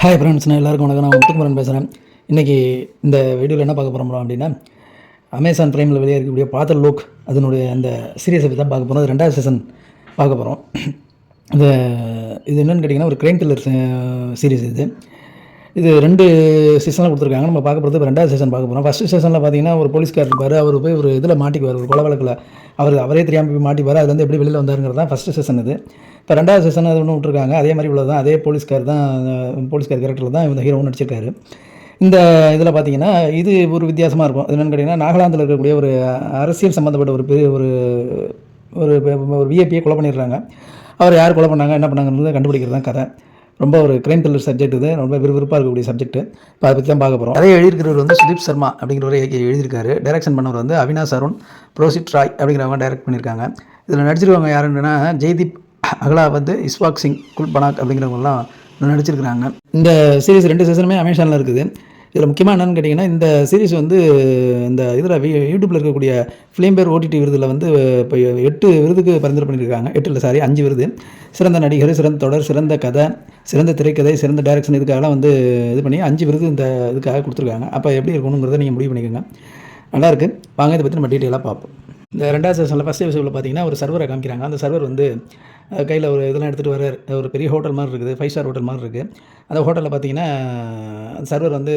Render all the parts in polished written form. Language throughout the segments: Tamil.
ஹாய் ஃப்ரெண்ட்ஸ், நான் எல்லாருக்கும் வணக்கம். நான் முத்துக்குமரன் பேசுகிறேன். இன்றைக்கி இந்த வீடியோவில் என்ன பார்க்க போகிறோம் அப்படின்னா, அமேசான் ப்ரைமில் வெளியே இருக்கக்கூடிய பாத்தல் லோக் அதனுடைய அந்த சீரியஸை பற்றி தான் பார்க்க போகிறோம். அது 2வது சீசன் பார்க்க போகிறோம். இந்த இது என்னென்னு கேட்டிங்கன்னா, ஒரு க்ரைம் த்ரில்லர் சீரிஸ் இது 2 சீசனில் கொடுத்துருக்காங்க. நம்ம பார்க்க போகிறது 2வது சீசன் பார்க்க போகிறோம். ஃபஸ்ட்டு சீசனில் பார்த்தீங்கன்னா, ஒரு போலீஸ்கார் இருப்பார். அவர் போய் ஒரு இதில் மாட்டிக்குவார், ஒரு கொலை வழக்கில் அவரே தெரியாமல் போய் மாட்டிப்பார். அது வந்து எப்படி வெளியில் வந்தாருங்கிறது தான் ஃபஸ்ட்டு சீசன். இது இப்போ 2வது சீசன் அது ஒன்று விட்டுருக்காங்க. அதே மாதிரி உள்ளது தான், அதே போலீஸ்கார் கேரக்டரில் தான் இந்த ஹீரோவும் நடிச்சிருக்காரு. இந்த இதில் பார்த்தீங்கன்னா, இது ஒரு வித்தியாசமாக இருக்கும். அது என்னென்னு கேட்டிங்கன்னா, நாகாலாந்தில் இருக்கக்கூடிய ஒரு அரசியல் சம்மந்தப்பட்ட ஒரு பெரிய ஒரு ஒரு விஐபியை கொலை பண்ணிடுறாங்க. அவர் யார் கொலை பண்ணாங்க, என்ன பண்ணாங்கன்றது கண்டுபிடிக்கிறது தான் கதை. ரொம்ப ஒரு க்ரைம் த்ரில்லர் சப்ஜெக்ட். இது ரொம்ப விறுவிறுப்பாக இருக்கக்கூடிய சப்ஜெக்ட். இப்போ அதை பற்றி தான் பார்க்க போகிறோம். அதே எழுதியிருக்கிறவர் வந்து சுதீப் சர்மா அப்படிங்கிறவரை எழுதியிருக்காரு. டைரக்ஷன் பண்ணவர் வந்து அவினாஷ் அருண், புரோசித் ராய் அப்படிங்கிறவங்க டைரக்ட் பண்ணியிருக்காங்க. இதில் நடிச்சிருக்கவங்க யாருன்னா, ஜெய்தீப் அகலா வந்து இஸ்வாக் சிங், குல்பனாக் அப்படிங்கிறவங்கலாம் நடிச்சிருக்கிறாங்க. இந்த சீரிஸ் 2 சீசனுமே அமேசானில் இருக்குது. இதில் முக்கியமாக என்னென்னு கேட்டிங்கன்னா, இந்த சீரிஸ் வந்து இந்த இதில் யூடியூப்பில் இருக்கக்கூடிய ஃபிலிம்பேர் ஓடிடி விருதில் வந்து இப்போ 8 விருதுக்கு பரிந்துரை பண்ணியிருக்காங்க. 5 விருது. சிறந்த நடிகர், சிறந்த தொடர், சிறந்த கதை, சிறந்த திரைக்கதை, சிறந்த டைரக்ஷன், இதுக்காகலாம் வந்து இது பண்ணி 5 விருது இந்த இதுக்காக கொடுத்துருக்காங்க. அப்போ எப்படி இருக்கணுங்கிறத நீங்கள் முடிவு பண்ணிக்கோங்க. நல்லாயிருக்கு. வாங்க இதை பற்றி நம்ம டீட்டெயிலாக பார்ப்போம். இந்த 2வது சீசனில் ஃபஸ்ட் எபிசோடில் பார்த்தீங்கன்னா, ஒரு சர்வரை காமிக்கிறாங்க. அந்த சர்வர் வந்து கையில் ஒரு இதெல்லாம் எடுத்துகிட்டு வர்றார். ஒரு பெரிய ஹோட்டல் மாதிரி இருக்குது, 5 ஸ்டார் ஹோட்டல் மாதிரி இருக்குது. அந்த ஹோட்டலில் பார்த்தீங்கன்னா, சர்வர் வந்து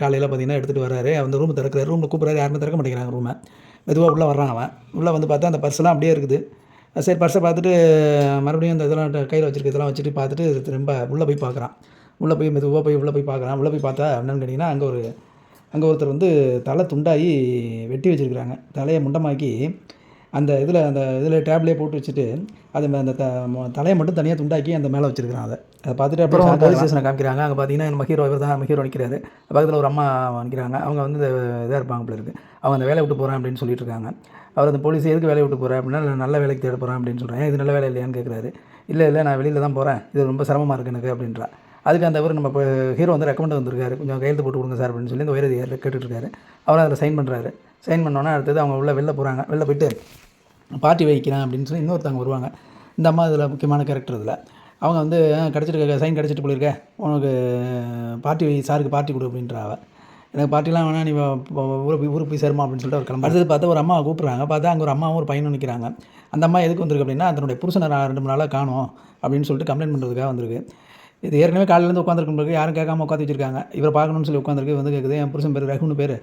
காலையில் பார்த்தீங்கன்னா எடுத்துகிட்டு வர்றாரு. அந்த ரூம் திறக்கிறாரு. ரூமில் கூப்பிட்றாரு, யாருமே திறக்க மாட்டேங்கிறாங்க ரூமை. மெதுவாக உள்ளே வர்றான் அவன். உள்ளே வந்து பார்த்தா அந்த பர்ஸ்லாம் அப்படியே இருக்குது. சரி, பர்ஸை பார்த்துட்டு மறுபடியும் அந்த இதெல்லாம் கையில் வச்சுருக்கு, இதெல்லாம் வச்சுட்டு பார்த்துட்டு ரொம்ப உள்ளே போய் பார்க்குறான். மெதுவாக போய் உள்ளே போய் பார்க்குறான். உள்ளே போய் பார்த்தா என்னென்னு கேட்டிங்கன்னா, அங்கே ஒருத்தர் வந்து தலை துண்டாகி வெட்டி வச்சுருக்குறாங்க. தலையை முண்டமாக்கி அந்த இதில் டேப்லேயே போட்டு வச்சுட்டு அது அந்த தலையை மட்டும் தனியாக துண்டாக்கி அந்த மேலே வச்சுருக்கிறான். அதை பார்த்துட்டு அப்புறம் போலீஸ் ஸ்டேஷனை காமிக்கிறாங்க. அங்கே பார்த்தீங்கன்னா நம்ம ஹீரோ நிற்கிறாரு. பக்கத்தில் ஒரு அம்மா நிற்கிறாங்க. அவங்க வந்து இதாக இருப்பாங்க போல இருக்குது. அவங்க அந்த வேலையை விட்டு போகிறேன் அப்படின்னு சொல்லிட்டு இருக்காங்க. அவர் அந்த போலீஸ் எதுக்கு வேலையை விட்டு போகிறேன் அப்படின்னா, நல்ல வேலைக்கு தேட போகிறேன் அப்படின்னு சொல்கிறேன். இது நல்ல வேலை இல்லையான்னு கேட்குறாரு. இல்லை நான் வெளியில் தான் போகிறேன், இது ரொம்ப சிரமமாக இருக்குது எனக்கு அப்படின்றா. அதுக்கு அந்த நம்ம இப்போ ஹீரோ வந்து ரெக்கமெண்ட் வந்திருக்காரு, கொஞ்சம் கையெழுத்து போட்டு கொடுங்க சார் அப்படின்னு சொல்லி இந்த உயரதி கேட்டுட்ருக்காரு. அவர் அதில் சைன் பண்ணுறாரு. சைன் பண்ணோன்னே அடுத்தது அவங்க வெளில போகிறாங்க. வெளில போய்ட்டு பார்ட்டி வைக்கிறேன் அப்படின்னு சொல்லி இன்னொருத்தவங்க வருவாங்க. இந்த அம்மா இதில் முக்கியமான கேரக்டர். இதில் அவங்க வந்து சைன் கிடச்சிட்டு போயிருக்க, உனக்கு பார்ட்டி சாருக்கு பார்ட்டி கொடு அப்படின்றாவ. எனக்கு பார்ட்டிலாம் வேணாம், நீ ஊருக்கு போய் சேருமா அப்படின்னு சொல்லிட்டு அவர் கிளம்ப. அடுத்தது பார்த்தா ஒரு அம்மா கூப்பிட்றாங்க. பார்த்தா அங்கே ஒரு அம்மாவும் ஒரு பையனும் நிற்கிறாங்க. அந்த அம்மா எதுக்கு வந்திருக்கு அப்படின்னா, அதனுடைய புருஷனை 2-3 நாளாக காணும் அப்படின்னு சொல்லிட்டு கம்ப்ளைண்ட் பண்ணுறதுக்காக வந்திருக்கு. இது ஏற்கனவே காலையிலேருந்து உட்காந்துருக்கும் பிறகு யாரும் கேட்காம உட்காந்து வச்சுருக்காங்க. இவரை பார்க்கணும்னு சொல்லி உட்காந்துருக்கு. வந்து கேட்குது, என் புருஷன் பேர் ரகுன்னு பேர்,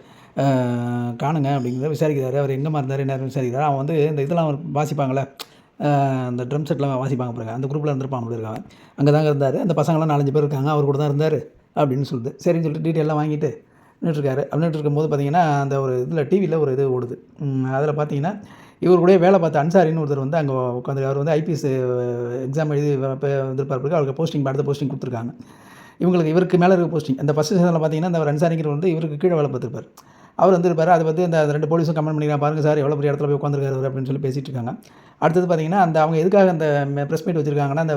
காணுங்க அப்படிங்கிறத விசாரிக்கிறாரு. அவர் எங்கேமா இருந்தார் என்ன விசாரிக்கிறார். அவன் வந்து இந்த இதெல்லாம் வாசிப்பாங்களே, அந்த ட்ரம் செட்லாம் வாசிப்பாங்க பாருங்க, அந்த குரூப்பில் இருந்திருப்பான் இருக்காங்க. அங்கே தாங்க இருந்தார். அந்த பசங்களாம் 4-5 பேர் இருக்காங்க, அவர் கூட தான் இருந்தார் அப்படின்னு சொல்லுது. சரின்னு சொல்லிட்டு டீட்டெயிலாம் வாங்கிட்டு நின்றுட்டுருக்காரு. அப்படின்ட்டு இருக்கும்போது பார்த்தீங்கன்னா, அந்த ஒரு இதில் டிவியில் ஒரு இது ஓடுது. அதில் பார்த்தீங்கன்னா, இவர் கூட வேலை பார்த்த அன்சாரின்னு ஒருத்தர் வந்து அங்கே உட்காந்து, அவர் வந்து ஐபிஎஸ் எக்ஸாம் எழுதி வந்திருப்பாருக்கு. அவருக்கு அடுத்த போஸ்டிங் கொடுத்துருக்காங்க. இவருக்கு மேலே இருக்க போஸ்டிங். அந்த ஃபஸ்ட் சீசனில் பார்த்தீங்கன்னா, அந்த அன்சாரிங்கிற வந்து இவருக்கு கீழே வேலை பார்த்துருப்பார். அவர் வந்துருப்பார். அதை வந்து இந்த 2 போலீஸும் கமெண்ட் பண்ணிக்கலாம், பாருங்கள் சார் எவ்வளோ பெரிய இடத்துல போய் உட்காந்துருக்காரு அப்படின்னு சொல்லி பேசிகிட்டு இருக்காங்க. அடுத்தது பார்த்தீங்கன்னா, அவங்க எதுக்காக அந்த ப்ரெஸ் மீட் வச்சுருக்காங்கன்னா, அந்த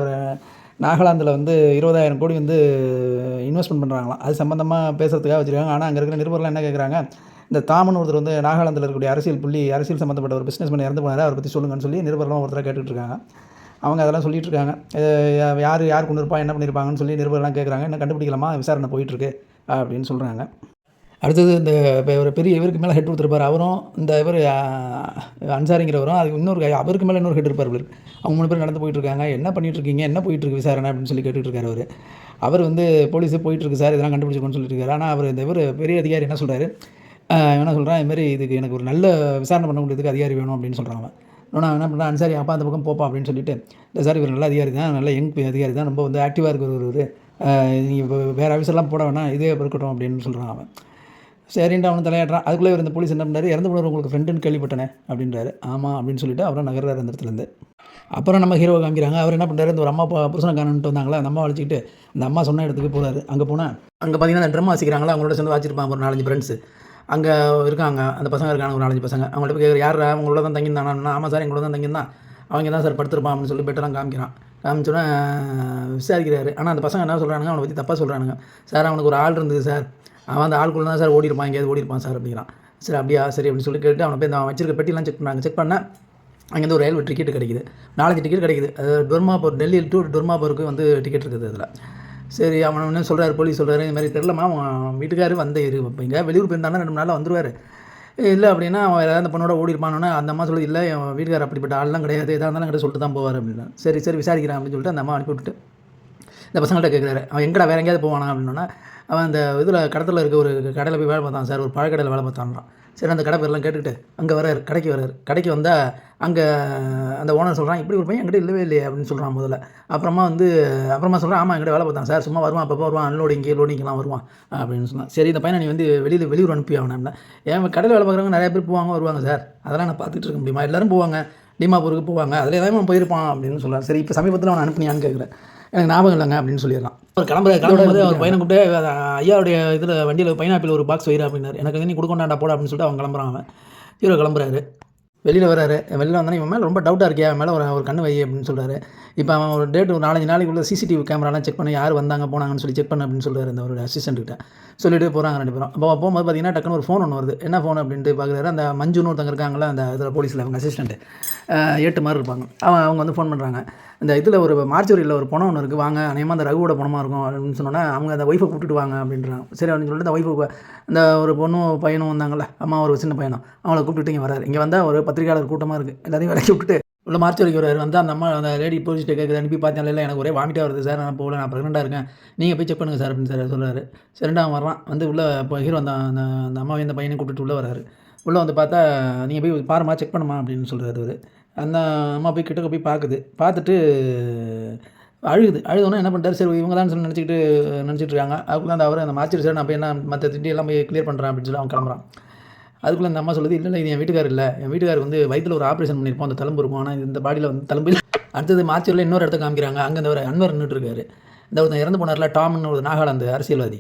நாகாலாந்தில் வந்து 20,000 கோடி வந்து இன்வெஸ்ட்மெண்ட் பண்ணுறாங்களாம். அது சம்மந்தமாக பேசுகிறதுக்காக வச்சுருக்காங்க. ஆனால் அங்கே இருக்கிற நிருபர்லாம் என்ன கேட்குறாங்க, இந்த தாமன் ஒருத்தர் வந்து நாகாலாந்தில் இருக்கக்கூடிய அரசியல் சம்மந்தப்பட்ட ஒரு பிஸ்னஸ் பண்ணி இறந்து போனார், அவரை பற்றி சொல்லுங்கன்னு சொல்லி நிருபர்லாம் ஒருத்தராக கேட்டுட்டு இருக்காங்க. அவங்க அதெல்லாம் சொல்லிட்டு இருக்காங்க. யார் கொண்டு இருப்பா, என்ன பண்ணியிருப்பாங்கன்னு சொல்லி நிருபர்லாம் கேட்குறாங்க. என்ன கண்டுபிடிக்கலாமா, விசாரணை போயிட்டுருக்கு அப்படின்னு சொல்கிறாங்க. அடுத்தது இந்த ஒரு பெரிய இவருக்கு மேலே ஹெட் கொடுத்துருப்பார். அவரும் இந்த அன்சாரிங்கிறவரும், அது அவருக்கு மேலே இன்னொரு ஹெட் இருப்பார். அவங்க 3 பேர் நடந்து போயிட்டுருக்காங்க. என்ன பண்ணிகிட்ருக்கீங்க, என்ன போயிட்டுருக்கு விசாரணை அப்படின்னு சொல்லி கேட்டுட்ருக்காரு. அவர் வந்து போலீஸே போயிட்டுருக்கு சார், இதெல்லாம் கண்டுபிடிச்சிக்கணும்னு சொல்லிட்டு இருக்காரு. ஆனால் அவர் இந்த பெரிய அதிகாரி என்ன சொல்கிறாரு, என்ன சொல்கிறான், இதுமாரி இதுக்கு எனக்கு ஒரு நல்ல விசாரணை பண்ண முடியறதுக்கு அதிகாரி வேணும் அப்படின்னு சொல்கிறாங்க. நான் என்ன பண்ணுறேன், அன்சாரி அப்பா அந்த பக்கம் போப்பா அப்படின்னு சொல்லிட்டு, இந்த சார் இவர் நல்ல அதிகாரி தான், நல்ல யங் அதிகாரி தான், ரொம்ப வந்து ஆக்டிவாக இருக்கிற நீங்கள் வேறு ஆஃபீஸர்லாம் போட வேணாம், இதே இருக்கட்டும் அப்படின்னு சொல்கிறான் அவன். சரின்ட்டு அவனு தலையாடுறான். அதுக்குள்ளே இவர் இந்த போலீஸ் என்ன பண்ணாரு, இறந்து போனவர் உங்களுக்கு ஃப்ரெண்டுன்னு கேள்விப்பட்டனே அப்படின்றாரு. ஆமாம் அப்படின்னு சொல்லிட்டு அவரை நகர்றாரு அந்த இடத்துலேருந்து. அப்புறம் நம்ம ஹீரோ காமிக்கிறாங்க. அவர் என்ன பண்ணுறாரு, இந்த ஒரு அம்மா புருஷனை காணுன்ட்டு வந்தாங்களா, அந்த அம்மா வச்சுக்கிட்டு அந்த அம்மா சொன்ன இடத்துக்கு போகிறாரு. அங்கே போனால் அங்கே பார்த்தீங்கன்னா அந்த ட்ரம் வாசிக்கிறாங்களா, அவங்களோட சேர்ந்து வாசிச்சிருப்பாங்க ஒரு 4-5 ஃப்ரெண்ட்ஸு அங்கே இருக்காங்க. அந்த பசங்க இருக்காங்க ஒரு 4-5 பசங்க. அவங்கள்ட்ட போய் கேட்குற, யார் அவங்களோட தான் தங்கியிருந்தானா. ஆமாம் சார் எங்களோட தான் தங்கியிருந்தான், அவங்க தான் சார் படுத்திருப்பான் அப்படின்னு சொல்லி பெட்டெல்லாம் காமிச்சோன்னே விசாரிக்கிறாரு. ஆனால் அந்த பசங்க என்ன சொல்கிறானுங்க, அவனை பற்றி தப்பாக சொல்கிறானுங்க. சார் அவனுக்கு ஒரு ஆள் இருந்தது சார், அவன் அந்த ஆளுக்குள்ள தான் சார் ஓடிருப்பான், எங்கேயாவது ஓடிருப்பான் சார் அப்படிங்கிறான். சரி அப்படியா, சரி அப்படின்னு சொல்லி கேட்டு அவனை போய் அவன் வச்சிருக்க பெட்டிலாம் செக் பண்ணால் அங்கேருந்து ஒரு ரயில்வே டிக்கெட் கிடைக்குது. 4 டிக்கெட் கிடைக்குது. அது டெல்லி டு டொர்மாபூருக்கு வந்து டிக்கெட் இருக்குது அதில். சரி அவன் என்ன சொல்கிறாரு, போலீஸ் சொல்கிறாரு, இந்த மாதிரி தெரிலம்மா அவன் வீட்டுக்காரு வந்து இப்போ இங்கே வெளியூர் போயிருந்தாங்கன்னா 2 நாளில் வந்துருவார். இல்லை அப்படின்னா அவன் ஏதாவது அந்த பொண்ணோட ஓடிருப்பானோன்னே அந்த அம்மா சொல்லுது, இல்லை என் வீட்டுக்காரர் அப்படிப்பட்ட ஆள்லாம் கிடையாது, எதாக இருந்தாலும் கிட்ட சொல்லிட்டு தான் போவார் அப்படின்னா. சரி சரி விசாரிக்கிறேன் அப்படின்னு சொல்லிட்டு அந்த அம்மா அனுப்பி விட்டுட்டு இந்த பசங்கள்கிட்ட கேட்குறாரு, அவன் எங்கடா வேறு எங்கேயாவது போவானா அப்படின்னா, அவன் அந்த இதில் கடத்தில் இருக்க ஒரு கடையில் போய் வேலை பார்த்தான் சார், ஒரு பழக்கடையில் வேலை பார்த்தான்றான். சரி அந்த கடை பேரெல்லாம் கேட்டுக்கிட்டு அங்கே வராரு, கடைக்கு வந்தால் அங்கே அந்த ஓனர் சொல்கிறான், இப்படி ஒரு பையன் என்கிட்ட இல்லவே இல்லையே அப்படின்னு சொல்கிறான் முதல்ல. அப்புறமா சொல்கிறான், ஆமாம் என்கிட்ட வேலை பார்த்தான் சார், சும்மா வருவான் அப்பப்போ வருவான், லோடிங்கெலாம் வருவான் அப்படின்னு சொன்னான். சரி இந்த பையனை நீ வந்து வெளியூர் அனுப்பி அவனா, என் கடையில் வேலை பார்க்குறவங்க நிறைய பேர் வருவாங்க சார், அதெல்லாம் நான் பார்த்துட்டு இருக்க முடியுமா, எல்லோரும் போவாங்க, டிமாப்பூருக்கு போவாங்க, அதில் ஏதாவது அவன் போயிருப்பான் அப்படின்னு சொல்கிறான். சரி இப்போ சமீபத்தில் அவனை அனுப்புனியான்னு கேட்குறேன். எனக்கு ஞாபகம் இல்லைங்க அப்படின்னு சொல்லிடலாம். அவர் கிளம்பும்போது அவர் பையனை கூப்பிட்டு ஐயாவுடைய இதில் வண்டியில் பைனாப்பிள் ஒரு பாக்ஸ் வைரா அப்படின்னாரு. எனக்கு நீ கொடுக்கொண்டாண்டா போட அப்படின்னு சொல்லிட்டு அவன் கிளம்புறான். அவன் ஹீரோ கிளம்புறாரு, வெளியில் வராரு. வெளியில் வந்தானே இவன் மேலே ரொம்ப டவுட்டாக இருக்கே, அவன் மேலே ஒரு கண்ணு வை அப்படின்னு சொல்கிறாரு. இப்போ அவன் ஒரு டேட் ஒரு 4-5 நாளைக்குள்ள சிசிடிவி கேமராலாம் செக் பண்ணி யார் வந்தாங்க போனாங்கன்னு சொல்லி செக் பண்ண அப்படின்னு சொல்கிறாரு அந்த ஒரு அசிஸ்டண்ட்கிட்ட. சொல்லிட்டு போகிறாங்க 2 பேரும். அப்போ போகும்போது பார்த்தீங்கன்னா டக்குன்னு ஒரு ஃபோன் ஒன்று வருது. என்ன ஃபோன் அப்படின்ட்டு பார்க்குறாரு. அந்த மஞ்சுன்னு ஒருத்தங்க இருக்காங்களா அந்த இதில் போலீஸில் அவங்க அசிஸ்டண்ட்டு 8 மாதிரி இருப்பாங்க. அவங்க வந்து ஃபோன் பண்ணுறாங்க. இந்த இதில் ஒரு மார்ச்சுரியில் ஒரு பணம் ஒன்று இருக்குது, வாங்க அநேகமாக அந்த ரகுவோட பணமாக இருக்கும் அப்படின்னு சொன்னோன்னா அவங்க அந்த ஒய்ஃபை கூப்பிட்டு வாங்க அப்படின்றாங்க. சரி அப்படின்னு சொல்லிட்டு அந்த ஒய்ஃபு இந்த ஒரு பொண்ணும் பையனும் வந்தாங்கள்ல, அம்மா ஒரு சின்ன பையனும், அவங்கள கூப்பிட்டு இங்கே வராரு. இங்கே வந்தால் ஒரு பத்திரிக்கையாளர் கூட்டமாக இருக்குது, எல்லாத்தையும் விலக்கி விட்டுட்டு உள்ள மார்ச்சுரிக்கு வராரு. வந்து அந்த அம்மா அந்த லேடி போலீஸ்கிட்ட கேட்குது, அனுப்பி பார்த்தேன், இல்லை எனக்கு ஒரே வாமிட்டாக வருது சார், நான் போகல, நான் ப்ரெக்னெண்ட்டாக இருக்கேன், நீங்கள் போய் செக் பண்ணுங்கள் சார் அப்படின்னு சார் சொல்கிறாரு. சரிண்டா அவன் வரான். வந்து உள்ளே இப்போ ஹீரோ அந்த அம்மாவை இந்த பையனை கூப்பிட்டு உள்ளே வராரு. உள்ளே வந்து பார்த்தா, நீங்கள் போய் பாருமா செக் பண்ணுமா அப்படின்னு சொல்கிறாரு அவர். அந்த அம்மா போய் கிட்டக்க போய் பார்த்துட்டு அழுதோன்னா என்ன பண்ணிட்டார், சரி இவங்க தான் சொல்லி நினச்சிட்டு இருக்காங்க. அதுக்குள்ளே அந்த மார்ச்சரி சார் நான் போய் என்ன மற்ற திண்டியெல்லாம் போய் கிளியர் பண்ணுறேன் அப்படின்னு சொல்லி அவன் கிளம்புறான். அதுக்குள்ளே அந்த அம்மா சொல்லுது, இல்லை இது என் வீட்டுக்கார் இல்லை, என் வீட்டுக்கார் வந்து வயிற்றில் ஒரு ஆப்ரேஷன் பண்ணியிருப்போம், அந்த தழும்பு இருக்கும், ஆனால் இந்த பாடியில் வந்து தழும்பு. அடுத்தது மார்ச்சரியில் இன்னொரு இடத்த காமிக்கிறாங்க. அங்கே அந்த ஒரு அன்வர் நின்றுட்டுருக்காரு. இந்த ஒருத்தன் இறந்து போனார்ல டாம்னு ஒரு நாகாலாந்து அரசியல்வாதி,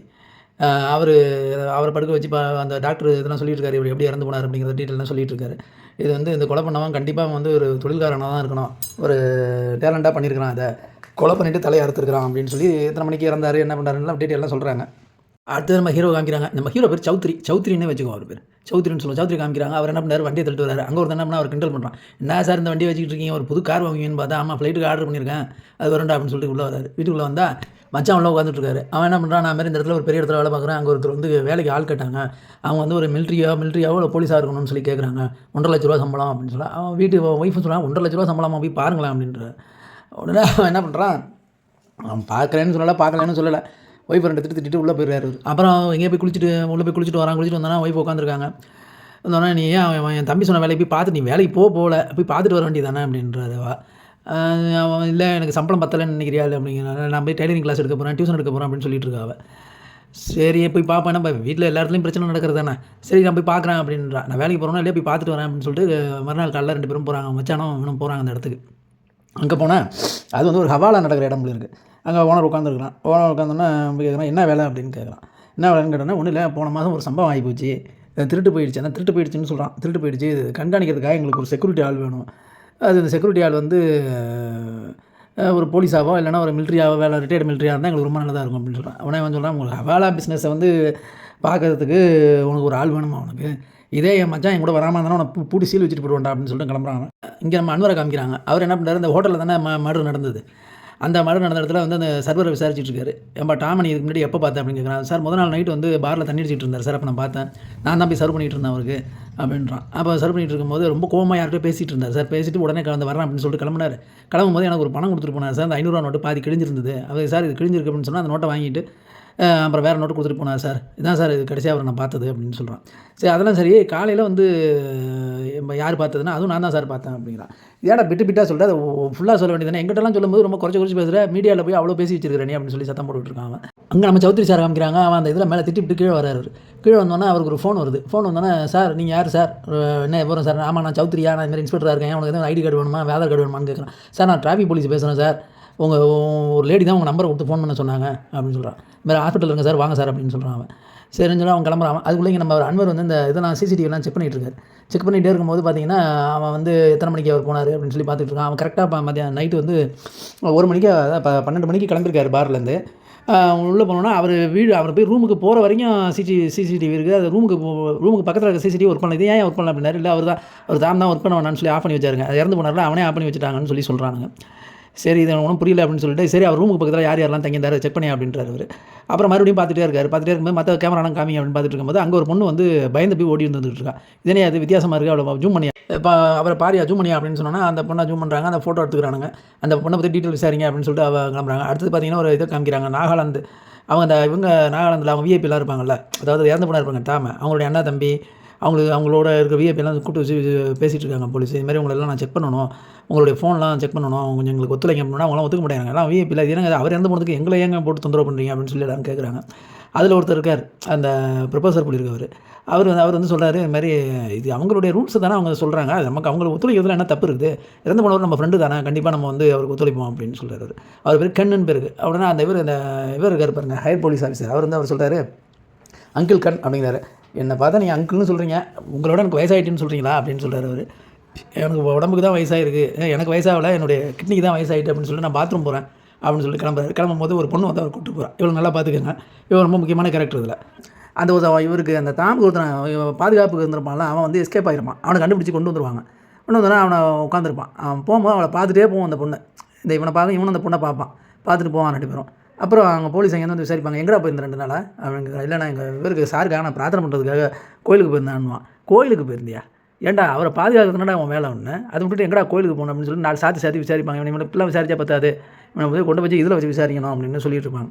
அவரை படுக்க வச்சு அந்த டாக்டர் இதெல்லாம் சொல்லிட்டு இருக்காரு, இவர் எப்படி இறந்து போனார் அப்படிங்கிற டீட்டெயிலாம் சொல்லிட்டு இருக்காரு. இது வந்து இந்த கொலை பண்ணவன் கண்டிப்பாக வந்து ஒரு தொழில்காரனாக தான் இருக்கணும், ஒரு டேலண்ட்டாக பண்ணியிருக்கிறான், அதை கொலை பண்ணிவிட்டு தலையை அறுத்துருக்கிறான் அப்படின்னு சொல்லி எத்தனை மணிக்கு இறந்தார் என்ன பண்ணுறாருலாம் டீட்டெயிலாம் சொல்கிறாங்க. அடுத்தது நம்ம ஹீரோ காமிக்கிறாங்க. நம்ம ஹீரோ பேர் சௌத்ரின்னே வச்சுக்கோ, அவர் பேர் சௌத்ரின்னு சொல்லுவோம். சௌத்ரி காமிக்கிறாங்க. அவர் என்ன பண்ணார், வண்டியை தள்ளிட்டு வராரு. அங்கே ஒரு என்ன பண்ணால் அவர் கிண்டல் பண்ணுறான், என்ன சார் இந்த வண்டியை வச்சுக்கிட்டு இருக்கீங்க, ஒரு புது கார் வாங்குவீங்கன்னு பார்த்தா, ஆமாம் ஃப்ளைட்டுக்கு ஆர்டர் பண்ணியிருக்கேன், அது வரண்டா அப்படின்னு சொல்லிட்டு உள்ளே வராரு. வீட்டுக்குள்ளே வந்தால் மச்சான் உள்ள உட்காந்துட்டுருக்காரு. அவன் என்ன பண்ணுறான், நான் மாதிரி இந்த இடத்துல ஒரு பெரிய இடத்துல வேலை பார்க்குறேன், அங்கே ஒருத்தர் வந்து வேலைக்கு ஆள் கேட்டாங்க, அவங்க வந்து ஒரு மிலிட்ரியாவோ இல்லை போலீஸாக இருக்கணும்னு சொல்லி கேட்குறாங்க, 1,50,000 ரூபா சம்பளம் அப்படின்னு சொல்லலாம். அவன் ஒய்ஃபு சொல்கிறான், 1,50,000 ரூபா சம்பளமாக போய் பாருங்களேன் அப்படின்ற. உடனே அவன் என்ன பண்ணுறான், அவன் பார்க்குறேன்னு சொல்லலை, பார்க்கலன்னு சொல்லலை, ஒய்ஃப் 2 திட்டு உள்ளே போயிடுறாரு. அப்புறம் எங்கேயே போய் உள்ளே போய் குளிச்சுட்டு வந்தானா ஒய்ஃப் உட்காந்துருக்காங்க. வந்தோடனே நீ ஏன் என் தம்பி சொன்ன வேலைக்கு போய் பார்த்து நீ வேலைக்கு போகல போய் பார்த்துட்டு வர வேண்டியதானே அப்படின்றதுவா. அவன் இல்லை எனக்கு சம்பளம் பத்தலைன்னு நினைக்கிறியா இல்லை அப்படிங்கிறனால நான் போய் டெய்லரிங் கிளாஸ் எடுக்க போகிறேன், டியூஷன் எடுக்க போகிறேன் அப்படின்னு சொல்லிட்டு இருக்கா. சரி போய் பார்ப்பேன், நம்ம வீட்டில் எல்லா இடத்துலையும் பிரச்சனை நடக்கிறது தானே, சரி நான் போய் பார்க்குறேன் அப்படின்றா. நான் வேலைக்கு போகிறோன்னா இல்லையா போய் பார்த்துட்டு வரேன் அப்படின்னு சொல்லிட்டு மறுநாள் காலையில் 2 பேரும் போகிறாங்க, மச்சானும் இவனும் போகிறாங்க அந்த இடத்துக்கு. அங்கே போனால் அது வந்து ஒரு ஹவாலா நடக்கிற இடம் இருக்குது. அங்கே ஓனர் உட்காந்துருக்குறான். ஓனர் உட்காந்தோன்னா கேட்குறான், என்ன வேலை அப்படின்னு கேட்குறான். என்ன வேலைன்னு கேட்டோன்னா, ஒன்றும் இல்லை, போன மாதம் ஒரு சம்பவம் ஆகி போச்சு, திருட்டு போயிடுச்சு. அந்த திருட்டு போயிடுச்சுன்னு சொல்கிறான். திருட்டு போயிடுச்சு, இது கண்காணிக்கிறதுக்காக எங்களுக்கு ஒரு செக்யூரிட்டி ஆள் வேணும். அது இந்த செக்யூரிட்டி ஆள் வந்து ஒரு போலீஸாவோ இல்லைனா ஒரு மிலிட்ரியாவோ வேலை ரிட்டையர்டு மிலிட்ரியாக இருந்தால் எங்களுக்கு ரொம்ப நல்லதாக இருக்கும் அப்படின்னு சொல்கிறான். அவனே வந்து சொல்கிறான், உங்களுக்கு ஹவாலா பிஸ்னஸை வந்து பார்க்கறதுக்கு உனக்கு ஒரு ஆள் வேணுமா உனக்கு, இதே என் மச்சான் என் கூட வராமல் இருந்தாலும் உனக்கு பூட்டி சீல் வச்சுட்டு போடுவான்டா அப்படின்னு சொல்லிட்டு கிளம்புறாங்க. இங்கே நம்ம அன்வரை காமிக்கிறாங்க. அவர் என்ன பண்ணுறாரு, இந்த ஹோட்டலில் தானே மர்டர் நடந்தது, அந்த மர்டர் நடந்த இடத்துல வந்து அந்த சர்வரை விசாரிச்சுட்டு இருக்காரு. ஏன்பா டாமனி இதுக்கு முன்னாடி எப்போ பார்த்தேன் அப்படின்னு கேட்குறான். சார் முதல் நாள் நைட்டு வந்து பாரில் தண்ணி அடிச்சிட்டு இருந்தார் சார், அப்போ நான் பார்த்தேன், நான் தான் போய் சர்வ் பண்ணிகிட்டு இருந்தேன் அவருக்கு அப்படின்றான். அப்போ சர்வ் பண்ணிட்டு இருக்கும்போது ரொம்ப கோவமாக யார்கிட்ட பேசிகிட்டு இருந்தார் சார், பேசிட்டு உடனே கலந்து வரேன் அப்படின்னு சொல்லிட்டு கிளம்புனார். கிளம்பும்போது எனக்கு ஒரு பணம் கொடுத்துட்டு போனார் சார், அந்த 500 ரூபா நோட்டு பாதி கிழிஞ்சிருந்தது, அது சார் இது கிழிஞ்சிருக்கு அப்படின்னு சொன்னால் அந்த நோட்டை வாங்கிட்டு அப்புறம் வேறு நோட்டு கொடுத்துட்டு போனார் சார், இதான் சார் இது கடைசியாக அவரை நான் பார்த்தது அப்படின்னு சொல்கிறான். சரி அதெல்லாம் சரி, காலையில் வந்து யார் பார்த்ததுன்னா அதுவும் நான் தான் சார் பார்த்தேன் அப்படிங்கிறான். ஏடா பிட்டாக சொல்லிட்டு அதை ஃபுல்லாக சொல்ல வேண்டியதானே, எங்கிட்டலாம் சொல்லும்போது ரொம்ப குறைச்சி பேசுகிற, மீடியாவில் போய் அவ்வளோ பேசி வச்சிருக்கிறேன் நீ அப்படின்னு சொல்லி சத்தம் போட்டுருக்காங்க. அங்கே நம்ம சௌத்ரி சார் காமிக்கிறாங்க. அவன் அந்த இதில் மேலே திட்டிவிட்டு கீழே வராரு. கீழே வந்தோன்னே அவருக்கு ஒரு ஃபோன் வருது. ஃபோன் வந்தோன்னே, சார் நீங்கள் யார் சார், என்ன வரும் சார், ஆமாம் நான் சௌத்ரியா, நான் இதுமாதிரி இன்ஸ்பெக்டராக இருக்கேன், உனக்கு எதுவும் ஐடி கார்டு வேணுமா, ஆதார் கார்டு வேணுமான்னு கேட்குறேன். சார் நான் டிராஃபிக் போலீஸ் பேசுகிறேன் சார், உங்கள் ஒரு லேடி தான் உங்கள் நம்பரை கொடுத்து ஃபோன் பண்ண சொன்னாங்க அப்படின்னு சொல்கிறான். வேறு ஹாஸ்பிட்டல் இருங்க சார், வாங்க சார் அப்படின்னு சொல்கிறான். அவன் சரின்னு சொல்லி அவன் கிளம்புறான். அதுக்குள்ளே இங்கே நம்ம அன்வர் வந்து இந்த இதெல்லாம் சிசிடிவிலாம் செக் பண்ணிகிட்டு இருக்காரு. செக் பண்ணிகிட்டே இருக்கும்போது பார்த்தீங்கன்னா அவன் வந்து எத்தனை மணிக்கு அவர் போனார் அப்படின்னு சொல்லி பார்த்துட்டு இருக்கான். அவன் கரெக்டாக மதியம் நைட்டு வந்து 1 மணிக்கு 12 மணிக்கு கிளம்பிருக்காரு பார்லேருந்து. உள்ளே போனோன்னா அவர் போய் ரூமுக்கு போகிற வரைக்கும் சிசிடிவி இருக்குது. அது ரூமுக்கு பக்கத்தில் இருக்க சிசிடிவி ஒர்க் பண்ணல. இது ஏன் ஒர்க் பண்ணல அப்படின்னாரு. இல்லை அவர் தான் ஒர்க் பண்ண வேணான்னு சொல்லி ஆஃப் பண்ணி வச்சாருங்க. அது இறந்து போனார்ல, அவனே ஆஃப் பண்ணி வச்சுட்டாங்கன்னு சொல்லி சொல்கிறானுங்க. சரி இது ஒன்றும் புரியல அப்படின்னு சொல்லிட்டு சரி அவர் ரூமுக்கு பக்கத்தில் யார் யாரெல்லாம் தங்கியிருந்தாரு செக் பண்ணி அப்படின்றாரு அவர். அப்புறம் மறுபடியும் பார்த்துட்டே இருக்கும்போது மற்ற கேமராலாம் காமி அப்படின்னு பார்த்துட்டு இருக்கும்போது அங்கே ஒரு பொண்ணு வந்து பயந்து போய் ஓடி வந்துட்டு இருக்கா. இதனே அது வித்தியாசமாக இருக்குது, அவ்வளோ ஜூம் பண்ணியா இப்போ அவரை பாரியா ஜூம் பண்ணியா அப்படின்னு சொன்னால் அந்த பொண்ணை ஜூம் பண்ணுறாங்க, அந்த ஃபோட்டோ எடுத்துக்கிறாங்க. அந்த பொண்ணை பற்றி டீட்டெயில் விசாரிங்க அப்படின்னு சொல்லிட்டு கிளம்புறாங்க. அடுத்தது பார்த்தீங்கன்னா ஒரு இதை காமிக்கிறாங்க, நாகாலாந்து. இவங்க நாகாலாந்தில் அவங்க விஐபிலாம் இருப்பாங்கள்ல, அதாவது இறந்து போனா இருப்பாங்க டாம, அவங்களுடைய அண்ணா தம்பி அவங்களோட இருக்க விஐபிலாம் கூப்பிட்டு வச்சு பேசிகிட்டு இருக்காங்க போலீஸ். இது மாதிரி உங்களெல்லாம் நான் செக் பண்ணணும், உங்களுடைய ஃபோன்லாம் செக் பண்ணணும், கொஞ்சம் எங்களுக்கு ஒத்துழைக்க அப்படின்னா அவங்களாம் ஒத்துக்க மாட்டேங்கிறாங்க. எல்லாம் விஐபியில் இது என்னங்க அவர் இறந்து போனதுக்கு எங்களை ஏங்க போட்டு தொந்தரவு பண்ணுறீங்க அப்படின்னு சொல்லி எல்லாரும் கேட்குறாங்க. அதில் ஒருத்தர் இருக்கார், அந்த ப்ரொஃபஸர் போலியிருக்கவர். அவர் வந்து சொல்கிறாரு, இது மாதிரி இது அவங்களுடைய ரூல்ஸ் தானே அவங்க சொல்கிறாங்க, நமக்கு அவங்களுக்கு ஒத்துழைக்கிறதுல என்ன தப்பு இருக்குது, இறந்து போனவர் நம்ம ஃப்ரெண்டு தானே, கண்டிப்பாக நம்ம வந்து அவருக்கு ஒத்துழைப்போம் அப்படின்னு சொல்கிறாரு. அவர் பேர் கண்ணுன்னு பேருக்கு. அப்படின்னா இவர் இருக்கார் பாருங்க, ஹையர் போலீஸ் ஆஃபீஸர். அவர் சொல்கிறாரு, அங்கிள் கண் அப்படிங்கிறாரு. என்னை பார்த்தா நீங்கள் அங்கிள்னு சொல்கிறீங்க, உங்களோட எனக்கு வயசாகிட்டுன்னு சொல்கிறீங்களா அப்படின்னு சொல்கிறார் அவர். எனக்கு உடம்புக்கு தான் வயசாகிருக்கு, எனக்கு வயசாகலை, என்னுடைய கிட்னிக்கு தான் வயசாகிட்டு அப்படின்னு சொல்லிட்டு நான் பாத்ரூம் போகிறேன் அப்படின்னு சொல்லிட்டு கிளம்பும்போது ஒரு பொண்ணு வந்து அவர் கூப்பிட்டு போகிறான். இவ்வளோ நல்லா பார்த்துக்கங்க, இவன் ரொம்ப முக்கியமான கேரக்டர் இதில். இவருக்கு அந்த தாம்பு ஒருத்தன் பாதுகாப்புக்கு இருந்திருப்பான்ல, அவன் வந்து எஸ்கேப் ஆகிருப்பான். அவனை கண்டுபிடிச்சி கொண்டு வந்துருவாங்க. கொண்டு வந்தோன்னா அவனை உட்காந்துருப்பான். அவன் போகும்போது அவளை பார்த்துட்டே போவோம் அந்த பொண்ணு. இவனை பார்க்க இவனும் அந்த பொண்ணை பார்ப்பான், பார்த்துட்டு போவான் 2 பேரும். அப்புறம் அவங்க போலீஸ் அங்கே வந்து விசாரிப்பாங்க, எங்கடா போயிருந்த 2 நாளாக அவங்க. இல்லை நான் எங்கள் இவருக்கு சாருக்காக நான் பிரார்த்தனை பண்ணுறதுக்காக கோயிலுக்கு போயிருந்தான்னுவான். கோயிலுக்கு போயிருந்தியா, ஏன்டா அவரை பாதுகாக்கிறதுனால அவன் வேலை ஒன்று, அதை விட்டுட்டு எங்கடா கோயிலுக்கு போகணும் அப்படின்னு சொல்லி 4 சாத்தி விசாரிப்பாங்க. இவனை இப்படிலாம் விசாரிச்சா பத்தாது, இவனை வந்து கொண்டு வச்சு இதில் வச்சு விசாரிக்கணும் அப்படின்னு சொல்லிட்டு இருப்பாங்க.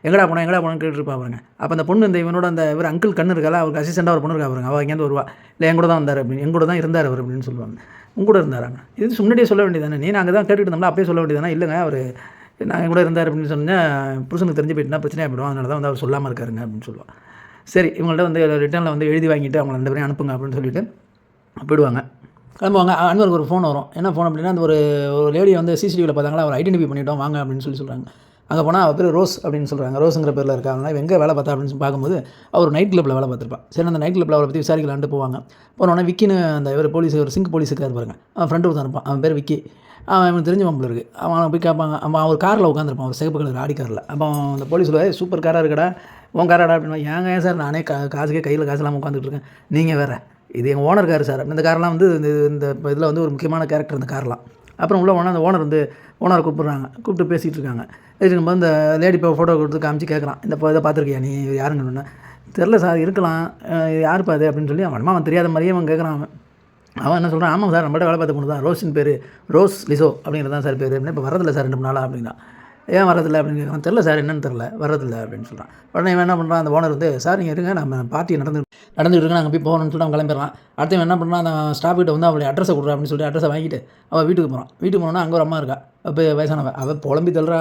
எங்கடா போனோன்னு கேட்டுருப்பா பாருங்க. அப்போ அந்த பொண்ணு இவனோட இவர் அங்கிள் கண்ணு இருக்கால, அவருக்கு அசிஸ்டண்டாக ஒரு பொண்ணு இருக்கா பாருங்க, அவள் இங்கேருந்து வருவா. இல்லை என் கூட தான் வந்தார் அப்படின்னு, என் கூட தான் இருந்தார் அவர் அப்படின்னு சொல்லுவாங்க. உங்க கூட இருந்தாராங்க, இது முன்னாடியே சொல்ல வேண்டியதானே, நீ நாங்கள் தான் கேட்டுட்டு இருந்தோம்னா அப்பயே சொல்ல வேண்டியதானே. இல்லைங்க அவர் நான் கூட இருந்தார் அப்படின்னு சொன்னால் புருஷனுக்கு தெரிஞ்சு போயிட்டுனா பிரச்சனையாக போய்டும், அதனால தான் வந்து அவர் சொல்லாமல் இருக்காருங்க அப்படின்னு சொல்லுவாள். சரி இவங்கள்ட்ட வந்து ரிட்டனில் வந்து எழுதி வாங்கிட்டு அவங்க 2 பேரையும் அனுப்புங்க அப்படின்னு சொல்லிட்டு போயிடுவாங்க. கிளம்புவாங்க. அன்வருக்கு ஒரு ஃபோன் வரும். என்ன ஃபோன் அப்படின்னா, அந்த ஒரு லேடியை வந்து சிசிடிவியில் பார்த்தாங்களா, அவர் ஐடென்டிஃபை பண்ணிட்டோம் வாங்க அப்படின்னு சொல்கிறாங்க. அங்கே போனால் அவள் பேர் ரோஸ் அப்படின்னு சொல்கிறாங்க. ரோஸுங்கிற பேரில் இருக்காங்க. இவன் எங்கே வேலை பார்த்தா அப்படின்னு பார்க்கும்போது அவர் நைட் கிளப்பில் வேலை பார்த்துருப்பான். சரி அந்த நைட் கிளப்பில் அவரை பற்றி விசாரிக்கலான்ட்டு போவாங்க. போனோடனே விக்கின்னு அந்த இவர் போலீஸ் ஒரு சிங்க் போலீஸுக்காக இருப்பாங்க, அவன் ஃப்ரெண்டு ஒருத்தன் இருப்பான், அவன் பேர் விக்கி. அவன் இவனுக்கு தெரிஞ்ச மாப்பிள்ள இருக்குது. அவனை போய் கேட்பாங்க. அவன் ஒரு காரில் உட்காந்துருப்பான், ஒரு சிகப்பு கலர் ஆடி காரில். அப்போ அந்த போலீஸில் சூப்பர் காராக இருக்கடா, உன் காராடா அப்படின்னா, ஏன் சார் நானே காசுக்கே கையில் காசு இல்லாமல் உட்காந்துட்டு இருக்கேன், நீங்கள் வேறு இது எங்கள் ஓனர் கார் சார். இந்த காரெலாம் வந்து இந்த இதில் வந்து ஒரு முக்கியமான கேரக்டர் இந்த கார்லாம். அப்புறம் உள்ளே போனால் அந்த ஓனரை கூப்பிட்றாங்க, கூப்பிட்டு பேசிகிட்டு இருக்காங்க. பேசிக்கும்போது இந்த லேடி இப்போ ஃபோட்டோ கொடுத்து காமிச்சு கேட்குறான், இந்த இதை பார்த்துருக்கியா நீ யாருங்கன்னு. தெரில சார், இருக்கலாம், யாருப்பா அது அப்படின்னு சொல்லி அவன் தெரியாத மாதிரியே அவன் கேட்குறான். அவன் என்ன சொல்கிறான், ஆமாம் சார் நம்மகிட்ட வேலை பார்த்து பொண்ணு தான், ரோஸின் பேர், ரோஸ் லிசோ அப்படிங்கிறது தான் சார் பேர். அப்படின்னா இப்போ வரதில்லை சார் 2 3 நாளாக அப்படின்னா. ஏன் வரதில்லை அப்படின்னு கேட்குறான். தெரில சார் என்னன்னு தெரில, வரதில்லை அப்படின்னு சொல்கிறான். உடனே இவன் என்ன பண்ணுறான், அந்த ஓனர் வந்து சார் நீங்கள் இருங்க, நம்ம பார்ட்டி நடந்துகிட்டு இருக்கு, நாங்கள் போய் போகணும்னு சொல்லிட்டு அவன் கிளம்பிடுறான். அடுத்து என்ன பண்ணுறான், அந்த ஸ்டாஃப் கிட்ட வந்து அவளுடைய அட்ரஸை கொடுறா அப்படின்னு சொல்லிட்டு அட்ரஸை வாங்கிட்டு அவள் வீட்டுக்கு போகிறான். வீட்டுக்கு போனோன்னா அங்கே ஒரு அம்மா இருக்கா, அப்போ வயசானவன். அவள் புலம்பி தள்ளுறா.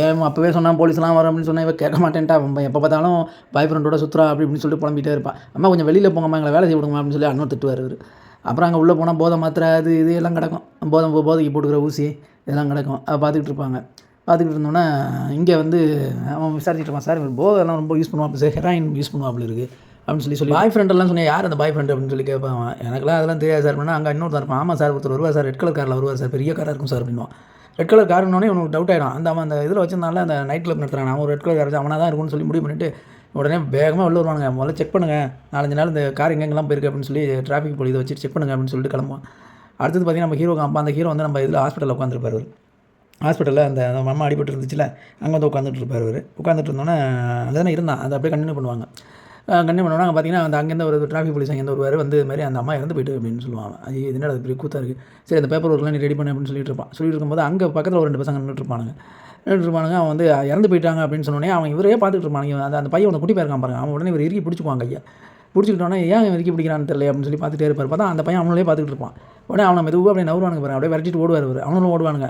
ஏன் அப்போவே சொன்னான் போலீஸ்லாம் வரும் அப்படின்னு சொன்னால் இவன் கேட்க மாட்டேன்ட்டா, அவன் எப்போ பார்த்தாலும் பாய் ஃப்ரெண்டோட சுற்றுறா அப்படின்னு சொல்லிட்டு புலம்பிகிட்டே இருப்பான். அம்மா கொஞ்சம் வெளியில் போங்கம்மா, எங்களை வேலை செய்ய விடுங்க அப்படின்னு சொல்லி அண்ணன் திட்டுவார். அப்புறம் அங்கே உள்ளே போனால் போதை மாத்திரை அது இது எல்லாம் கிடக்கும், போதைக்கு போட்டுக்கிற ஊசி இதெல்லாம் கிடக்கும். அதை பார்த்துக்கிட்டு இருப்பாங்க. பார்த்துக்கிட்டு இருந்தோன்னே இங்கே வந்து அவன் விசாரிச்சுட்டு இருப்பான், சார் இவர் போதெல்லாம் ரொம்ப யூஸ் பண்ணுவான் சார், ஹெராயின் யூஸ் பண்ணுவாப்பில் இருக்குது அப்படின்னு சொல்லி பாய் ஃப்ரெண்டெல்லாம் சொன்னேன். யார் அந்த பாய் ஃப்ரெண்ட் அப்படின்னு சொல்லி கேட்பான். எனக்குலாம் அதெல்லாம் தெரியாது சார் அப்படின்னா, அங்கே இன்னொருத்தர் இருப்பான். ஆமாம் சார் ஒருத்தர் வருவார் சார், ரெட் கலர் காரில் வருவார் சார், பெரிய காராக இருக்கும் சார் அப்படின்வான். ரெட் கலர் காருன்னொடனே உனக்கு டவுட் ஆகிடும். அந்த இதில் வச்சிருந்தால அந்த நைட் கிளப் நடத்துகிறான், அவன் ஒரு ரெட் கலர் கார் அவனாக தான் இருக்கும்னு சொல்லி முடிவு பண்ணிவிட்டு உடனே வேகமாக வெளில வருவானுங்க. முதல்ல செக் பண்ணுங்கள், 4-5 நாள் இந்த கார் எங்கெங்கெல்லாம் போயிருக்கு அப்படின்னு சொல்லி டிராஃபிக் போலீஸை வச்சு செக் பண்ணுங்கள் அப்படின்னு சொல்லிட்டு கிளம்புவான். அடுத்தது பார்த்திங்கன்னா நம்ம ஹீரோ காம்பா. அந்த ஹீரோ வந்து நம்ம இதில் ஹாஸ்பிட்டலில் உட்காந்துருப்பார். ஹாஸ்பிட்டலில் அந்த அம்மா அடிபட்டு இருந்துச்சுல, அங்கே வந்து உட்காந்துட்டு இருப்பார். உட்காந்துட்டு இருந்தோன்னே அங்கே தானே இருந்தான், அதை அப்படியே கண்டினியூ பண்ணுவாங்க. கண்டினியூ பண்ணுவாங்க. அங்கே பார்த்தீங்கன்னா அந்த அங்கேருந்து ஒரு டிராஃபிக் போலீஸ் அங்கேருந்து ஒருவர் வந்து இது மாதிரி அந்த அம்மா இறந்து போய்ட்டு அப்படின்னு சொல்லுவாங்க. அது என்னடா அது பெரிய கூத்தாக இருக்குது, சரி அந்த பேப்பர் ஒர்க்லாம் நீ ரெடி பண்ணு அப்படின்னு சொல்லிட்டு இருப்பான். சொல்லிட்டு இருக்கும்போது அங்கே பக்கத்தில் ஒரு 2 பசங்க நின்றுட்டுருப்பானுங்க. அவன் வந்து இறந்து போயிட்டாங்க அப்படின்னு சொன்னோடனே அவன் இவரே பார்த்துட்டு இருப்பானுங்க. அந்த பையன் ஒன்று குட்டி போயிருக்கான் பாருங்க. அவன் உடனே இவர் இறுக்கி பிடிச்சிக்குவாங்க ஐயா. பிடிச்சிக்கிட்டோன்னே ஏன் இறுக்கி பிடிக்கிறான்னு தெரியல அப்படின்னு சொல்லி பார்த்துட்டே இருப்பார். பார்த்தா அந்த பையன் அவங்களே பார்த்துட்டு இருப்பான். உடனே அவனை மெதுவாக அப்படியே நவுருவானுங்க பாருங்க, அப்படியே விரட்டிட்டு ஓடுவார். அவனும் ஓடுவானுங்க.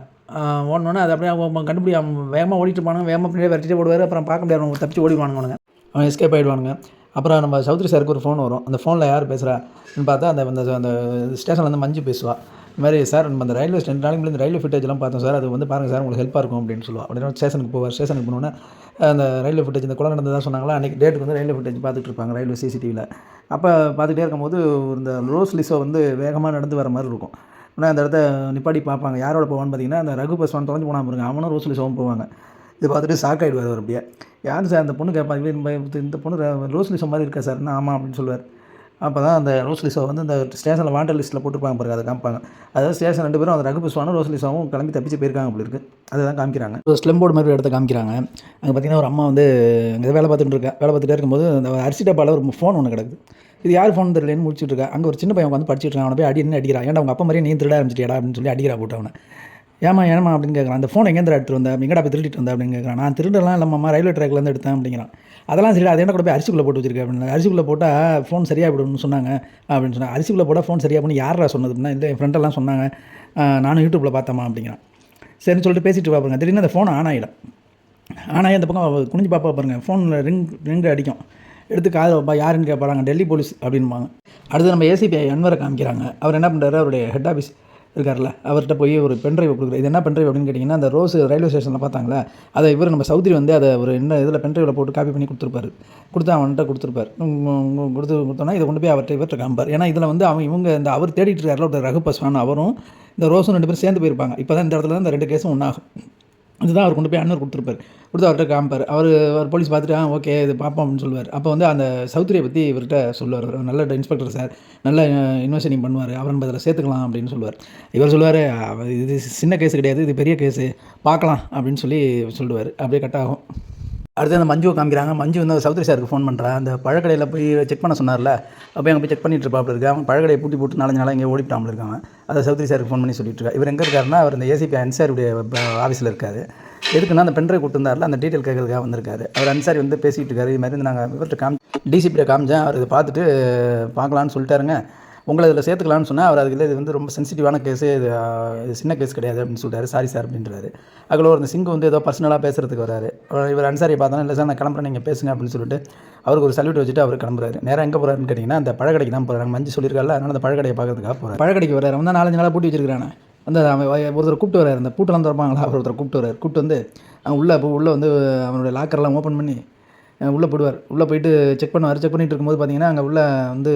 ஓடனோடனே அது அப்படியே அவன் கண்டுபிடி அவன் வேகமாக ஓடிட்டு இருப்பானுங்க. வேகமாக பின்னாடி விரட்டிட்டு ஓடுவார். அப்புறம் பார்க்க முடியாது, அவங்க தப்பிச்சு ஓடிடுவானுங்க. அவன் எஸ்கேப் ஆகிடுவானுங்க. அப்புறம் நம்ம சௌத்ரி சாருக்கு ஒரு ஃபோன் வரும். அந்த ஃபோனில் யார் பேசுகிறான்னு பார்த்தா அந்த ஸ்டேஷனில் வந்து மஞ்சு பேசுவாள். இது மாதிரி சார் நம்ம அந்த ரயில்வே 2 நாளைக்கு முன்னாடி இந்த ரயில்வே ஃபுட்டேஜ்லாம் பார்த்தோம் சார், அது வந்து பாருங்கள் சார் உங்களுக்கு ஹெல்ப்பாக இருக்கும் அப்படின்னு சொல்லுவாள். அப்படின்னா ஸ்டேஷனுக்கு போவார். ஸ்டேஷனுக்கு போனோன்னே அந்த ரயில்வே ஃபுட்டேஜ் இந்த கொலை நடந்ததாக சொன்னாங்களா, அன்றைக்கி டேட்டுக்கு வந்து ரயில்வே ஃபுட்டேஜ் பார்த்துட்டு இருப்பாங்க ரயில்வே சிசிடிவியில். அப்போ பார்த்துட்டே இருக்கும்போது இந்த ரோஸ் லிசோ வந்து வேகமாக நடந்து வர மாதிரி இருக்கும். ஆனால் அந்த இடத்த நிப்பாடி பார்ப்பாங்க. யாரோட போவான்னு பார்த்தீங்கன்னா அந்த ரகு பஸ்வான் தொலைஞ்சு போனால் பாருங்க, அவனும் ரோஸ் லிசோவும் போவாங்க. இது பார்த்துட்டு ஷாக் ஆகிடுவார் அவர். அப்படியே யார் சார் அந்த பொண்ணு கேட்பாங்க, இந்த பொண்ணு ரோஸ் லிசோ மாதிரி இருக்கா சார், ஆமாம் அப்படின்னு சொல்லுவார். அப்போ தான் அந்த ரோஸ்லிஸாவை வந்து இந்த ஸ்டேஷனில் வாண்டட் லிஸ்ட்டில் போட்டுருப்பாங்க பாருங்க, அதை காமிப்பாங்க. அதாவது ஸ்டேஷன் 2 பேரும் அந்த ரகு புஷ்வானும் ரோஸ்லிஸாவும் கிளம்பி தப்பிச்சு போயிருக்காங்க அப்படி இருக்குது. அதை தான் காமிக்கிறாங்க. ஒரு ஸ்லம் போர்டு மாதிரி ஒரு இடத்த காமிக்கிறாங்க. அங்கே பார்த்தீங்கன்னா ஒரு அம்மா வந்து அங்கே வேலை பார்த்துட்டு இருக்கா. வேலை பார்த்துட்டே இருக்கும்போது அந்த அரிசி டப்பாவில் ஒரு ஃபோன் ஒன்று கிடக்குது. இது யார் ஃபோன் தெரியலன்னு முடிச்சுட்டு இருக்கா. அங்கே ஒரு சின்ன பையன் வந்து படிச்சுட்டு இருக்கான். அவனை போய் அடின்னு அடிக்கிறான். ஏன்டா உங்கள் அப்பா மாதிரியே நீ திருட ஆரம்பிச்சிட்டியாடா அப்படின்னு சொல்லி அடிக்கிறா போட்டு அவனை. ஏமா அப்படின்னு கேட்குறான். அந்த ஃபோன் எங்கேருந்து எடுத்துட்டு வந்தேன், எங்கடா போய் திருடிட்டு வந்தேன் அப்படின்னு கேட்குறான். நான் திருடலாம் இல்லைம்மா, ரயில்வே ட்ராக்லேருந்து எடுத்தேன் அப்படிங்கிறான். அதெல்லாம் சரி, அதை என்ன கூட போய் அரிசிக்குள்ளே போட்டு வச்சிருக்கேன் அப்படின்னு. அரிசிக்குள்ளே போட்டால் ஃபோன் சரியாக போயிடும்னு சொன்னாங்க அப்படின்னு சொன்னாங்க. அரிசிக்குள்ளே போட்டால் ஃபோன் சரியாக பண்ணி யாரா சொன்னது அப்படின்னா, இல்லை என் ஃப்ரெண்டெல்லாம் சொன்னாங்க, நானும் யூடியூப்பில் பார்த்தேம்மா அப்படிங்கிறான். சரின்னு சொல்லிட்டு பேசிட்டு பார்ப்பாங்க. திடீர்னு அந்த ஃபோன் ஆன் ஆகிடும். ஆனால் அந்த பக்கம் குனிஞ்சு பார்ப்பா பாருங்கள், ஃபோனில் ரிங் அடிக்கும். எடுத்து காதில் யாருன்னு கேட்பாங்க, டெல்லி போலீஸ் அப்படின்பாங்க. அடுத்து நம்ம ஏசிபி அன்வரை காமிக்கிறாங்க. அவர் என்ன பண்ணுறாரு, அவருடைய ஹெட் ஆஃபீஸ் இருக்கார்ல, அவர்கிட்ட போய் ஒரு பென்ட்ரைவ் கொடுக்குறாரு. இது என்ன பென்ட்ரைவ் அப்படின்னு கேட்டிங்கன்னா, அந்த ரோஸ் ரயில்வே ஸ்டேஷனில் பார்த்தாங்களா, அதை இவர் நம்ம சௌத்ரி வந்து அதை ஒரு என்ன இதில் பென்ட்ரைவில் போட்டு காப்பி பண்ணி கொடுத்துருப்பாரு. அவன்கிட்ட கொடுத்துருப்பார். கொடுத்தோன்னா இதை கொண்டு போய் இவர்கிட்ட காமிப்பார். ஏன்னா இதில் வந்து இவங்க இந்த அவர் தேடிட்டு இருக்காருல ஒரு ரகு புஷ்வான், அவரும் இந்த ரோஸும் 2 பேரும் சேர்ந்து போயிருப்பாங்க. இப்போ தான் இந்த இடத்துல தான் இந்த 2 கேஸும் ஒன்றாகும். இதுதான் அவர் கொண்டு போய் அன்வர் கொடுத்துருப்பார். அவர்கிட்ட காமிப்பார். அவர் போலீஸ் பார்த்துட்டு ஓகே இது பார்ப்போம் அப்படின்னு சொல்லுவார். அப்போ வந்து அந்த சௌத்ரியை பற்றி இவர்கிட்ட சொல்லுவார். நல்ல இன்ஸ்பெக்டர் சார், நல்ல இன்வெஸ்டிங் பண்ணுவார், அவரை நம்ம அதில் சேர்த்துக்கலாம் அப்படின்னு சொல்லுவார். இவர் சொல்லுவார், இது சின்ன கேஸ் கிடையாது, இது பெரிய கேஸு, பார்க்கலாம் அப்படின்னு சொல்லுவார். அப்படியே கட் ஆகும். அடுத்து அந்த மஞ்சுவை காமிக்கிறாங்க. மஞ்சு வந்து சௌத்ரி சாருக்கு ஃபோன் பண்ணுறா. அந்த பழக்கடையில் போய் செக் பண்ண சொன்னார்ல, அப்போ அங்கே போய் செக் பண்ணிட்டு இருப்பாப்பில் இருக்கு. அவன் பழக்கடையை போட்டு 4 நாளாக இங்கே ஓடிட்டாமல் இருக்காங்க. அதை சௌத்ரி சாருக்கு ஃபோன் பண்ணி சொல்லிட்டு இருக்கா. இவர் எங்கே இருக்காருன்னா, அவர் இந்த ஏசிபி அன்சாரியுடைய ஆஃபீஸில் இருக்காரு. எதுக்குன்னா அந்த பென்ட்ரைவ் கொடுத்துருந்தாரில் அந்த டீட்டெயில் கேட்கறதுக்காக வந்திருக்காரு. அவர் அன்சாரி வந்து பேசிகிட்டு இருக்காரு. இது மாதிரி நாங்கள் இவர்கிட்ட டிசிபியை காமிச்சேன். அவர் இதை பார்த்துட்டு பார்க்கலான்னு சொல்லிட்டாருங்க. உங்களை இதில் சேர்த்துக்கலான்னு சொன்னால் அவர் அதுக்கு இது வந்து ரொம்ப சென்சிட்டிவான கேஸு, இது சின்ன கேஸ் கிடையாது அப்படின்னு சொல்லிட்டாரு. சாரி சார் அப்படின்றாரு. அதில் ஒரு சிங்கு வந்து ஏதோ பர்சனலாக பேசுகிறதுக்கு வராரு. இவர் அன்சாரியை பார்த்தோன்னா, இல்லை சார் நான் கிளம்புறேன், நீங்கள் பேசுங்க அப்படின்னு சொல்லிட்டு அவருக்கு ஒரு சல்யூட் வச்சுட்டு அவர் கிளம்புறாரு. நேராக எங்கே போகிறாருன்னு கேட்டிங்கன்னா, அந்த பழக்கடைக்கு தான் போகிறாங்க. மஞ்சு சொல்லியிருக்காரு, அதனால் அந்த பழக்கடையை பார்க்கறதுக்காக போகிறார். பழக்கடைக்கு வராரு. வந்து 4-5 நாளாக பூட்டி வச்சிருக்காங்க. வந்து ஒருத்தர் கூப்பிட்டு வராரு. அந்த பூட்டெல்லாம் திறப்பாங்களா, அவர் ஒருத்தர் கூப்பிட்டு வராரு. கூப்பிட்டு வந்து உள்ளே வந்து அவனுடைய லாக்கர்லாம் ஓப்பன் பண்ணி உள்ளே போயிடுவார். உள்ளே போயிட்டு செக் பண்ணிட்டு இருக்கும்போது பார்த்தீங்கன்னா, அங்கே உள்ள வந்து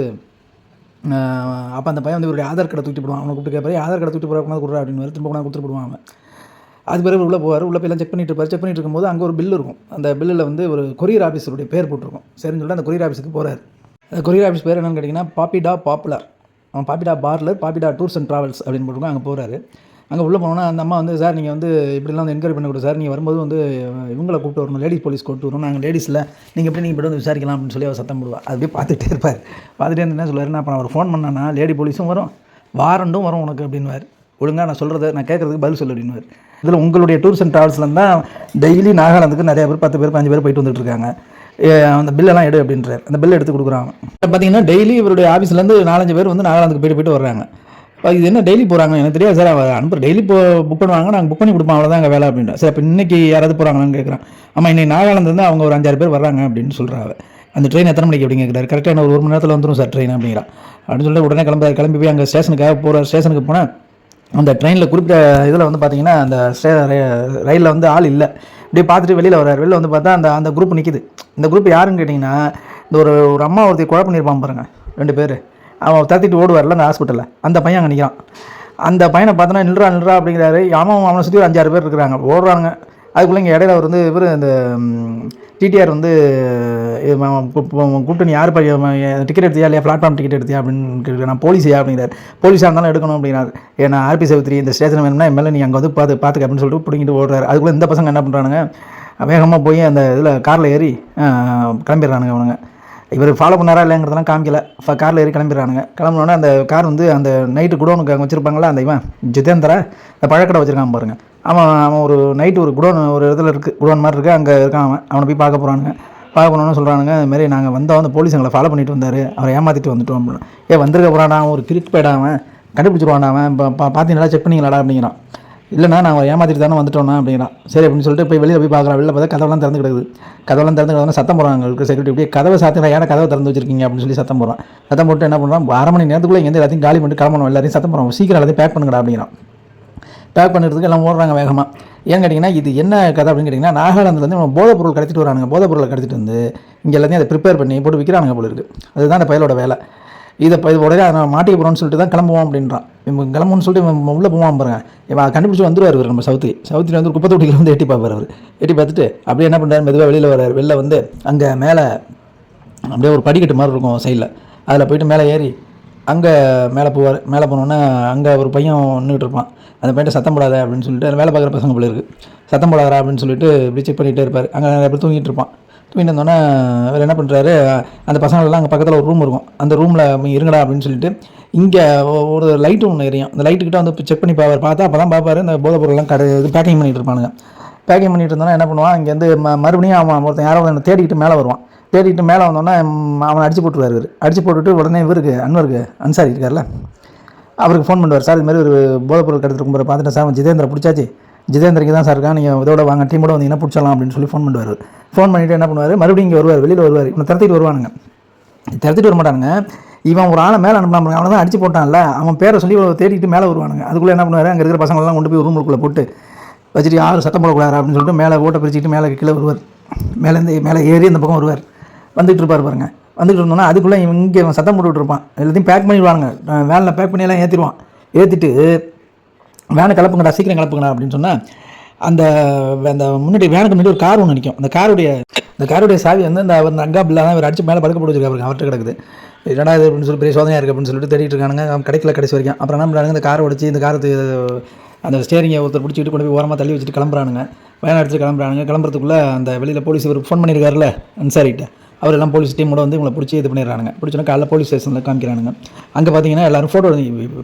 அப்போ அந்த பையன் வந்து இவருடைய ஆதார் கார்டை தூக்கிட்டு போடுவான். அவனை கூப்பிட்டு கேட்பாரு, ஆதார் கார்டை தூக்கிட்டு போகிறா கொடுறா அப்படின்னு திரும்ப கொண்டா கொடுத்துட்டு போடுவான் அவன். அது பிறகு உள்ளே போவார். உள்ளே போய் எல்லாம் செக் பண்ணிட்டு இருக்கும்போது அங்கே ஒரு பில் இருக்கும். அந்த பில்லில் வந்து ஒரு கொரியர் ஆஃபீஸருடைய பேர் போட்டிருக்கும். சரின்னு சொல்லிட்டு அந்த கொரியர் ஆஃபீஸுக்கு போகிறார். அந்த கொரியர் ஆஃபீஸ் பேர் என்னென்னு கேட்டிங்கன்னா, பாப்பிடா பாப்புலர், அவன் பாப்பிடா பார்லர், பாப்பிடா டூர்ஸ் அண்ட் ட்ராவல்ஸ் அப்படின்னு போட்டிருக்கோம். அங்கே போகிறாரு. அங்கே உள்ளே போனோன்னா அந்த அம்மா வந்து, சார் நீங்கள் வந்து இப்படிலாம் வந்து என்கொயரி பண்ணி கொடுங்க சார், நீங்கள் வரும்போது வந்து இவங்களை கூப்பிட்டு வரணும், லேடிஸ் போலீஸ் கூப்பிட்டு வரணும், நாங்கள் லேடிஸில் நீங்கள் இப்படி வந்து விசாரிக்கலாம் அப்படின்னு சொல்லி அவர் சத்தம் போடுவார். அது அப்படியே பார்த்துட்டே இருப்பார். பார்த்துட்டே என்ன சொல்லுவாருன்னா, அப்போ அவர் ஃபோன் பண்ணான்னா லேடி போலீஸும் வரும், வாரண்டும் வரும் உனக்கு அப்படின்வார். ஒழுங்காக நான் சொல்கிறத நான் கேட்குறதுக்கு பதில் சொல்லு அப்படின்வார். இதில் உங்களுடைய டூர்ஸ் அண்ட் ட்ராவல்ஸில் தான் டெய்லி நாகாலாந்துக்கு நிறைய பேர் 10 பேர் 5 பேர் போயிட்டு வந்துட்டு இருக்காங்க. அந்த பில்லெல்லாம் எடு அப்படின்றார். அந்த பில்லை எடுத்து கொடுக்குறாங்க. பார்த்தீங்கன்னா டெய்லி இவருடைய ஆஃபீஸ்லேருந்து 4-5 பேர் வந்து நாகாலாந்துக்கு போயிட்டு வர்றாங்க. இது என்ன டெய்லி போகிறாங்க எனக்கு தெரியாது சார், அவர் அனுப்புகிற டெய்லி புக் பண்ணுவாங்க, நாங்கள் புக் பண்ணி கொடுப்போம், அவ்வளோதான் எங்கள் வேலை அப்படின்றா. சரி, இப்போ இன்றைக்கி யாராவது போகிறாங்களான்னு கேட்குறான். ஆமாம், இன்றைக்கி நாகாலாந்து வந்து அவங்க ஒரு 5-6 பேர் வர்றாங்க அப்படின்னு சொல்கிறாங்க. அந்த ட்ரெயின் எத்தனை மணிக்கு அப்படின்னு கேட்குறாரு. கரெக்டாக ஒரு மணி நேரத்தில் வந்துடும் சார் ட்ரெயின் அப்படிங்கிறான். அப்படின்னு சொல்லிட்டு உடனே கிளம்பி போய் அங்கே ஸ்டேஷனுக்கு போனால் அந்த ட்ரெயினில் குறிப்பிட்ட இதில் வந்து பார்த்தீங்கன்னா அந்த ரயிலில் வந்து ஆள் இல்லை. இப்படியே பார்த்துட்டு வெளியில் வர்றாரு. வெளியில் வந்து பார்த்தா அந்த குரூப் நிற்கிது. இந்த குரூப் யாருன்னு கேட்டிங்கன்னா, இந்த ஒரு அம்மா ஒருத்தி கொலை பண்ணியிருப்பான் பாருங்கள், 2 பேர். அவன் தத்திட்டு ஓடுவார்ல அந்த ஹாஸ்பிட்டலில், அந்த பையன் அங்கே நிற்கிறான். அந்த பையனை பார்த்தோன்னா நில்றா அப்படிங்கிறாரு. அவனை சுற்றி ஒரு 5-6 பேர் இருக்கிறாங்க, ஓடுறாங்க. அதுக்குள்ளே இங்கே இடையில வந்து இவர் இந்த டிடிஆர் வந்து கூப்பிட்டு, நீ யார் டிக்கெட் எடுத்தியா இல்லையா, பிளாட்ஃபார்ம் டிக்கெட் எடுத்தியா அப்படின்னு கேட்குறேன். நான் போலீஸையா அப்படிங்கிறார். போலீஸாக இருந்தாலும் எடுக்கணும் அப்படிங்கிறார். ஏன்னா ஆர்பி சௌத்ரி இந்த ஸ்டேஷன் வேணும்னா எம்எல்ஏ நீ அங்கே வந்து பார்த்துக்க அப்படின்னு சொல்லிட்டு பிடிங்கிட்டு ஓடுறாரு. அதுக்குள்ளே இந்த பசங்க என்ன பண்ணுறானுங்க, வேகமாக போய் அந்த இதில் காரில் ஏறி கிளம்பிடுறானுங்க. அவனுங்க இவர் ஃபாலோ பண்ணாரா இல்லைங்கிறதெல்லாம் காமிக்கல. காரில் ஏறி கிளம்பிடுறானுங்க. கிளம்பினோடனே அந்த கார் வந்து அந்த நைட்டு குடோனுக்கு அங்கே வச்சுருப்பாங்களா, அந்த இவன் ஜிதேந்திரா அந்த பழக்கடை வச்சுருக்கான் பாருங்கள். அவன் ஒரு நைட்டு ஒரு குடோன் ஒரு இடத்துல இருக்குது, குடோன் மாதிரி இருக்குது, அங்கே இருக்கான். அவனை போய் பார்க்க போகிறானுங்க. பார்க்க போனோன்னு சொல்கிறானுங்க, இதுமாரி நாங்கள் வந்து போலீஸ் எங்களை ஃபாலோ பண்ணிட்டு வந்தார், அவரை ஏமாற்றிட்டு வந்துட்டோம் அப்படின்னு. வந்திருக்க போகிறான், ஒரு கிரிக் போயிடாமல் கண்டுபிடிச்சிருவான். அவன் பார்த்தீங்களா, செக் பண்ணிங்களாடா அப்படிங்கிறான். இல்லைண்ணா நாங்கள் ஏமாற்றிட்டு தானே வந்துட்டோம்னா அப்படிங்கிறான். சரி அப்படின்னு சொல்லிட்டு போய் வெளியில் போய் பார்க்குறான். வெளியில் பார்த்தா கதவெல்லாம் திறந்து கிடக்குது. சத்தம் போடுறாங்க அவங்களுக்கு செக்யூரிட்டி. இப்படியே கதவை சாத்தினா ஏன்னா கதவை திறந்து வச்சிருக்கீங்க அப்படின்னு சொல்லி சத்தம் போடுறான். சத்தம் போட்டு என்ன பண்ணுறான், 1/2 மணி நேரத்துக்குள்ளே இங்கேருந்து எல்லாத்தையும் காலி பண்ணிட்டு கிளம்பணும், எல்லாத்தையும் சத்தம் போடுறான், சீக்கிரம் எல்லாத்தையும் பேக் பண்ணுங்கடா அப்படிங்கிறான். பேக் பண்ணுறதுக்கு எல்லாம் ஓடுறாங்க வேகமாக. ஏன்னு கேட்டிங்கன்னா, இது என்ன கதை அப்படின்னு கேட்டிங்கன்னா, நாகாலாந்துலேருந்து நம்ம போதைப் பொருள் கடத்திட்டு வரானுங்க. போதைப் பொருளை கடத்திட்டு வந்து இங்கே எல்லாத்தையும் அதை ப்ரிப்பேர் பண்ணி போட்டு விற்கிறானுங்க போல இருக்குது. அதுதான் அந்த பயலோட வேலை. இது உடனே நான் மாட்டிக்க போகிறோன்னு சொல்லிட்டு தான் கிளம்புவோம் அப்படின்றான். இவன் கிளம்புன்னு சொல்லிட்டு இவன் உள்ளே போவான் பாருங்க. இவன் கண்டுபிடிச்சி வந்துடுவார். இவர் நம்ம சவுத்தில் வந்து குப்பை தொட்டியில் வந்து எட்டி பார்ப்பார். அவர் எட்டி பார்த்துட்டு அப்படியே என்ன பண்ணுறாரு, மெதுவாக வெளியில் வர்றாரு. வெளில வந்து அங்கே மேலே அப்படியே ஒரு படிக்கட்டு மாதிரி இருக்கும் சைடில். அதில் போயிட்டு மேலே ஏறி அங்கே மேலே போவார். மேலே போனோன்னே அங்கே ஒரு பையன் நின்றுட்டு இருப்பான். அந்த பையன் சத்தம் போடாத அப்படின்னு சொல்லிட்டு வேலை பார்க்குற பசங்க போல இருக்குது. சத்தம் போடாதா அப்படின்னு சொல்லிட்டு இப்படி செக் பண்ணிகிட்டே இருப்பார். அங்கே நிறைய பேர் தூங்கிட்டு இருப்பான். தூங்கிட்டு இருந்தோன்னே அவர் என்ன பண்ணுறாரு, அந்த பசங்களெல்லாம் அங்கே பக்கத்தில் ஒரு ரூம் இருக்கும். அந்த ரூமில் இருங்கடா அப்படின்னு சொல்லிட்டு இங்கே ஒரு லைட்டு ஒன்று எரியும். அந்த லைட்டுக்கிட்ட வந்து செக் பண்ணி பார்த்தா அப்போ தான் பார்ப்பாரு இந்த போதைப் பொருள்லாம் இது பேக்கிங் பண்ணிகிட்டு இருப்பானுங்க. பேக்கிங் பண்ணிட்டு இருந்தோன்னா என்ன பண்ணுவான், இங்கேருந்து மறுபடியும் அவன் ஒருத்தன் யாரோ ஒன்று தேடிக்கிட்டு மேலே வருவான். தேடிட்டு மேலே வந்தோன்னா அவனை அடிச்சு போட்டுருவார். இவர் அடிச்சு போட்டுட்டு உடனே இவருக்கு அன்வருக்கு அன்சாரி இருக்கார்ல, அவருக்கு ஃபோன் பண்ணுவார். சார் இதுமாதிரி ஒரு போதைப் பொருள் எடுத்துகிட்டு போகிற பார்த்துட்டு சார் ஜிதேந்திர பிடிச்சாச்சு, ஜிதேந்திரக்கு தான் சார் இருக்கா, நீங்கள் இதோட வாங்க டீமோட வந்தீங்கன்னா பிடிச்சலாம் அப்படின்னு சொல்லி ஃபோன் பண்ணுவார். ஃபோன் பண்ணிவிட்டு என்ன பண்ணுவார், மறுபடியும் இங்கே வருவார், வெளியில் வருவார். இவனை திறத்திட்டு வருவானுங்க. திறத்திட்டு வர மாட்டானுங்க. இவன் ஒரு ஆளை மேலே அனுப்பலாம், அவனை தான் அடிச்சு போட்டான்ல, அவன் பேரை சொல்லி தேடிட்டு மேலே வருவானுங்க. அதுக்குள்ளே என்ன பண்ணுவார், அங்கே இருக்கிற பசங்களெல்லாம் கொண்டு போய் ரூமுக்குள்ளே போட்டு வச்சுட்டு யாரும் சத்தம் போடக்கூடாது அப்படின்னு சொல்லிட்டு மேலே ஓட்டை பிரிச்சுட்டு மேலே கீழே வருவார். மேலே ஏறி அந்த பக்கம் வருவார். வந்துகிட்டு இருப்பார் பாருங்க. வந்துகிட்டு இருந்தோன்னா அதுக்குள்ளே இங்கே சத்தம் போட்டுக்கிட்டு இருப்பான். எல்லாத்தையும் பேக் பண்ணிடுவாங்க. வேனில் பேக் பண்ணி எல்லாம் ஏற்றிடுவான். ஏற்றிட்டு வேனை கிளப்புங்கடா, சீக்கிரம் கிளப்புங்கடா அப்படின்னு சொன்னால் அந்த முன்னாடி வேனுக்கு முன்னாடி ஒரு கார் ஒன்று நிற்கும். அந்த காருடைய சாவி வந்து அந்த அங்காப்பில் தான் இவர் அடிச்சு மேலே படுக்க போட்டு வச்சிருக்காரு. அவர்கிட்ட கிடக்குது. என்னடா இது அப்படின்னு சொல்லி பெரிய சோதனையாக இருக்குது அப்படின்னு சொல்லிட்டு தேடிட்டு இருக்கானுங்க. கிடைக்கல கடைசி வரைக்கும். அப்புறம் என்ன பண்ணுறாங்க, இந்த காரை உடச்சி இந்த காரத்து அந்த ஸ்டேரிங்கை ஒருத்தர் பிடிச்சிட்டு கொண்டு போய் ஓரமாக தள்ளி வச்சுட்டு கிளம்புறானுங்க. வேனை எடுத்துட்டு கிளம்புறானுங்க. கிளம்புறதுக்குள்ளே அந்த வெளியில் போலீஸ் இவர் ஃபோன் பண்ணியிருக்காருல அன்சாரிகிட்ட, அவர் எல்லாம் போலீஸ் டீமோட வந்து இவங்களை பிடிச்சி இது பண்ணிடுறானுங்க. பிடிச்சோன்னா காலைல போலீஸ் ஸ்டேஷனில் காமிக்கிறானுங்க. அங்கே பார்த்தீங்கன்னா எல்லோரும் ஃபோட்டோ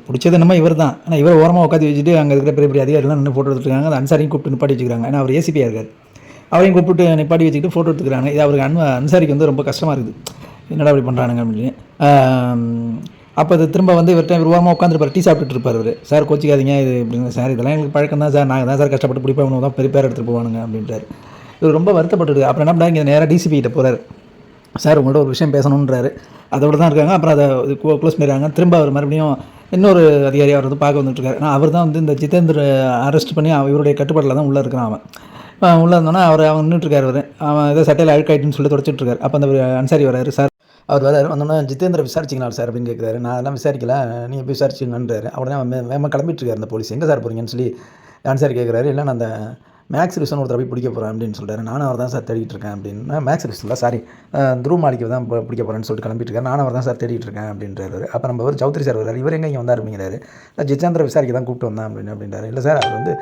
பிடிச்சது என்னமோ இவர் தான். ஆனால் இவர் ஓரமாக உட்காந்து வச்சுட்டு அங்கே இருக்கிற பெரிய பெரிய அதிகாரிலாம் நின்று ஃபோட்டோ எடுத்துருக்காங்க. அந்த அன்சாரியும் கூப்பிட்டு நிப்பாட்டி வச்சுக்கிறாங்க. ஏன்னா அவர் ஏசிபியாக இருக்கார். அவரையும் கூப்பிட்டு நிப்பாட்டி வச்சுக்கிட்டு ஃபோட்டோ எடுத்துக்கிறாங்க. இது அவருக்கு அன்சாரிக்கு வந்து ரொம்ப கஷ்டமாக இருக்குது. என்னடா அப்படி பண்ணுறானுங்க அப்படின்னு. அப்போ அது திரும்ப வந்து இவர்கிட்ட ஓரமாக உட்காந்துருப்பார். டீ சாப்பிட்டுட்டு இருப்பார் இவர். சார் கோச்சிக்காதீங்க இது இப்படிங்க சார், இதெல்லாம் எங்களுக்கு பழக்கம் தான் சார், நாங்கள் தான் சார் கஷ்டப்பட்டு பிடிப்போம், இவங்க தான் பெரிய பேர் எடுத்துகிட்டு போவானுங்க அப்படின்றார். இவர் ரொம்ப வருத்தப்பட்டுருக்கு. அப்புறம் என்ன பண்ணாங்க, இங்கே நேராக டிசிபி கிட்ட போகிறார். சார் உங்கள்கிட்ட ஒரு விஷயம் பேசணுன்றாரு. அதோடு தான் இருக்காங்க. அப்புறம் அதை க்ளோஸ் பண்ணிடுறாங்க. திரும்ப அவர் மறுபடியும் இன்னொரு அதிகாரி அவர் வந்து பார்க்க வந்துட்டுருக்காரு. ஆனால் அவர் தான் வந்து இந்த ஜிதேந்திர அரெஸ்ட் பண்ணி இவருடைய கட்டுப்பாட்டில் தான் உள்ளே இருக்கிறான். அவன் உள்ளே இருந்தோன்னா அவன் நின்றுட்டுருக்கார். அவன் ஏதோ சட்டையில் அழுக்காயிட்டுன்னு சொல்லி தொடச்சிட்ருக்காரு. அப்போ அந்த அன்சாரி வராரு. சார் அவர் வராரு. வந்தோன்னா ஜிதேந்திர விசாரிச்சிங்களா சார் அப்படின்னு கேட்குறாரு. நான் அதெல்லாம் விசாரிக்கல, நீங்கள் போய் விசாரிச்சிங்கன்றாரு. உடனே அவன் வேகமாக கிளம்பிட்டுருக்காரு. அந்த போலீஸ் எங்கே சார் போகிறீங்கன்னு சொல்லி அன்சாரி கேட்குறாரு. இல்லை நான் அந்த மேக்ஸ் ரிசன் ஒருத்தர் போய் பிடிக்க போகிறேன் அப்படின்னு சொல்கிறாரு. நானும் அவர் தான் சார் தேடிட்டு இருக்கேன் அப்படின்னா, மேக்ஸ் ரிசன் இல்லை சாரி துருமாலிக்கு தான் பிடிக்க போகிறேன்னு சொல்லிட்டு கிளம்பிட்டு இருக்காரு. நானும் அவர் தான் சார் தேடிட்டு இருக்கேன் அப்படின்றாரு. அப்போ நம்ம ஒரு சௌத்ரி சார் வர்றாரு. இவர் எங்கே இங்கே வந்தார் அப்படிங்கிறாரு. நான் ஜிதேந்திர விசாரிக்க தான் கூப்பிட்டு வந்தேன் அப்படின்றாரு. இல்லை சார் அவர் வந்து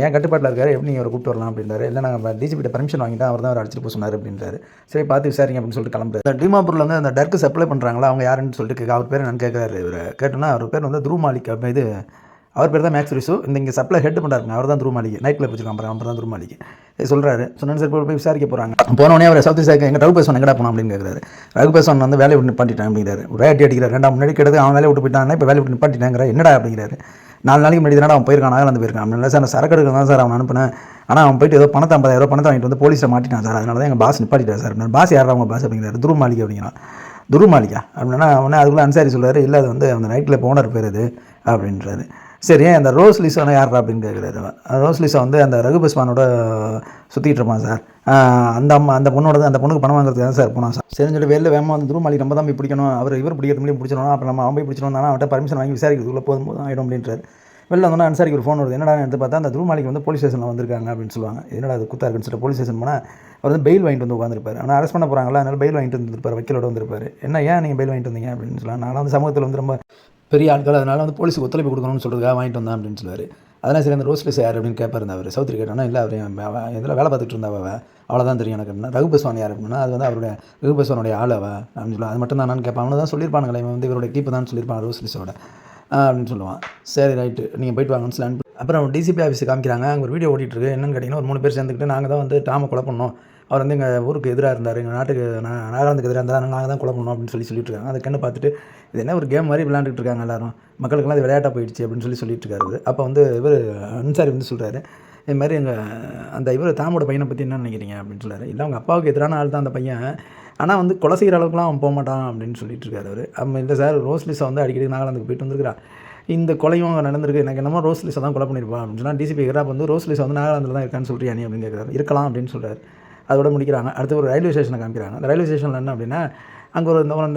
என் கட்டுப்பாட்டில் இருக்காரு, எப்படி நீங்கள் அவரை கூப்பிட்டு வரலாம் அப்படின்றாரு. இல்லை நாங்கள் டிஜிபிட்ட பர்மிஷன் வாங்கிட்டு அவர் தான் அவர் அடிச்சுட்டு போக சொன்னார் அப்படின்றாரு. சரி பார்த்து விசாரிங்க அப்படின்னு சொல்லிட்டு கிளம்புறாரு. இந்த டிமாப்பூரில் வந்து அந்த டர்க்கு சப்ளை பண்ணுறாங்களா அவங்க யாருன்னு சொல்லிட்டு அவர் பேர் என்னன்னு கேட்குறாரு. இவர் கேட்டோன்னா அவர் பேர் வந்து துருமாலிக். இது அவர் பேர் தான் மேக்ஸ் ரிசு. இங்கே சப்ளை ஹெட் பண்ணுறாருங்க அவர் தான் துருமாலிக்கு. நைட் கிளப் வச்சுருக்கான் அவர் தான் துருமாலிக்கு சொல்கிறாரு. சொன்னு சார் போய் விசாரிக்க போகிறாங்க. போனோடனே அவர் சவுத் சார் எங்கள் ரகு பேசுவான் எங்கடா போனோம் அப்படின்னு கேட்குறாரு. ரகு பேசுவான் வந்து வேலையை விட்டு நிப்பாட்டிட்டான் அப்படிங்கிறாரு. ஒரு ரேட்டி அடிக்கிறார். ரெண்டாம் முன்னாடி கிட்டது அவன் வேலையை விட்டு போயிட்டாங்கன்னா இப்போ வேலையை விட்டு நிப்பாட்டிட்டாங்கிற என்னடா அப்படிங்கிறாரு. 4 நாளைக்கு முன்னாடி தானே அவன் போயிருக்கான், நாகாலாந்து போயிருக்கான் அப்படின்னா சார். சரக்கு எடுக்க தான் சார் அவன் அனுப்பினேன். ஆனால் அவன் போயிட்டு ஏதோ பணத்தை 50,000 பணத்தை வாங்கிட்டு வந்து போலீஸில் மாட்டிட்டான் சார். அதனால தான் எங்கள் பாஸ் நிப்பாட்டிட்டார் சார். பாஸ் யாரா அவங்க பாஸ் அப்படிங்கிறாரு. துருமாலிக் அப்படிங்கிறான். துருமாலிக்கா அப்படின்னா அவனே அதுக்குள்ளே அன்சாரி சொல்கிறாரு. இல்லை அது வந்து அந்த நைட் கிளப் ஓனர் பேர் அது அப்படின்றாரு. சரி அந்த ரோஸ் லிசானை யாரா அப்படின்னு கேட்குறாரு. ரோஸ் லிசா வந்து அந்த ரகு பஸ்வானோட சுற்றிட்டு இருப்பான் சார். அந்த பொண்ணோட அந்த பொண்ணுக்கு பணம் வாங்குறதுக்கு தான் சார் போனான் சார். சரின்னு சொல்லி வெளில வேகமாக வந்து துருமாலிக் நம்ம தான் போய் பிடிக்கணும், இவர் பிடிக்கிறது முடியும் பிடிச்சிடணும். அப்புறம் நம்ம அவன் போய் பிடிச்சிடணும் தானே அவன்கிட்ட பர்மிஷன் வாங்கி விசாரிக்கிறதுக்குள்ளே போதும் ஆகிடும் அப்படின்றாரு. வெளில வந்தோன்னா அன்சாரிக்கு ஒரு ஃபோன் வருது. என்னடா எடுத்து பார்த்தா அந்த துருமாலிக் வந்து போலீஸ் ஸ்டேஷனில் வந்திருக்காங்க அப்படின்னு சொல்லுவாங்க. என்னடா அது குத்தா இருக்குன்னு சொல்லிட்டு போலீஸ் ஸ்டேஷன் போனால் அவர் வந்து பெயில் வாங்கிட்டு வந்து உட்காந்துருப்பார். ஆனால் அரெஸ்ட் பண்ண போகிறாங்களா, அதனால் பெயில் வாங்கிட்டு வந்துருப்பார். வக்கீலோட வந்திருப்பார். என்ன ஏன் நீங்கள் பெயில் வாங்கிட்டு வந்தீங்க அப்படின்னு சொல்லலாம். நான் வந்து சமூகத்தில் வந்து ரொம்ப பெரிய ஆட்கள், அதனால் வந்து போலீஸுக்கு ஒத்துழைப்பு கொடுக்கணும்னு சொல்கிறதுக்காக வாங்கிட்டு வந்தேன் அப்படின்னு சொல்லுவார். அதனால் சரி அந்த ரோஸ் லிசா யார் அப்படின்னு கேட்பார். அவர் சௌத்ரி கேட்டோன்னா இல்லை அவர் இதில் வேலை பார்த்துட்டு இருந்தா அவ்வளோதான் தெரியும் எனக்கு அப்படின்னா. ரகு பஸ்வான் யார் அப்படின்னா அது வந்து அவருடைய ரகு பஸ்வானுடைய ஆள் அப்படின்னு சொல்லுவாள். அது மட்டும் தான் நான் கேட்பான். அவனு தான் சொல்லியிருப்பானுங்களே இவன் வந்து இவருடைய கீப்பு தான் சொல்லியிருப்பான் ரோஸ் லிஸோட அப்படின்னு சொல்லுவான். சரி ரைட்டு நீங்கள் போய்ட்டு வாங்கன்னு சொல்லி அப்புறம் டிசிபி ஆஃபீஸை காமிக்கிறாங்க. அங்கே ஒரு வீடியோ ஓடிட்டுருக்கு. என்னென்னு கேட்டிங்கன்னா ஒரு 3 பேர் சேர்ந்துக்கிட்டு நாங்கள் தான் வந்து டாமை கொலை பண்ணோம், அவர் வந்து எங்கள் ஊருக்கு எதிராக இருந்தார், எங்கள் நாட்டுக்கு நாகாலாந்துக்கு எதிராக இருந்தால் நாங்கள் தான் கொலை பண்ணோம் அப்படின்னு சொல்லிட்டு இருக்காங்க. அதை கண்ணு பார்த்துட்டு இது என்ன ஒரு கேம் மாதிரி விளையாண்டுட்டு இருக்காங்க எல்லாரும், மக்களுக்கெல்லாம் அது விளையாட்டாக போயிடுச்சு அப்படின்னு சொல்லிட்டு இருக்காரு. அப்போ வந்து இவர் அன்சாரி வந்து சொல்கிறாரு, இது மாதிரி அந்த இவர் தாமோட பையனை பற்றி என்ன நினைக்கிறீங்க அப்படின்னு சொல்கிறாரு. இல்லை அவங்க அப்பாவுக்கு எதிரான ஆள் தான் அந்த பையன், ஆனால் வந்து கொலை செய்கிற அளவுக்குலாம் அவன் போக மாட்டான் அப்படின்னு சொல்லிட்டு இருக்காரு அவர். நம்ம இல்லை சார் ரோஸ் லிஸா வந்து அடிக்கடி நாகாலாந்துக்கு போயிட்டு வந்துருக்கிறா, இந்த கொலையும் நடந்திருக்கு, எனக்கு என்னமோ ரோஸ் லிஸா தான் கொலை பண்ணியிருப்பான் அப்படின்னு சொன்னால் டிசிபி கேட்குறா. வந்து ரோஸ் லிஸா வந்து நாகாலாந்தில் தான் இருக்கான்னு சொல்கிறியா நீ அப்படின்னு கேட்குறாரு. இருக்கலாம் அப்படின்னு சொல்கிறார். அதோட முடிக்கிறாங்க. அடுத்து ஒரு ரயில்வே ஸ்டேஷனை காமிக்கிறாங்க. அந்த ரயில்வே ஸ்டேஷனில் என்ன அப்படின்னா அங்கே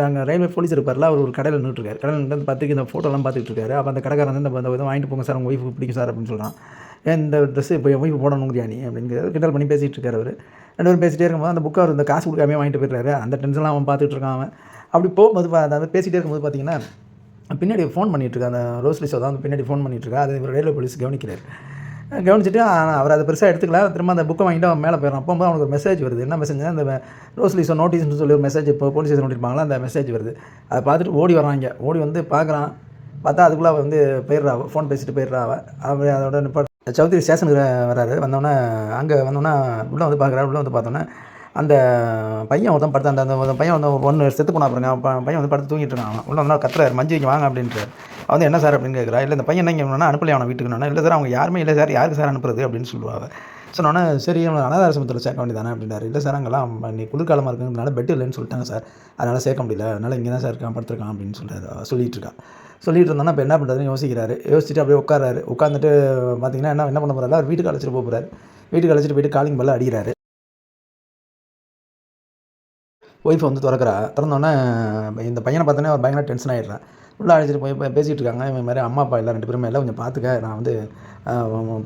அங்கே ரயில்வே போலீஸ் இருப்பார்ல, அவர் ஒரு கடையில் நின்றுருக்காரு. கடையில் நின்று பார்த்துக்கு இந்த ஃபோட்டோலாம் பார்த்துட்டு இருக்காரு. அப்போ அந்த கடைக்காரன் வந்து இந்த இதை வாங்கிட்டு போங்க சார், உங்கள் ஒய்ஃபுக்கு பிடிக்கும் சார் அப்படின்னு சொல்கிறான். இந்த ட்ரெஸ்ஸு இப்போ என் ஒய்ஃபு போடணுங்கிறியா நீ அப்படின்னு கிண்டல் பண்ணி பேசிகிட்டு இருக்காரு அவர். 2 பேரும் பேசிகிட்டே இருக்கும்போது அந்த புக்கை அவர் இந்த காசு கொடுக்காமே வாங்கிட்டு போயிடுறாரு. அந்த டென்ஷன்லாம் அவன் பார்த்துட்டு இருக்கான் அவன். அப்படி போகும்போது அதாவது பேசிகிட்டே இருக்கும்போது பார்த்தீங்கன்னா பின்னாடி ஃபோன் பண்ணிகிட்ருக்கா அந்த ரோஸ்லிஸோ தான் வந்து பின்னாடி ஃபோன் பண்ணிகிட்ருக்கா. அது இவர் ரயில்வே போலீஸ் கவனிக்கிறார். கவனிச்சுட்டு அவர் அதை பெருசாக எடுத்துக்கல. திரும்ப அந்த புக்கை வாங்கிட்டு அவன் மேலே போயிடறான். அப்போது அவனுக்கு ஒரு மெசேஜ் வருது. என்ன மெசேஜ்னா அந்த ரோஸ்லிஸோ நோட்டீஸ்னு சொல்லி ஒரு மெசேஜ் இப்போ போலீஸ் ஸ்டேஷன் நோட்டிருப்பாங்களா, அந்த மெசேஜ் வருது. அதை பார்த்துட்டு ஓடி வர்றாங்க. ஓடி வந்து பார்க்குறான். பார்த்தா அதுக்குள்ளே அவள் வந்து போயிடுறா. ஃபோன் பேசிட்டு போயிடுறா. அவள் அதோட நிப்பாட்டு சௌத்ரி ஸ்டேஷனுக்கு வராரு. வந்தோடனே அங்கே வந்தோடனே உள்ளே வந்து பார்க்குறாரு. உள்ளே வந்து பார்த்தோன்னே அந்த பையன் ஒருத்தன் படுத்து அந்த பையன் வந்து ஒன்று செத்து போனா பாருங்க. பையன் வந்து படுத்து தூங்கிட்டு இருக்கான். அவன் உள்ள வந்து கத்துறாரு, மஞ்சு இங்கே வாங்க அப்படின்றார். வந்து என்ன சார் அப்படின்னு கேட்குறா. இல்லை இந்த பையன் என்ன இங்கே அனுப்பலையா அவனை வீட்டுக்குன்னா. இல்லை சார் அவங்க யாருமே இல்லை சார், யாருக்கு சார் அனுப்புறது அப்படின்னு சொல்லுவாங்க. சொன்னோன்னே சரி அவனை அனாதாரசமத்தில் சேர்க்க வேண்டியதானே அப்படின்னாரு. இல்லை சார் அங்கெல்லாம் நீ குளிர்காலமாக இருக்குங்கிறதுனால பெட் இல்லைன்னு சொல்லிட்டாங்க சார், அதனால் சேர்க்க முடியல, அதனால் இங்கே தான் சார் இருக்கான் படுத்துருக்கான் அப்படின்னு சொல்லிட்டு இருக்கா. சொல்லிட்டு இருந்தோன்னா இப்போ என்ன பண்ணுறதுன்னு யோசிக்கிறாரு. யோசிச்சுட்டு அப்படியே உட்காராரு. உட்காந்துட்டு பார்த்தீங்கன்னா என்ன பண்ண போகிறாரு, அவர் வீட்டுக்கு அழைச்சிட்டு போகிறாரு. வீட்டுக்கு அழைச்சிட்டு போயிட்டு காலிங் பெல்ல அடிக்கிறாரு. ஒய்ஃபை வந்து திறந்தோன்னே இந்த பையனை பார்த்தோன்னே அவர் பயங்கர டென்ஷன் ஆகிடுறான். உள்ளே அழைச்சிட்டு போய் பேசிகிட்டு இருக்காங்க. இவன் மாதிரி அம்மா அப்பா இல்லை 2 பேருமே இல்லை, கொஞ்சம் பார்த்துக்க, நான் வந்து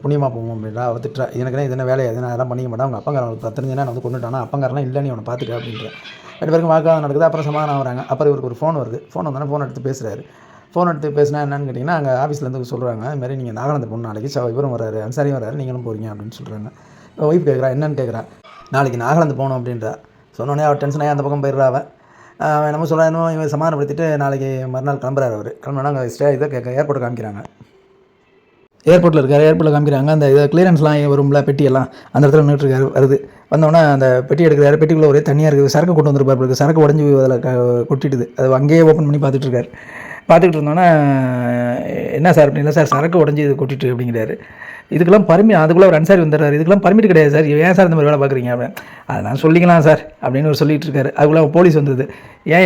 புண்ணியமாக போவோம் அப்படின்றா. அவள் திட்டுறா. எனக்கு இது என்ன வேலையை எதுனா அதெல்லாம் பண்ணிக்க மாட்டான், அவங்க அப்பங்காரன் தெரிஞ்சுன்னா நான் வந்து கொண்டுட்டானா, அப்பங்காரெலாம் இல்லை, நீ அவனை பார்த்துக்க அப்படின்ற. 2 பேருக்கும் வாக்காக நடக்குது. அப்புறம் சமாதானம் வராங்க. அப்புறம் இவருக்கு ஒரு ஃபோன் வருது. ஃபோன் வந்தோடனே ஃபோன் எடுத்து பேசுகிறாரு. ஃபோன் எடுத்து பேசினா என்னன்னு கேட்டிங்கன்னா, அங்கே ஆஃபீஸ்லேருந்து சொல்கிறாங்க, இதுமாதிரி நீங்கள் நாகாலாந்து பொண்ணு நாளைக்கு இவரும் வராரு, அன்சாரியும் வராரு, நீங்களும் போகிறீங்க அப்படின்னு சொல்கிறாங்க. ஒய்ஃப் கேட்குறா என்னன்னு கேட்குறா. நாளைக்கு நாகாலாந்து போகணும் அப்படின்றா. சொன்னோடனே அவர் டென்ஷன் ஆகி அந்த பக்கம் போயிடுறா. அவன் நம்ம சொல்கிறானோ இவன் சமாதானப்படுத்திட்டு நாளைக்கு மறுநாள் கிளம்புறாரு. அவர் கிளம்புனா அங்கே ஏர்போர்ட்டை காமிக்கிறாங்க. ஏர்போர்ட்டில் இருக்கார். ஏர்போர்ட்டில் காமிக்கிறாங்க. அந்த கிளியரன்ஸ்லாம் வரும்ல, பெட்டியெல்லாம் அந்த இடத்துல நின்றுட்டுருக்காரு. வருது. வந்தோடனே அந்த பெட்டி எடுக்கிறாரு. பெட்டிக்குள்ளே ஒரே தனியாக இருக்குது. சரக்கு கொண்டு வந்துருப்பாரு. சரக்கு உடஞ்சி அதில் கொட்டிடுது. அது அங்கேயே ஓப்பன் பண்ணி பார்த்துட்ருக்காரு. பார்த்துக்கிட்டு இருந்தோன்னே என்ன சார் அப்படின்னு. இல்லை சார் சரக்கு உடஞ்சி இது கொட்டிட்டு அப்படிங்கிறாரு. இதுக்கெல்லாம் அதுக்குள்ளே ஒரு அன்சாரி வந்துடுறாரு. இதுக்கெல்லாம் பர்மிட் கிடையாது சார், ஏன் சார் இந்த மாதிரி வேலை பார்க்குறீங்க அப்படின்னு. அதை நான் சொல்லிக்கலாம் சார் அப்படின்னு ஒரு சொல்லிட்டு இருக்காரு. அதுக்குள்ளே போலீஸ் வந்தது.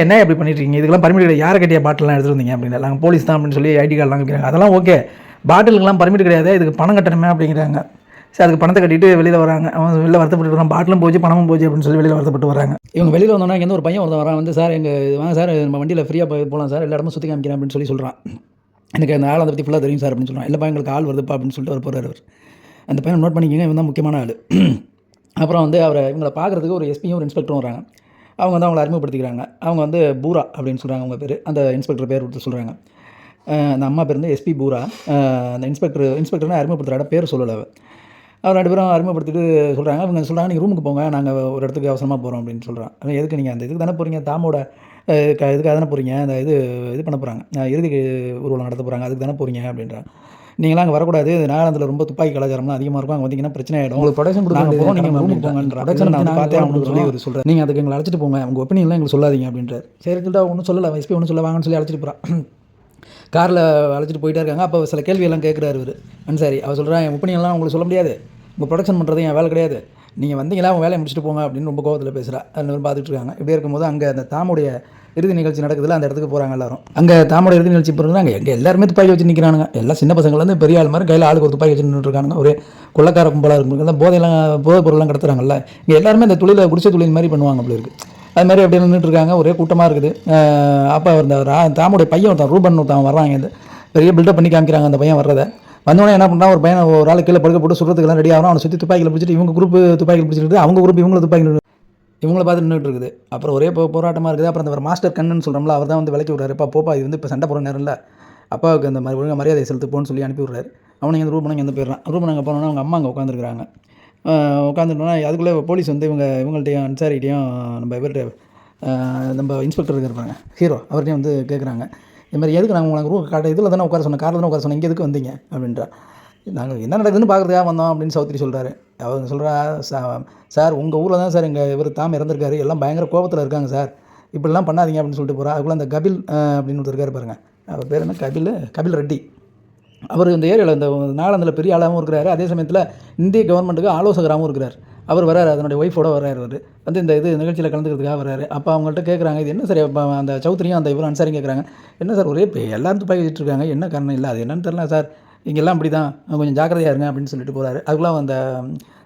என்ன எப்படி பண்ணிட்டுருக்கீங்க, இதுக்கெல்லாம் பர்மிட் கிடையாது, யாரை கட்டியா பாட்டிலாம் எடுத்துகிட்டு வந்தீங்க அப்படின்னு. நாங்கள் போலீஸ் தான் அப்படின்னு சொல்லி ஐடி கார்டெலாம் வைக்கிறாங்க. அதெல்லாம் ஓகே, பாட்டிலுக்கெல்லாம் பர்மிட் கிடையாது, இதுக்கு பணம் கட்டணுமே அப்படிங்கிறாங்க. சரி அதுக்கு பணத்தை கட்டிட்டு வெளியில் வராங்க. அவன் வெளில வருத்தப்பட்டு வரான். பாட்டிலும் போச்சு பணமும் போச்சு அப்படின்னு சொல்லி வெளியில் வருத்தப்பட்டு வராங்க. இவங்க வெளியில் வந்தோன்னா இங்கே ஒரு பையன் ஒருத்தன் வரான். வந்து சார் வாங்க சார் நம்ம வண்டியில் ஃப்ரீயாக போகலாம் சார், எல்லா இடமும் சுற்றி காமிக்கிறேன் அப்படின்னு சொல்லி சொல்கிறான். எனக்கு அந்த ஆள் அதை பற்றி ஃபுல்லாக தெரியும் சார் அப்படின்னு சொல்கிறான். இல்லை எங்களுக்கு ஆள் வருதுப்பா அப்படின்னு சொல்லிட்டு அவர் போகிறார். அவர் அந்த பையனை நோட் பண்ணிக்கோங்க, இவன் தான் முக்கியமான ஆள். அப்புறம் வந்து இவங்களை பார்க்குறதுக்கு ஒரு எஸ்பியும் ஒரு இன்ஸ்பெக்டரும் வராங்க. அவங்க வந்து அவங்களை அறிமுகப்படுத்திக்கிறாங்க. அவங்க வந்து பூரா அப்படின்னு சொல்கிறாங்க அவங்க பேர். அந்த இன்ஸ்பெக்டர் பேர் கொடுத்து சொல்கிறாங்க. அந்த அம்மா பேர் வந்து எஸ்பி பூரா. அந்த இன்ஸ்பெக்டர்னா அறிமுகப்படுத்துகிற பேர் சொல்லலை. அவர் 2 பேரும் அறிமுகப்படுத்திட்டு சொல்கிறாங்க. அவங்க சொல்கிறாங்க நீங்கள் ரூமுக்கு போங்க, நாங்கள் ஒரு இடத்துக்கு அவசரமாக போகிறோம் அப்படின்னு சொல்கிறான். எதுக்கு நீங்கள் அந்த இதுக்கு தானே போகிறீங்க, தாமோட இதுக்காக தானே போகிறீங்க, அந்த இது பண்ண போகிறாங்க, இறுதி ஊர்வலம் நடத்த போகிறாங்க, அதுக்கு தானே போகிறீங்க அப்படின்றான். நீங்களாம் அங்கே வரக்கூடாது, நாகாலாந்தில் ரொம்ப துப்பாக்கி கலாச்சாரம்லாம் அதிகமாக இருக்கும், அங்கே வந்தீங்கன்னா பிரச்சனை ஆகிடும், உங்களுக்கு ப்ரொடக்ஷன் கொடுக்க நீங்கள் ரூமுக்கு போங்கன்ற. ப்ரொடக்ஷன் நான் பார்த்தேன் அப்படின்னு சொல்லி ஒரு சொல்கிறேன். நீங்கள் அதுக்கு எங்களை அழைச்சிட்டு போங்க, உங்கள் ஒப்பீனியன்லாம் எங்களுக்கு சொல்லாதீங்க அப்படின்றார். சரி சொல்லிட்டு ஒன்றும் சொல்லலை, எஸ்பி ஒன்றும் சொல்ல வாங்கன்னு சொல்லி அழைச்சிட்டு போகிறான். காரில் அழைச்சிட்டு போயிட்டே இருக்காங்க. அப்போ சில கேள்வியெல்லாம் கேட்குறாரு இவர் அன்சாரி. அவர் சொல்கிறான், என் ஒப்பீனியன்லாம் உங்களுக்கு சொல்ல முடியாது, உங்கள் ப்ரொடக்ஷன் பண்ணுறது என் வேலை கிடையாது, நீங்கள் வந்தீங்களா உங்கள் வேலையை முடிச்சுட்டு போங்க அப்படின்னு ரொம்ப கோவத்தில் பேசுகிறா. அதில் பார்த்துட்டு இருக்காங்க. இப்படி இருக்கும்போது அங்கே அந்த தாமுடைய இறுதி நிகழ்ச்சி நடக்குதுல, அந்த இடத்துக்கு போகிறாங்க எல்லாரும். அங்கே தாமோட இறுதி நிகழ்ச்சி போகிறாங்க. எங்கே எல்லாருமே துப்பாக்கி வச்சு நிற்கிறானுங்க. எல்லாம் சின்ன பசங்கள்லேருந்து பெரிய ஆள் மாதிரி கையில் ஆளுக்கு ஒரு துப்பாக்கி வச்சு நின்றுருக்காங்க. ஒரே கொள்ளக்கார கும்பலாக இருக்கும். போதைப் பொருள்லாம் கடத்துறாங்கல்ல, இங்கே எல்லாருமே இந்த குடிசை தொழில் மாதிரி பண்ணுவாங்க அப்படி இருக்குது. அது மாதிரி அப்படியே நின்றுட்டுருக்காங்க. ஒரே கூட்டமாக இருக்குது. அப்போ இந்த தாமுடைய பையன் ஒருத்தன் ரூபன் ஒருத்தன் வர்றாங்க. இந்த பெரிய பில்டப் பண்ணி காமிக்கிறாங்க அந்த பையன் வர்றதை. வந்தோடனே என்ன பண்ணுறான், ஒரு ஆள் கீழே படுக்க போட்டு சுடுறதுக்கெல்லாம் ரெடி ஆகும். அவனை சுற்றி துப்பாக்கியில் பிடிச்சிட்டு இவங்க குரூப் துப்பாக்கியில் பிடிச்சிட்டு அவங்க குரூப் இவங்களை துப்பாக்கி இவங்கள பார்த்து நின்றுட்டு இருக்குது. அப்புறம் ஒரே போராட்டமாக இருக்குது. அப்புறம் அந்த மாஸ்டர் கண்ணுன்னு சொல்கிறோம்ல, அவர் தான் வந்து விளக்கி விட்றாரு. போப்பா இது வந்து இப்போ சண்டை போகிற நேரம் இல்லை, அப்பாவுக்கு அந்த மாதிரி ஒழுங்காக மரியாதை செலுத்து போன்னு சொல்லி அனுப்பி விட்றாரு. அவனை இந்த ரூபனை இங்கே போயிடுறான். ரூபன் அங்கே போனோன்னா அவங்க அம்மா அங்கே உட்காந்துருக்குறாங்க. உட்காந்துட்டோன்னா அதுக்குள்ளே போலீஸ் வந்து இவங்கள்ட்டையும் அன்சாரிகிட்டையும் நம்ம இவர்கிட்ட நம்ம இன்ஸ்பெக்டர் இருப்பாங்க ஹீரோ, அவர்கிட்டையும் வந்து கேட்குறாங்க. இது மாதிரி எதுக்கு நாங்கள் உங்களுக்கு ரூம் இதில் தானே உட்கார சொன்னேன், காரில் தானே உட்கார சொன்னேன், இங்கே எதுக்கு வந்தீங்க அப்படின்றா. நாங்கள் என்ன நடக்குதுன்னு பார்க்குறதுக்காக வந்தோம் அப்படின்னு சௌத்ரி சொல்கிறாரு. அவங்க சொல்கிறா, சார் உங்கள் ஊரில் தான் சார் எங்கள் இவர் தாம் இறந்துருக்காரு, எல்லாம் பயங்கர கோபத்தில் இருக்காங்க சார், இப்படிலாம் பண்ணாதீங்க அப்படின்னு சொல்லிட்டு போகிறா. அதுக்குள்ளே அந்த கபில் அப்படின்னு ஒருத்தர் இருக்காரு பாருங்கள், அவர் பேர் என்ன, கபில் ரெட்டி. அவர் இந்த ஏரியாவில் இந்த நாகாலாந்தில் பெரிய ஆளாகவும் இருக்கிறாரு, அதே சமயத்தில் இந்திய கவர்மெண்ட்டுக்கு ஆலோசகராகவும் இருக்கிறார். அவர் வராரு, அதனுடைய ஒய்ஃபோட வர்றாரு. அவர் வந்து இந்த நிகழ்ச்சியில் கலந்துக்கிறதுக்காக வர்றாரு. அப்போ அவங்கள்ட்ட கேட்குறாங்க, இது என்ன சார், அந்த சௌத்ரியும் அந்த இவரும் அன்சாரியும் கேட்குறாங்க, என்ன சார் ஒரே எல்லாரும் துப்பாக்கி வச்சுட்டு இருக்காங்க, என்ன காரணம் இல்லை, அது என்னன்னு தெரியல சார், இங்கெல்லாம் அப்படி தான், கொஞ்சம் ஜாக்கிரதையாக இருங்க அப்படின்னு சொல்லிட்டு போகிறாரு. அதுக்குள்ளே அந்த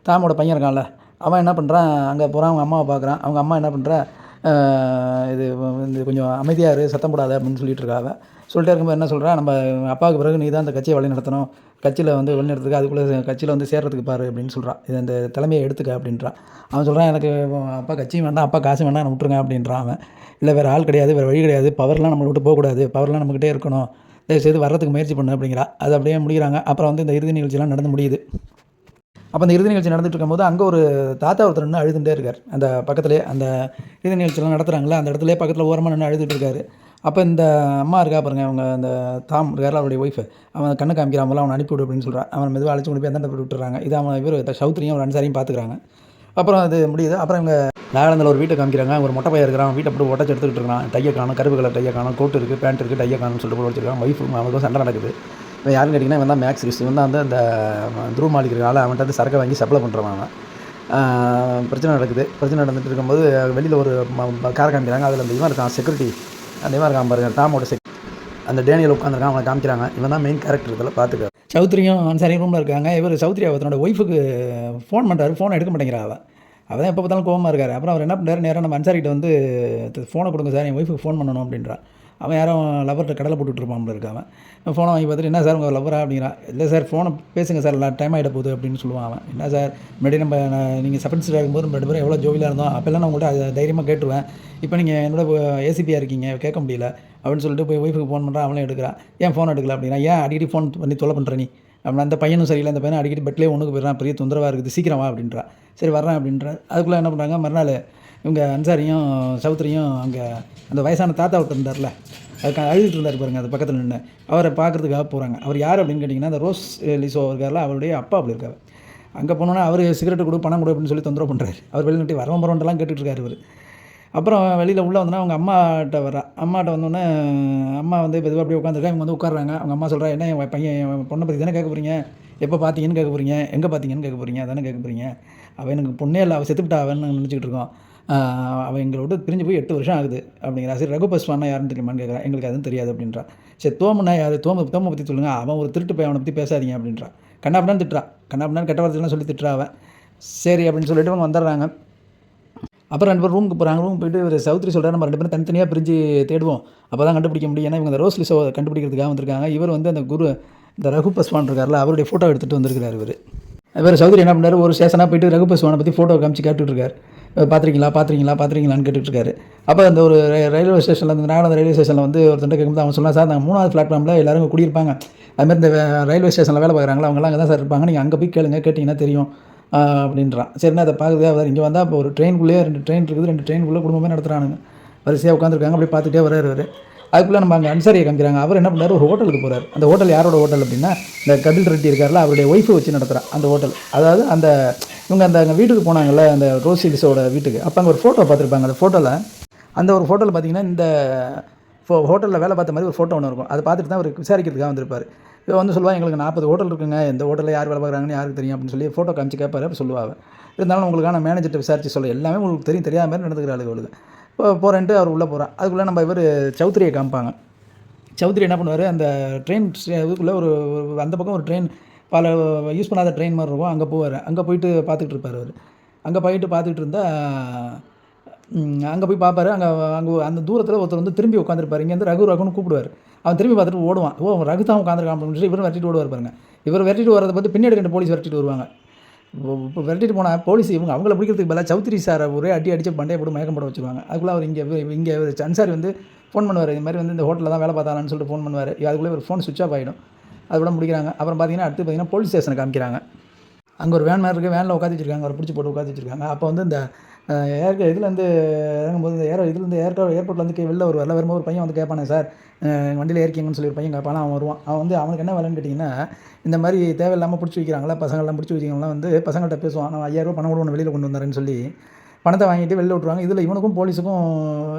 தாமோட பையன் இருக்கான்ல, அவன் என்ன பண்ணுறான், அங்கே போகிறான், அவங்க அம்மாவை பார்க்குறான். அவங்க அம்மா என்ன பண்ணுறா, இது கொஞ்சம் அமைதியாக இரு, சத்தம் போடாத அப்படின்னு சொல்லிட்டு இருக்காங்க. சொல்லிட்டே இருக்கும்போது என்ன சொல்கிறா, நம்ம அப்பாவுக்கு பிறகு நீ தான் அந்த கட்சியை வழி நடத்தணும், கட்சியில் வந்து வழி நடத்துக்கு அதுக்குள்ளே கட்சியில் வந்து சேர்றதுக்கு பாரு அப்படின்னு சொல்கிறான். இது அந்த தலைமையை எடுத்துக்க அப்படின்றான். அவன் சொல்கிறான், எனக்கு அப்பா கட்சியும் வேண்டாம், அப்பா காசும் வேண்டாம், விட்டுருங்க அப்படின்றான் அவன். இல்லை வேறு ஆள் கிடையாது, வேறு வழி கிடையாது, பவர்லாம் நம்மளை விட்டு போகக்கூடாது, பவர்லாம் நம்மக்கிட்டே இருக்கணும், தயவுசெய்து வர்றதுக்கு முயற்சி பண்ணு அப்படிங்கிறா. அது அப்படியே முடிகிறாங்க. அப்புறம் வந்து இந்த இறுதி நிகழ்ச்சியெல்லாம் நடந்து முடியுது. அப்போ அந்த இறுதி நிகழ்ச்சி நடந்துட்டு இருக்கும்போது அங்கே ஒரு தாத்தா ஒருத்தர் நின்று அழுதுகிட்டே இருக்கார். அந்த பக்கத்துலேயே அந்த இறுதி நிகழ்ச்சியெல்லாம் நடத்துகிறாங்களே அந்த இடத்துலேயே பக்கத்தில் ஓரமாக நின்று அழுதுகிட்டு இருக்காரு. அப்போ இந்த அம்மா இருக்கா பாருங்க, அவங்க அந்த தாம் இருக்கார் அவருடைய ஒய்ஃபு, அவன் கண்ணு காமிக்கிறாமல் அவனை அனுப்பிவிடு அப்படின்னு சொல்கிறான். அவன் மெதுவாக அழைச்சி கொண்டு போய் அந்த இடத்துல விட்டுறாங்க. இது அவன் இவர் சௌத்ரியும் ஒரு அன்சாரியும் பார்த்துக்கிறாங்க. அப்புறம் அது முடியுது. அப்புறம் இவங்க நாகலந்தில் ஒரு வீட்டை காமிக்கிறாங்க. ஒரு மொட்டை பையன் இருக்கிறான், வீட்டை போட்டு உடச்சி எடுத்துக்கிட்டு இருக்கான். டையை காணும், கருப்பு கலர் டையை காணும், கோட்டு இருக்குது, பேண்ட் இருக்குது, டையை காணும்னு சொல்லிட்டு போட்டு வச்சிருக்கான். ஒய்ஃபு அவனுக்கும் சண்டை நடக்குது. இவன் யாருன்னு கேட்டிங்கன்னா, இவன் தான் மேக்ஸ் ரிஸ்ட். இவன் தான் வந்து அந்த த்ரூ மாலிக் இருக்கால அவன்கிட்ட வந்து சரக்கை வாங்கி சப்ளை பண்ணுறவன் அவன். பிரச்சனை நடக்குது. பிரச்சனை நடந்துட்டு இருக்கும்போது வெளியில் ஒரு காரை காமிக்கிறாங்க. அதில் அந்த இவன் இருக்கான் செக்யூரிட்டி, அந்த இவன் இருக்கான் பாருங்க டாமோட அந்த டேனியல் உட்காந்துருக்கான், அவனை காமிக்கிறாங்க. இவன் தான் மெயின் கேரக்டர் இதில் பார்த்துக்க. சௌத்ரியும் அன்சாரியும் ரூமில் இருக்காங்க. இவர் சௌத்ரி அவனோட ஒய்ஃபுக்கு ஃபோன் பண்ணுறாரு, ஃபோனை எடுக்க மாட்டேங்கிறா அவன் தான் எப்போ பார்த்தாலும் கோவமாக இருக்காரு. அப்புறம் அவர் என்ன பண்ணுறாரு, நேராக நம்ம அன்சாரிகிட்ட வந்து ஃபோனை கொடுங்க சார், என் ஒய்ஃபுக்கு ஃபோன் பண்ணணும் அப்படின்றான். அவன் யாரும் லவர்கிட்ட கடலை போட்டுட்ருப்பான் இருக்கான். அவன் ஃபோனை வாங்கி பார்த்துட்டு, என்ன சார் உங்கள் லவரா அப்படிங்கிறான். இல்லை சார் ஃபோனை பேசுங்க சார், டைம் ஆகிட போகுது அப்படின்னு சொல்லுவான் அவன். என்ன சார் முன்னாடி நம்ம நீங்கள் சப்ரென்ஸ்டாக இருக்கும்போது நம்ம 2 பேரும் எவ்வளோ ஜோவிலாக இருந்தோம், அப்போல்லாம் நான் உங்கள்கிட்ட தைரியமாக கேட்டுருவேன். இப்போ நீங்கள் என்னோட ஏசிபியாக இருக்கீங்க, கேட்க முடியல அப்படின்னு சொல்லிட்டு போய் ஒய்ஃபுக்கு ஃபோன் பண்ணுறான். அவளையும் எடுக்கிறான். ஏன் ஃபோன் எடுக்கல அப்படின்னா, ஏன் அடிக்கடி ஃபோன் பண்ணி தொலை பண்ணுற நீ அப்படின்னா, அந்த பையனும் சரியில்லை, அந்த பையனை அடிக்கடி பெட்லேயே ஒன்றுக்கு போயிடறான், பெரிய தொந்தரவாக இருக்குது, சீக்கிரம் வா அப்படின்றா. சரி வர்றேன் அப்படின்ற. அதுக்குள்ளே என்ன பண்ணுறாங்க, மறுநாள் இவங்க அன்சாரியும் சௌத்ரியும் அங்கே அந்த வயசான தாத்தா ஒருத்தர் இருந்தார்ல, அதுக்கு அழுதுட்டு இருந்தார் பாருங்க, அது பக்கத்தில் நின்று அவரை பார்க்குறதுக்காக போகிறாங்க. அவர் யார் அப்படின்னு கேட்டிங்கன்னா, அந்த ரோஸ் லிசோ இருக்கார்ல, அவருடைய அப்பா அப்படி இருக்கார். அங்கே போனோன்னா அவர் சிகரெட்டு கொடு, பணம் கொடு அப்படின்னு சொல்லி தொந்தரவு பண்ணுறாரு. அவர் வெளிநாட்டி வரவரவன்ட்டெல்லாம் கேட்டுட்ருக்காரு இவர். அப்புறம் வெளியில் உள்ளே வந்தோன்னா அவங்க அம்மாட்ட வரா. அம்மாட்ட வந்தோடனே அம்மா வந்து மெதுவாக அப்படியே உட்காந்துருக்காங்க. இவங்க வந்து உட்காடுறாங்க. அவங்க அம்மா சொல்கிறா, என்ன என் பையன் என் பொண்ணை பற்றி தானே கேட்க போகிறீங்க, எப்போ பார்த்தீங்கன்னு கேட்க போகிறீங்க, எங்கே பார்த்தீங்கன்னு கேட்க போகிறீங்க, அதானே கேட்க போகிறீங்க. அவள் எனக்கு பொண்ணே இல்லை, அவள் செத்துவிட்டா அவன்னு நினச்சிக்கிட்டு இருக்கோம். அவள் எங்களை விட்டு பிரிஞ்சு போய் 8 வருஷம் ஆகுது அப்படிங்கிறா. சரி ரகுபஸ்வானா யாருன்னு தெரியுமான்னு கேட்குறா. எங்களுக்கு அதுவும் தெரியாது அப்படின்றா. சரி தோமுன்னா யார், தோமை பற்றி சொல்லுங்கள், அவன் ஒரு திருட்டு போய் அவனை பற்றி பேசாதீங்க அப்படின்றா. கண்ணாப்பினான்னு திட்டுறா. கண்ணாப்பினான்னு கெட்ட வார்த்தைலாம் சொல்லி திட்டுறா அவன். சரி அப்படின்னு சொல்லிட்டு அவங்க வந்துடுறாங்க. அப்புறம் 2 பேரும் ரூமுக்கு போகிறாங்க. ரூமுக்கு போய்ட்டு ஒரு சௌத்ரி சொல்கிறார், நம்ம 2 பேரும் தனித்தனியாக பிரிஞ்சு தேடுவோம், அப்போ தான் கண்டுபிடிக்க முடியும். ஏன்னா இவங்க இந்த ரோஸ் லிசோ கண்டுபிடிக்கிறதுக்காக வந்திருக்காங்க. இவர் வந்து அந்த இந்த ரகு பஸ்வான் இருக்கார்ல, அவருடைய ஃபோட்டோ எடுத்துகிட்டு வந்திருக்கிறார் இவர். இவர் சௌத்ரி என்ன பண்ணார், ஒரு ஸ்டேஷனாக போய்ட்டு ரகு பஸ்வானை பற்றி ஃபோட்டோ காமிச்சு கேட்டுட்ருக்கார். பார்த்துருக்கீங்களான்னு கேட்டுட்ருக்காரு. அப்போ அந்த ஒரு ரயில்வே ஸ்டேஷனில், அந்த நாகலாந்து ரயில்வே ஸ்டேஷனில் வந்து ஒருத்தர் கேட்கும்போது அவன் சொன்னால், சார் நாங்கள் 3வது பிளாட்ஃபார்மில் எல்லோரும் குடியிருப்பாங்க, அதுமாதிரி இந்த ரயில்வே ஸ்டேஷனில் வேலை பார்க்குறாங்களா, அவங்களாம் அங்கே தான் சார் இருப்பாங்க, நீங்கள் அங்கே போய் கேட்டிங்கன்னா தெரியும் அப்படின்றான். சரிண்ணா அதை பார்க்குது. அவர் இங்கே வந்தால் இப்போ ஒரு ட்ரெயினுக்குள்ளேயே 2 ட்ரெயின் இருக்குது, 2 ட்ரெயினுக்குள்ளே குடும்பமே நடத்துகிறானுங்க. வரிசையாக உட்காந்துருக்காங்க. அப்படியே பார்த்துட்டே வர்றாரு. அதுக்குள்ளே நம்ம அங்கே அன்சாரியை காமிக்கிறாங்க. அவர் என்ன பண்ணார், ஒரு ஹோட்டலுக்கு போகிறார். அந்த ஹோட்டல் யாரோட ஹோட்டல் அப்படின்னா, இந்த கபில் ரெட்டி இருக்கார்ல, அவருடைய ஒய்ஃபை வச்சு நடத்துகிறான் அந்த ஹோட்டல். அதாவது அந்த இவங்க அங்கே வீட்டுக்கு போனாங்கல்ல, அந்த ரோஸ் லிசோட வீட்டுக்கு, அப்போ அங்கே ஒரு ஃபோட்டோ பார்த்துருப்பாங்க. அந்த ஃபோட்டோவில் ஒரு ஃபோட்டோவில் பார்த்தீங்கன்னா, இந்த ஹோட்டலில் வேலை பார்த்த மாதிரி ஒரு ஃபோட்டோ ஒன்று இருக்கும். அதை பார்த்துட்டு தான் அவர் விசாரிக்கிறதுக்காக வந்திருப்பார். இவன் வந்து சொல்லுவாள், எங்களுக்கு 40 ஹோட்டல் இருக்குங்க, இந்த ஹோட்டலில் யார் வேலை பார்க்குறாங்கன்னு யாருக்கு தெரியும் அப்படின்னு சொல்லி ஃபோட்டோ காமிச்சு கேட்பாரு. அப்போ சொல்லுவாள், இருந்தாலும் உங்களுக்கான மேனேஜர்கிட்ட விசாரித்து சொல்ல, எல்லாமே உங்களுக்கு தெரியாத மாதிரி நடந்துக்கிறாள் அவளுக்கு. இப்போ போகிறேன்ட்டு அவர் உள்ளே போகிறான். அதுக்குள்ளே நம்ம இவர் சௌத்ரியை காமிப்பாங்க. சௌத்ரி என்ன பண்ணுவார், அந்த ட்ரெயின் இதுக்குள்ளே ஒரு அந்த பக்கம் ஒரு ட்ரெயின் பல யூஸ் பண்ணாத ட்ரெயின் மாதிரி இருக்கும், அங்கே போவார். அங்கே போயிட்டு பார்த்துக்கிட்டு இருப்பார் அவர். அங்கே போயிட்டு பார்த்துக்கிட்டு இருந்தால் அங்கே போய் பார்ப்பாரு. அங்கே அந்த தூரத்தில் ஒருத்தர் வந்து திரும்பி உட்காந்துருப்பார். இங்கேருந்து ரகுன்னு கூப்பிடுவார். அவன் திரும்பி பார்த்துட்டு ஓடுவான். ரகு தான் உட்காந்துருக்கான் அப்படின்னு சொல்லி இவரும் விரட்டிட்டு ஓடுவார் பாருங்க. இவர் விரட்டிட்டு வரதை பார்த்து பின்னாடி 2 போலீஸ் விரட்டிட்டு வருவாங்க. இப்போ விரட்டிட்டு போனால் போலீஸ் அவங்கள பிடிக்கிறதுக்கு பதிலாக சௌத்ரி சாரை ஒரே அடிச்சு பண்டையை போட்டு மயக்கம் போட வச்சுருவாங்க. அதுக்குள்ளே அவர் இங்கே அன்சாரி வந்து ஃபோன் பண்ணுவார். இது மாதிரி வந்து இந்த ஹோட்டலில் தான் வேலை பார்த்தாரான்னு சொல்லிட்டு ஃபோன் பண்ணுவார். அதுக்குள்ளே ஒரு ஃபோன் சுவிட்ச் ஆஃப் ஆகிடும். அது கூட முடிக்கிறாங்க. அப்புறம் பார்த்தீங்கன்னா போலீஸ் ஸ்டேஷனை காமிக்கிறாங்க. அங்கே ஒரு வேன் மாதிரி இருக்குது, வேனில் உட்காந்து வச்சுருக்காங்க, அவரை பிடிச்சி போட்டு உட்காந்து வச்சுருக்காங்க. அப்போ வந்து இந்த இதுலேருந்து இறங்கும்போது இந்த ஏர்போர்ட்லேருந்து வெளில வரும்போது ஒரு பையன் வந்து கேட்பானே, சார் வண்டியில் ஏறிக்கிங்கன்னு சொல்லி ஒரு பையன் கேட்பானா. அவன் வருவான். அவனுக்கு என்ன வேலைன்னு கேட்டிங்கன்னா, இந்த மாதிரி தேவையில்லாமல் பிடிச்சி வைக்கிறாங்களா பசங்கள்லாம், பிடிச்சி வைக்கிறவங்களாம் வந்து பசங்கள்கிட்ட பேசுவான், நான் 5000 பணம் கூட ஒன்று வெளியில் கொண்டு வந்தாரேன்னு சொல்லி பணத்தை வாங்கிட்டு வெளில விட்ருவாங்க. இதில் இவனுக்கும் போலீஸுக்கும்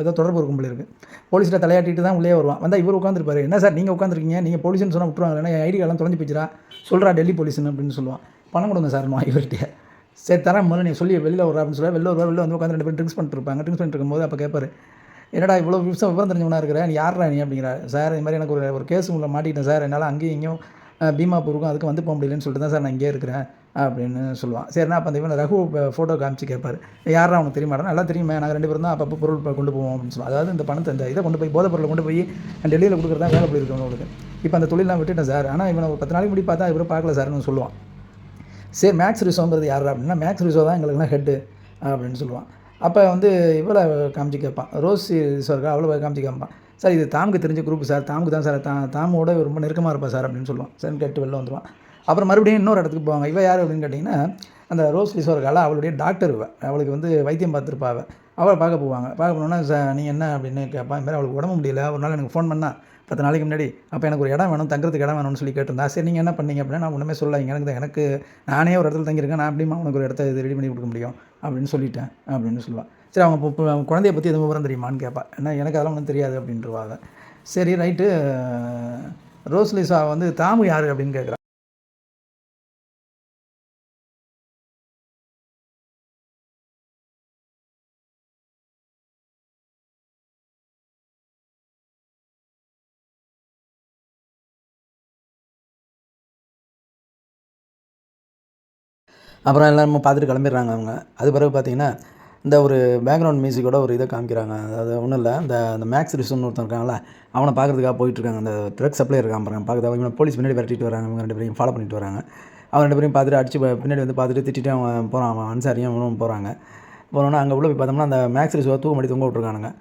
ஏதோ தொடர்பு இருக்கும் போல இருக்குது. போலீஸில் தலையாட்டிட்டு தான் உள்ளே வருவான். வந்தால் இவர் உட்காந்துருப்பாரு. என்ன சார் நீங்கள் உட்காந்துருக்கீங்க, நீங்கள் போலீஸ்னு சொன்னால் விட்ருவாங்க, ஏன்னா ஐடி கார்டெலாம் தொலைஞ்சு போச்சுரா, சொல்கிறா டெல்லி போலீஸ்னு அப்படின்னு சொல்லுவான். பணம் கொடுங்க சார் இவர்கிட்ட. சரி தரேன், முதல்ல நீ சொல்லி வெளியில் வர அப்படின்னு சொல்லி வெளில வந்து உட்காந்து 2 பேரும் ட்ரிங்க்ஸ் பண்ணிட்டு இருக்கும்போது அப்போ கேட்பாரு, என்னடா இவ்வளோ விவரம் தெரிஞ்சவனா இருக்கிற, நீ யாரா நீ அப்படிங்கிறா. சார் இது மாதிரி எனக்கு ஒரு கேஸ் உள்ள மாட்டிக்கிட்டேன் சார், என்னால் அங்கேயும் இங்கேயும் பீமாப்பூருக்கும் அதுக்கு வந்து போக முடியலன்னு சொல்லிட்டு தான் சார் நான் இங்கே இருக்கிறேன் அப்படின்னு சொல்லுவான். சரிண்ணா அப்போ அந்த இவன் ரகு ஃபோட்டோ காமிச்சு கேட்பார், யாரா அவனுக்கு தெரியுமாடா? நல்லா தெரியுமே, நாங்கள் 2 பேரும் தான் அப்பப்போ பொருள் கொண்டு போவோம் அப்படின்னு சொல்லுவோம். அதாவது இந்த பணத்தை இந்த இதை கொண்டு போய் போதை பொருளை கொண்டு போய் டெல்லியில் கொடுக்குறதா வேலை போயிருக்கோம் உங்களுக்கு. இப்போ அந்த தொழிலாம் விட்டுட்டேன் சார், ஆனால் இவனை ஒரு 10 நாளைக்கு முடி பார்த்தா இவரை பார்க்கல சார்னு சொல்லுவான். சரி மேக்ஸ் ரிசோங்கிறது யாரா அப்படின்னா, மேக்ஸ் ரிசோ தான் எங்களுக்குலாம் ஹெட்டு அப்படின்னு சொல்லுவான். அப்போ வந்து இவ்வளோ காமிச்சு கேட்பான், ரோஸ் ரிசோ இருக்கா அவ்வளோ காமிச்சு கேட்பான். சார் இது தாமுக்கு தெரிஞ்ச குரூப் சார், தாமுக்கு தான் சார், தாமோட ரொம்ப நெருக்கமாக இருப்பா சார் அப்படின்னு சொல்லுவான். சரின்னு கேட்டு வெளில வந்துடுவான். அப்புறம் மறுபடியும் இன்னொரு இடத்துக்கு போவாங்க. இவ யார் அப்படின்னு கேட்டிங்கன்னா, அந்த ரோஸ் ரிசோ இருக்கால அவளுடைய டாக்டர் அவளுக்கு வந்து வைத்தியம் பார்த்துருப்பா. அவளை பார்க்க போவாங்க. பார்க்க போனோன்னா நீ என்ன அப்படின்னு கேட்பான். இதுமாதிரி அவளுக்கு உடம்பு முடியல, ஒரு நாள் எனக்கு ஃபோன் பண்ணா 10 நாளைக்கு முன்னாடி, அப்போ எனக்கு ஒரு இடம் வேணும், தங்குறதுக்கு இடம் வேணும்னு சொல்லி கேட்டிருந்தா. சரி நீங்கள் என்ன பண்ணீங்க அப்படின்னா, நான் ஒன்றுமே சொல்ல, எனக்கு நானே ஒரு இடத்துல தங்கியிருக்கேன், நான் எப்படிமா உனக்கு ஒரு இடத்த இது ரெடி பண்ணி கொடுக்க முடியும் அப்படின்னு சொல்லிட்டேன் அப்படின்னு சொல்லுவாள். சரி அவங்க இப்போ அவங்க குழந்தைய பற்றி எதுவும் விவரம் தெரியுமான்னு கேட்பா. ஏன்னா எனக்கு அதெல்லாம் ஒன்றும் தெரியாது அப்படின்றவாங்க. சரி ரைட்டு, ரோஸ்லிசா வந்து தாமு யார் அப்படின்னு கேட்குறா. அப்புறம் எல்லோரும் பார்த்துட்டு கிளம்பிடுறாங்க அவங்க. அது பிறகு பார்த்தீங்கன்னா, இந்த ஒரு பேக்ரவுண்ட் மியூசிக்கோட ஒரு இதை காமிக்கிறாங்க. அதாவது ஒன்றும் இல்லை, இந்த மேக்ஸ் ரிசோன்னு ஒருத்தன் இருக்காங்களா, அவனை பார்க்குறதுக்காக போயிட்டுருக்காங்க. அந்த ட்ரக் சப்ளை இருக்கான் பாருங்க, பார்க்குறதுக்கு இவனை போலீஸ் பின்னாடி விரட்டிட்டு வராங்க. இவங்க 2 பேரையும் ஃபாலோ பண்ணிட்டு வராங்க. அவன் 2 பேரையும் பார்த்துட்டு அடிச்சு பின்னாடி வந்து பார்த்துட்டு திட்டிட்டு அவன் போகிறான். அவன் அன்சாரியும் அவனும் போகிறாங்க. போனோன்னா அங்கே உள்ள போய் பார்த்தோம்னா அந்த மேக்ஸ் ரிசோவை தூக்க மாட்டி தொங்க விட்ருக்கானுங்க.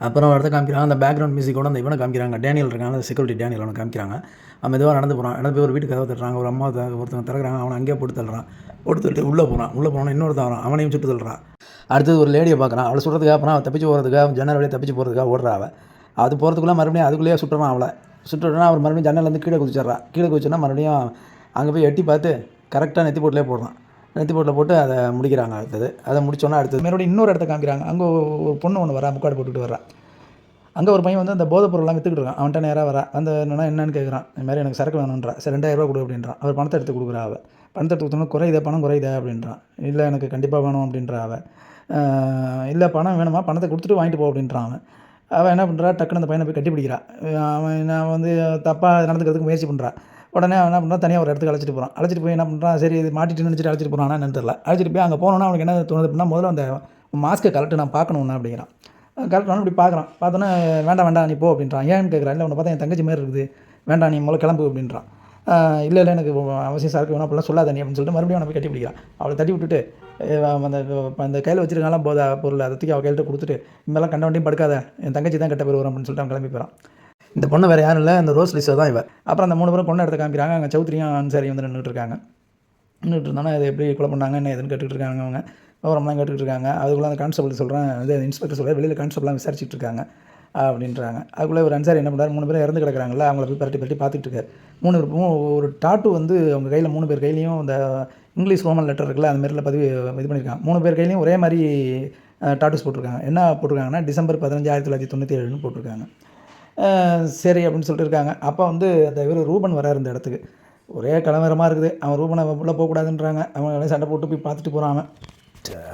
அப்புறம் இடத்த காமிக்கிறாங்க. அந்த பேக்ரவுண்ட் மியூசிக்கோட அந்த இவனை காமிக்கிறாங்க. டேனியல் இருக்காங்க, அந்த செக்யூரிட்டி டேனியல் அவனை காமிக்கிறாங்க. அவன் மெதுவாக நடந்து போகிறான். நடந்து போய் ஒரு வீட்டுக்கு கதவை தட்டுறாங்க. ஒரு அம்மா ஒருத்தவங்க திறக்கிறாங்க. அவனை அங்கேயே போட்டு தள்ளுறான். போட்டு தள்ளிட்டு உள்ளே போனோன்னா இன்னொருத்தன் வரான். அவனையும் சுட்டு தள்ளுறான். அடுத்தது ஒரு லேடியை பார்க்குறான். அவளை சுடுறதுக்காக அப்புறம் அவள் தப்பிச்சு போகிறதுக்காக ஜன்னல் வழியாக தப்பிச்சு போகிறதுக்காக ஓடுறா. அது போகிறதுக்குள்ளே மறுபடியும் அதுக்குள்ளேயே சுட்டுறான். அவளை சுட்டுனா அவர் மறுபடியும் ஜன்னலேருந்து கீழே குதிச்சிட்றா. கீழே குதிச்சோன்னா மறுபடியும் அங்கே போய் எட்டி பார்த்து கரெக்டாக நெத்தி போட்டிலே போடுறான். நெத்தி போட்டில் போட்டு அதை முடிக்கிறாங்க. அதை முடிச்சோன்னா அடுத்தது மறுபடியும் இன்னொரு இடத்த காமிக்கிறாங்க. அங்கே ஒரு பொண்ணு ஒன்று வரா, முக்காடு போட்டுக்கிட்டு வர்றா. அங்கே ஒரு பையன் வந்து அந்த போதைப் பொருள்லாம் விற்றுக்கிட்டு இருக்கான். அவன்கிட்ட நேராக வரா. அந்த என்னன்னு கேட்குறான். இதுமாதிரி எனக்கு சரக்கு வேணுன்றா. சரி 2000 ரூபா கொடு அப்படின்றான். அவர் பணத்தை எடுத்து கொடுக்குறா. பணத்தை எடுத்து கொடுத்தோன்னா குறையுதா, பணம் குறையுதா அப்படின்றான். இல்லை எனக்கு கண்டிப்பாக வேணும் அப்படின்றா. இல்லை பணம் வேணுமா, பணத்தை கொடுத்துட்டு வாங்கிட்டு போ அப்படின்றான். அவன் என்ன பண்ணுறா, டக்குன்னு அந்த பையனை போய் கட்டி பிடிக்கிறா. நான் வந்து தப்பாக நடந்துக்கிறதுக்கு முயற்சி பண்ணுறா. உடனே அவன் என்ன பண்ணுறான், தனியாக ஒரு இடத்துக்கு அழைச்சிட்டு போகிறான். அழைச்சிட்டு போய் என்ன பண்ணுறான், சரி இது மாட்டிட்டு நினச்சிட்டு அழைச்சிட்டு போகிறானா என்னன்னு தெரியல. அழைச்சிட்டு போய் அங்கே போனோன்னா அவனுக்கு என்ன தோணுது அப்படின்னா, முதல்ல அந்த மாஸ்க்கை கலெக்ட் நான் பார்க்கணுன்னா அப்படிங்கிறான். கரெக்டானு இப்படி பார்க்குறான். பார்த்தோன்னா வேண்டாம் நீ போ அப்படின்றான். ஏன்னு கேட்குறான். இல்லை உன்னை பார்த்தா என் தங்கச்சி மாதிரி இருக்குது, வேண்டாம் நீ முதல்ல கிளம்பு அப்படின்றான். இல்லை எனக்கு அவசியம் சரக்கு வேணும் அப்படிலாம் சொல்லாத நீ அப்படின்னு சொல்லிட்டு மறுபடியும் அவனை போய் கட்டி பிடிக்கிறான். அவளை தட்டி விட்டுட்டு அந்த கையில் வச்சிருக்காலாம் போதா பொருள் அதை தூக்கி அவள் கையிட்ட கொடுத்துட்டு, இந்தெல்லாம் கண்ட வண்டியும் படுக்காத, என் தங்கச்சி தான் கெட்ட பேர் வரும் அப்படின்னு சொல்லிட்டு அவன் கிளம்பி போகிறான். இந்த பொண்ணு வேறு யாரும் இல்லை, அந்த ரோஸ் லிஸோ தான் இவன். அப்புறம் அந்த 3 பேரும் பொண்ணை எடுத்து காமிக்கிறாங்க. அங்கே சௌத்ரியும் அன்சாரியும் வந்து நின்றுட்டு இருக்காங்க. நின்றுட்டு இருந்தாலும் அதை எப்படி கொலை பண்ணாங்க என்ன எதுன்னு கேட்டுட்டு இருக்காங்க. அவங்க விவரம்லாம் கேட்டுக்கிட்டு இருக்காங்க. அதுக்குள்ளே அந்த கான்ஸ்டபிள் சொல்கிறேன், இது இன்ஸ்பெக்டர் சொல்கிறேன், வெளியில் கான்ஸ்டபிள்லாம் விசாரிச்சுட்டு இருக்காங்க அப்படின்றாங்க. அதுக்குள்ளே ஒரு அன்சாரி என்ன பண்ணுறாரு, 3 பேரும் இறந்து கிடக்குறாங்களா, அவங்கள போய் பரட்டி பார்த்துட்டு இருக்காரு. 3 பேருக்கும் ஒரு டாட்டு வந்து அவங்க கையில் 3 பேர் கையிலையும் இந்த இங்கிலீஷ் ரோமன் லெட்டர் இருக்குல்ல, அந்த மாதிரிலாம் பதிவு இது பண்ணியிருக்காங்க. 3 பேர் கையிலையும் ஒரே மாதிரி டாட்டூஸ் போட்டிருக்காங்க. என்ன போட்டிருக்காங்கன்னா December 15, 1997 போட்டிருக்காங்க. சரி அப்படின்னு சொல்லிட்டு இருக்காங்க. அப்போ வந்து அந்த இவர் ரூபன் வராரு இந்த இடத்துக்கு. ஒரே கலவரமாக இருக்குது. அவன் ரூபனை உள்ளே போகக்கூடாதுன்றாங்க. அவன் சண்டை போட்டு போய் பார்த்துட்டு போகிறான்.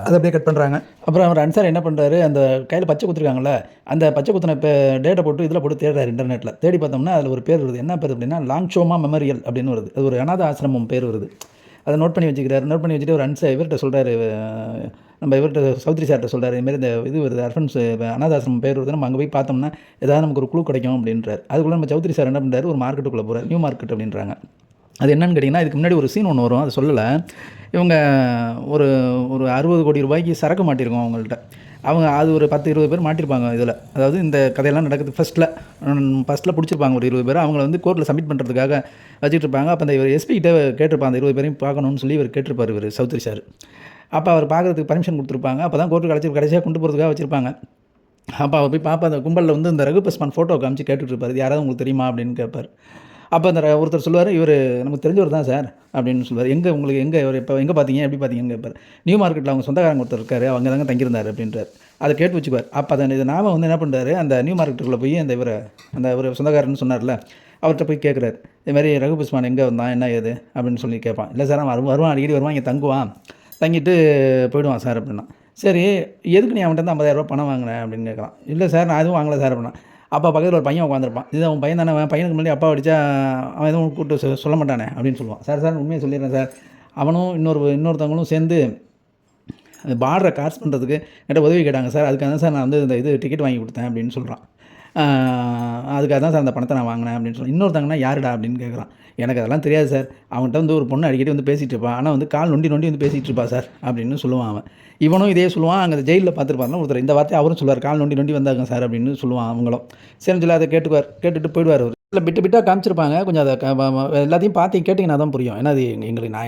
அதை அப்படியே கட் பண்ணுறாங்க. அப்புறம் அவர் அன்சார் என்ன பண்ணுறாரு, அந்த கையில் பச்சை குத்துருக்காங்கல்ல, அந்த பச்சை குத்தின டேட்டை போட்டு இதில் போட்டு தேடுறாரு இன்டர்நெட்டில். தேடி பார்த்தோம்னா அதில் ஒரு பேர் வருது. என்ன பேர் அப்படின்னா லாங்சோமா மெமோரியல் அப்படின்னு வருது. அது ஒரு அனாத ஆசிரமம் பேர் வருது. அதை நோட் பண்ணி வச்சுக்கிறாரு. நோட் பண்ணி வச்சுட்டு ஒரு இவர்கிட்ட சொல்கிறாரு, நம்ம இவர்கிட்ட சௌத்ரி சார்கிட்ட சொல்கிறார், இதுமாரி இந்த இது வருது, அர்ஃபன்ஸ் அனாதாசிரமம் பேர் வருது, நம்ம அங்கே போய் பார்த்தோம்னா ஏதாவது நமக்கு ஒரு குழு கிடைக்கும் அப்படின்றார். அதுக்குள்ளே நம்ம சௌத்ரி சார் என்ன பண்ணுறாரு, ஒரு மார்க்கெட்டுக்குள்ளே போகிறார். நியூ மார்க்கெட் அப்படின்றாங்க. அது என்னென்னு கேட்டிங்கன்னா, இதுக்கு முன்னாடி ஒரு சீன் ஒன்று வரும், அதை சொல்லலை. இவங்க ஒரு 60 கோடி ரூபாய்க்கு சரக்கு மாட்டியிருக்கோம் அவங்கள்ட்ட. அவங்க அது ஒரு 10-20 பேர் மாட்டியிருப்பாங்க இதில். அதாவது இந்த கதையெல்லாம் நடக்குது ஃபஸ்ட்டில் பிடிச்சிருப்பாங்க ஒரு 20 பேர். அவங்கள வந்து கோர்ட்டில் சப்மிட் பண்ணுறதுக்காக வச்சுட்டு இருப்பாங்க. அப்போ அந்த இவர் எஸ்பிகிட்ட கேட்டிருப்பாங்க, அந்த 20 பேரையும் பார்க்கணும்னு சொல்லி இவர் கேட்டிருப்பார், இவர் சௌத்ரி சார். அப்போ அவர் பார்க்குறதுக்கு பர்மிஷன் கொடுத்துருப்பாங்க. அப்போ தான் கோர்ட்டுக்கு கடைசியாக கொண்டு போகிறதுக்காக வச்சுருப்பாங்க. அப்போ அவர் போய் பார்ப்பா, அந்த கும்பலில் வந்து இந்த ரகு பஸ்மான் ஃபோட்டோ காமிச்சு கேட்டுட்டு இருப்பார், யாராவது உங்களுக்கு தெரியுமா அப்படின்னு கேட்பார். அப்போ அந்த ஒருத்தர் சொல்லுவார், இவர் நமக்கு தெரிஞ்சவர் தான் சார் அப்படின்னு சொல்லுவார். உங்களுக்கு இவர் இப்போ எங்கே பார்த்தீங்க, எப்படி பார்த்தீங்கன்னு கேட்பார். நியூ மார்க்கெட்டில் அவங்க சொந்தக்காரங்க ஒருத்தர் இருக்கார், அவங்க தாங்க தங்கியிருந்தார் அப்படின்றார். அதை கேட்டு வச்சுப்பார். அப்போ இதை நாம வந்து என்ன பண்ணுறாரு, அந்த நியூ மார்க்கெட்டுக்குள்ளே போய் அந்த ஒரு சொந்தக்காரன்னு சொன்னார்ல, அவர்கிட்ட போய் கேட்குறாரு, இதுமாதிரி ரகு பஸ்மான் எங்கே வந்தான் என்ன ஏது அப்படின்னு சொல்லி கேட்பான். இல்லை சார் அவன் வருவான், அடிக்கடி வருவான், இங்கே தங்கிட்டு போயிடுவான் சார் அப்படின்னா. சரி எதுக்கு நீ அவன்கிட்ட 50,000 ரூபா பணம் வாங்கினேன் அப்படின்னு கேட்குறான். இல்லை சார் நான் எதுவும் வாங்கலை சார் அப்படின்னா. அப்பா பக்கத்தில் ஒரு பையன் உட்காந்துருப்பான். இது அவன் பையன் தானே, அவன் பையனுக்கு முன்னாடி அப்பா அடித்தா அவன் எதுவும் கூப்பிட்டு சொல்ல மாட்டானே அப்படின்னு சொல்லுவான். சார் உண்மையை சொல்லிடுறேன் சார், அவனும் இன்னொருத்தவங்களும் சேர்ந்து பார்டரை காசு பண்ணுறதுக்கு என்கிட்ட உதவி கேட்டாங்க சார். அதுக்காக தான் சார் நான் வந்து இந்த டிக்கெட் வாங்கி கொடுத்தேன் அப்படின்னு சொல்கிறான். அதுக்காக தான் சார் அந்த பணத்தை நான் வாங்கினேன் அப்படின்னு சொல்லி. இன்னொருத்தங்கன்னா யாருடா அப்படின்னு கேட்குறான். எனக்கு அதெல்லாம் தெரியாது சார், அவன்கிட்ட வந்து ஒரு பொண்ணு அடிக்கடி வந்து பேசிகிட்டு இருப்பான், ஆனால் வந்து கால் நொண்டி வந்து பேசிகிட்டு இருப்பா சார் அப்படின்னு சொல்லுவான் அவன். இவனும் இதே சொல்லுவான். அங்கே ஜெயிலில் பார்த்துருப்பாருன்னா ஒருத்தர் இந்த வார்த்தை அவரும் சொல்லுவார், கால் நொண்டி வந்தாங்க சார் அப்படின்னு சொல்லுவான் அவங்களும். சரின்னு சொல்லி அதை கேட்டுட்டு போயிடுவார் அவர். இல்லை பிட்டாக காமிச்சிருப்பாங்க, கொஞ்சம் அதை எல்லாத்தையும் பார்த்து கேட்டிங்கன்னா தான் புரியும். ஏன்னா அது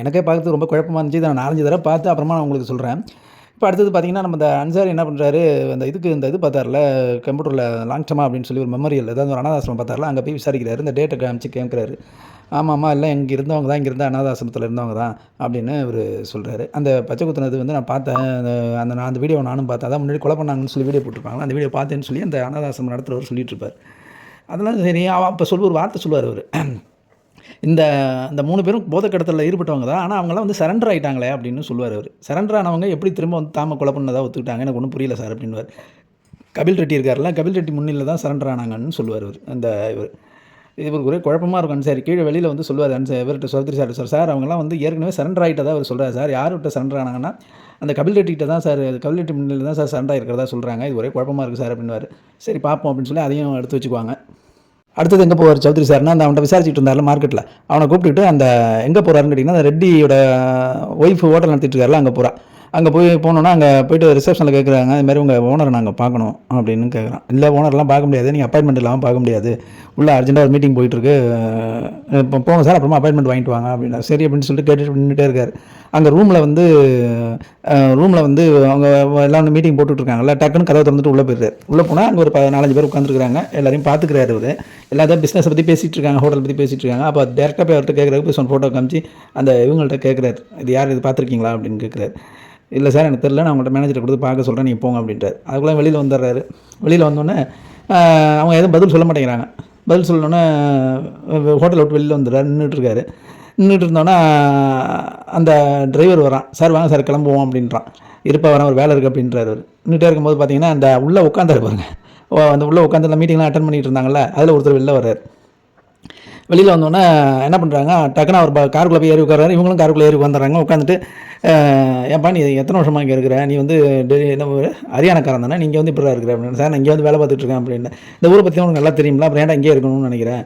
எனக்கே பார்க்குறது ரொம்ப குழப்பமாக இருந்துச்சு. இதை நான் 4-5 தடவை பார்த்து அப்புறமா நான் உங்களுக்கு சொல்கிறேன். இப்போ அடுத்தது பார்த்திங்கன்னா, நம்ம இந்த அன்சாரி என்ன பண்ணுறாரு, இந்த இது பார்த்தார்ல கம்ப்யூட்டரில் லாங்டமா அப்படின்னு சொல்லி ஒரு மெமரியல் ஏதாவது ஒரு அனாதாசிரமம் பார்த்தார்ல, அங்கே போய் விசாரிக்கிறாரு. இந்த டேட்டை காமிச்சு கேட்குறாரு. ஆமாம்மா இல்லை இங்கே இருந்தவங்க தான், இங்கே இருந்த அனாதாசிரமத்தில் இருந்தவங்க தான் அப்படின்னு இவர் சொல்கிறாரு. அந்த பச்சை குத்துனது வந்து நான் பார்த்தேன், அந்த வீடியோ நானும் பார்த்தேன். அதான் முன்னாடி கொலை பண்ணாங்கன்னு சொல்லி வீடியோ போட்டிருப்பாங்க, அந்த வீடியோ பார்த்தேன்னு சொல்லி அந்த அனாதாசிரமம் நடத்துகிறவர் சொல்லிட்டு இருப்பார். அதெல்லாம் சரி, அப்போ ஒரு வார்த்தை சொல்லுவார் அவர், இந்த 3 பேரும் போதைக்கடத்தலில் ஈடுபட்டவங்க தான், ஆனால் அவங்களாம் வந்து சரண்டர் ஆகிட்டாங்களே அப்படின்னு சொல்லுவார் அவர். சரண்டர் ஆனவங்க எப்படி திரும்ப வந்து தாம கொலை பண்ணதாக ஒத்துக்கிட்டாங்க, எனக்கு ஒன்றும் புரியல சார் அப்படின்வார். கபில் ரெட்டி இருக்கார்ல, கபில் ரெட்டி முன்னிலையில் தான் சரண்டர் ஆனாங்கன்னு சொல்லுவார் அவர். இவருக்கு ஒரே குழப்பமாக இருக்கும். சார் கீழே வெளியில் வந்து சொல்லுவார் இவர்கிட்ட சௌத்ரி சார் அவங்களாம் வந்து ஏற்கனவே சரண்டர் ஆகிட்டதா அவர் சொல்கிறார் சார். யார்கிட்ட சரண்டர் ஆனாங்கன்னா அந்த கபில் ரெட்டிகிட்ட தான் சார், கபில் ரெட்டி முன்னிலையில் தான் சார் சரண்டர் ஆகிருக்கிறதா சொல்கிறாங்க. இது ஒரே குழப்பமாக இருக்குது சார் அப்படின்வார். சரி பார்ப்போம் அப்படின்னு சொல்லி அதையும் எடுத்து வச்சுக்குவாங்க. அடுத்தது எங்கே போவார் சௌத்ரி சார்னா, அந்த அவன்கிட்ட விசாரிச்சுட்டு இருந்தார்ல மார்க்கெட்டில், அவனை கூப்பிட்டுட்டு அந்த எங்கே போகிறாருன்னு கேட்டிங்கன்னா, அந்த ரெட்டியோட ஒய்ஃப் ஹோட்டல் நடத்திட்டு இருக்காருல அங்கே போகிறான். அங்கே போனோன்னா அங்கே போய்ட்டு ரிசப்ஷனில் கேட்குறாங்க, இதுமாதிரி உங்கள் ஓனரை நாங்கள் பார்க்கணும் அப்படின்னு கேட்குறான். இல்லை ஓனர்லாம் பார்க்க முடியாது, நீங்கள் அப்பாயின்மெண்ட் இல்லாமல் பார்க்க முடியாது, உள்ளே அர்ஜென்ட்டாக ஒரு மீட்டிங் போயிட்டுருக்கு, இப்போ போங்க சார் அப்புறமா அப்பாயின்மெண்ட் வாங்கிட்டு வாங்க அப்படின்னா. சரி அப்படின்னு சொல்லிட்டு கேட்டுட்டு நின்றுட்டே இருக்கார். அங்கே ரூமில் வந்து அவங்க எல்லாம் மீட்டிங் போட்டுட்ருக்காங்கல்ல, டக்குன்னு கதவை திறந்துட்டு உள்ளே போயிடுறாரு. உள்ளே போனால் அங்கே ஒரு 4-5 பேர் உட்காந்துருக்காங்க, எல்லாரையும் பார்த்துக்கிறாரு அவர். எல்லாத்தையும் பிஸ்னஸ் பற்றி பேசிகிட்டு இருக்காங்க, ஹோட்டல் பற்றி பேசிகிட்டு இருக்காங்க. அப்போ டேரெக்டாக போய் அவர்கிட்ட கேட்குறாரு, போய் ஃபோட்டோ காமிச்சு அந்த இவங்கள்ட்ட கேட்குறாரு, இது யார், இது பார்த்துருக்கீங்களா அப்படின்னு கேட்குறாரு. இல்லை சார் எனக்கு தெரியல, நான் உங்கள்கிட்ட மேனேஜரை கொடுத்து பார்க்க சொல்கிறேன், நீங்கள் போங்க அப்படின்றார். அதுக்குள்ளே வெளியில் வந்துடுறாரு. வெளியில் வந்தோடனே அவங்க எதுவும் பதில் சொல்ல மாட்டேங்கிறாங்க. பதில் சொல்லணுன்னே ஹோட்டலை விட்டு வெளியில் வந்துடுறாரு. நின்றுட்டு இருந்தோன்னா அந்த டிரைவர் வரான். சார் வாங்க சார் கிளம்புவோம் அப்படின்றான். இருப்பா வரேன், ஒரு வேலை இருக்குது அப்படின்றாரு. நின்றுட்டே இருக்கும்போது பார்த்தீங்கன்னா அந்த உள்ளே உட்காந்தாரு பாருங்க, அந்த உள்ளே உட்காந்து அந்த மீட்டிங்லாம் அட்டன் பண்ணிகிட்டு இருந்தாங்கல்ல, அதில் ஒருத்தர் வெளில வர்றாரு. வெளியில் வந்தோடனே என்ன பண்ணுறாங்க, டக்குன்னு அவர் காருக்குள்ளே போய் ஏறி உட்காராரு. இவங்களும் காருக்குள்ளே ஏறி உட்காந்துறாங்க. உட்காந்துட்டு ஏன்ப்பா நீ எத்தனை வருஷமாக இங்கே இருக்கிற, நீ வந்து என்ன ஹரியானாக்காரன் தானே, நீங்கள் வந்து இப்படி இருக்கிற அப்படின்னு. சார் நான் இங்கே வந்து வேலை பார்த்துட்ருக்கேன் அப்படின்னு. இந்த ஊரை பற்றி உனக்கு நல்லா தெரியுங்களா, அப்புறம் ஏன்டா இங்கே இருக்கணும்னு நினைக்கிறேன்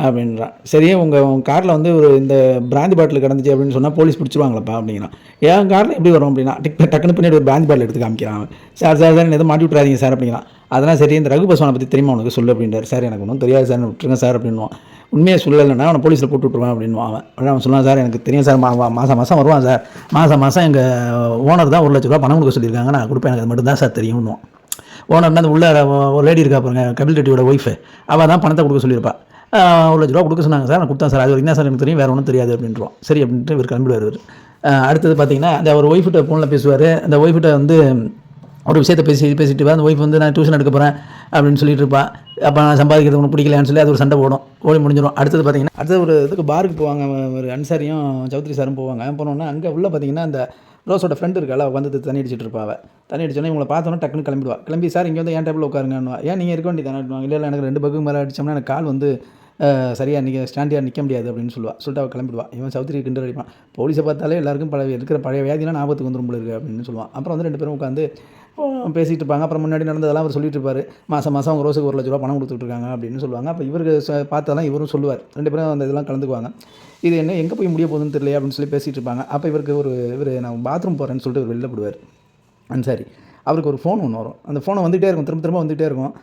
அப்படின்றான். சரியே உங்கள் காரில் வந்து ஒரு இந்த பிராந்தி பாட்டில் கிடந்துச்சு அப்படின்னு சொன்னால் போலீஸ் பிடிச்சிருவாங்களப்பா அப்படிங்கிறான். என் காரில் எப்படி வரும் அப்படின்னா டக்குன்னு பின்னாடி ஒரு பிராந்தி பாட்டில் எடுத்து காமிக்கிறான். சார் எதுவும் மாட்டி விட்றாதீங்க சார் அப்படிங்கிறான். அதெல்லாம் சரி, இந்த ரகு பஸ்வானை பற்றி தெரியுமா உனக்கு சொல்லு அப்படின்றார். சார் எனக்கு ஒன்றும் தெரியாது சார், விட்டுருங்க சார் அப்படின்வான். உண்மையை சொல்லலைன்னா அவனை போலீஸில் போட்டு விட்ருவான் அப்படின்வான் அவன் சொல்லுவான், சார் எனக்கு தெரியும் சார், மாதம் வருவான் சார், மாதம் எங்கள் ஓனர் தான் 1 லட்ச ரூபா பணம் கொடுக்க சொல்லியிருக்காங்க, நான் கொடுப்பேன், எனக்கு அது மட்டும் தான் சார் தெரியும்னுவான். ஓனர்னா அந்த உள்ள ஒரு லேடி இருக்கா பாருங்க, கபில் ரெட்டியோட ஒய்ஃபு, அவள் தான் பணத்தை கொடுக்க சொல்லியிருப்பா. 1 லட்ச ரூபா கொடுக்க சொன்னாங்க சார், நான் கொடுத்தேன் சார், அது வரைக்கும் தான் சார் எனக்கு தெரியும், வேறு ஒன்றும் தெரியாது அப்படின்றான். சரி அப்படின்ட்டு இவர் கிளம்பிடுவார். அடுத்தது பார்த்தீங்கன்னா அந்த ஒரு ஒய்ஃப்கிட்ட ஃபோனில் பேசுவார். அந்த ஒய்ஃப்கிட்ட வந்து ஒரு விஷயத்தை பேசிட்டு அந்த ஒய்ஃப் வந்து நான் டியூஷன் எடுக்க போகிறேன் அப்படின்னு சொல்லிட்டு இருப்பா. அப்போ நான் சம்பாதிக்கிறது ஒன்று பிடிக்கலான்னு சொல்லி அது ஒரு சண்டை ஓடி முடிஞ்சிடும். அடுத்தது பார்த்தீங்கன்னா அடுத்தது ஒரு இதுக்கு பாருக்கு போவாங்க, ஒரு அன்சாரியும் சௌத்ரி சாரும் போவாங்க. போனோன்னா அங்கே உள்ள பார்த்தீங்கன்னா அந்த ரோஸோட ஃப்ரெண்டு இருக்கால, வந்து தண்ணி அடிச்சிட்டு இருப்பாள். தண்ணி அடிச்சோன்னே இவங்களை பார்த்தோன்னா டக்குன்னு கிளம்பி சார் இங்கே வந்து ஏன் டேபிள் உட்காருங்கன்னு. ஏன் நீங்கள் இருக்க வேண்டியது தானே? இல்லை எனக்கு 2 பக்கம் மேலே அடித்தோம்னா எனக்கு கால் வந்து சரியாக ஸ்டாண்டியாக நிற்க முடியாது அப்படின்னு சொல்லிட்டு அவள் கிளம்பிடுவான். இவன் சௌத்ரி கிண்டல் அடிப்பான். போலீஸை பார்த்தாலே எல்லாருக்கும் பழைய வியாதிலாம் ஞாபகத்துக்கு வந்துடும் போல இருக்குது அப்படின்னு சொல்லுவான். அப்புறம் வந்து 2 பேரும் உட்காந்து பேசிகிட்டு இருப்பாங்க. அப்புறம் முன்னாடி நடந்ததெல்லாம் அவர் சொல்லிட்டு இருப்பார். மாதம் அவங்க ரோஸுக்கு 1 லட்ச ரூபா பணம் கொடுத்துட்ருக்காங்க அப்படின்னு சொல்லுவாங்க. அப்போ இவருக்கு பார்த்ததெல்லாம் இவரும் சொல்லுவார். 2 பேரும் அந்த இதெல்லாம் கலந்துக்குவாங்க. இது என்ன எங்கே போய் முடிய போகுதுன்னு தெரியல அப்படின்னு சொல்லி பேசிகிட்டு இருப்பாங்க. அப்போ இவர் நான் பாத்ரூம் போகிறேன்னு சொல்லிட்டு இவர் வெளில போடுவார். சரி, அவருக்கு ஒரு ஃபோன் ஒன்று வரும். அந்த ஃபோனை வந்துகிட்டே இருக்கும், திரும்ப வந்துகிட்டே இருக்கும்.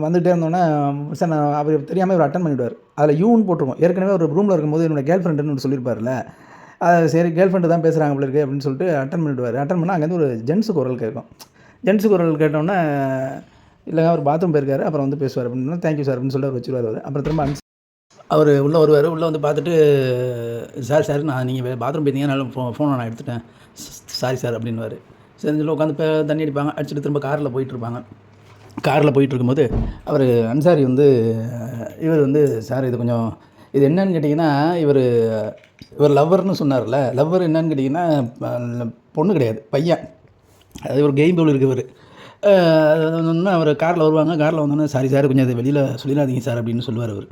வந்துகிட்டே இருந்தோன்னே சார் அவர் தெரியாமல் இவர் அட்டன் பண்ணிவிடுவார். அதில் யூன்னு போட்டிருக்கோம். ஏற்கனவே ஒரு ரூமில் இருக்கும்போது என்னோட கேர்ள் ஃப்ரெண்டுன்னு சொல்லியிருப்பார்ல, சரி கேர்ள் ஃப்ரெண்டு தான் பேசுகிறாங்க போல இருக்குது அப்படின்னு சொல்லிட்டு அட்டன் பண்ணிவிடுவார். அட்டன் பண்ணால் அங்கேருந்து ஒரு ஜென்ஸு குரல் கேட்கும். ஜென்ஸு குரல் கேட்டோன்னே இல்லைங்க அவர் பாத்ரூம் போயிருக்காரு, அப்புறம் வந்து பேசுவார் அப்படின்னா தேங்க்யூ சார் அப்படின்னு சொல்லிட்டு அவர் வச்சுருவார். அப்புறம் திரும்ப அவர் உள்ளே வருவார். உள்ளே வந்து பார்த்துட்டு சார் நான் நீங்கள் பாத்ரூம் போயிருந்தீங்க, அதனால ஃபோனை நான் எடுத்துட்டேன், சாரி சார் அப்படின்வார். சரி சொல்லி உட்காந்து தண்ணி அடிப்பாங்க. அடிச்சுட்டு திரும்ப காரில் போயிட்டுருப்பாங்க. காரில் போயிட்டுருக்கும்போது அவர் அன்சாரி வந்து இவர் வந்து சார் இது கொஞ்சம் இது என்னன்னு கேட்டிங்கன்னா, இவர் லவ்வர்னு சொன்னார்ல, லவ்வர் என்னன்னு கேட்டிங்கன்னா பொண்ணு கிடையாது, பையன். அது ஒரு கேம் போல் இருக்குது. அது வந்து அவர் காரில் வருவாங்க. காரில் வந்தோடனே, "சாரி சார், கொஞ்சம் அது வெளியில் சொல்லிடாதீங்க சார்" அப்படின்னு சொல்லுவார் அவர்.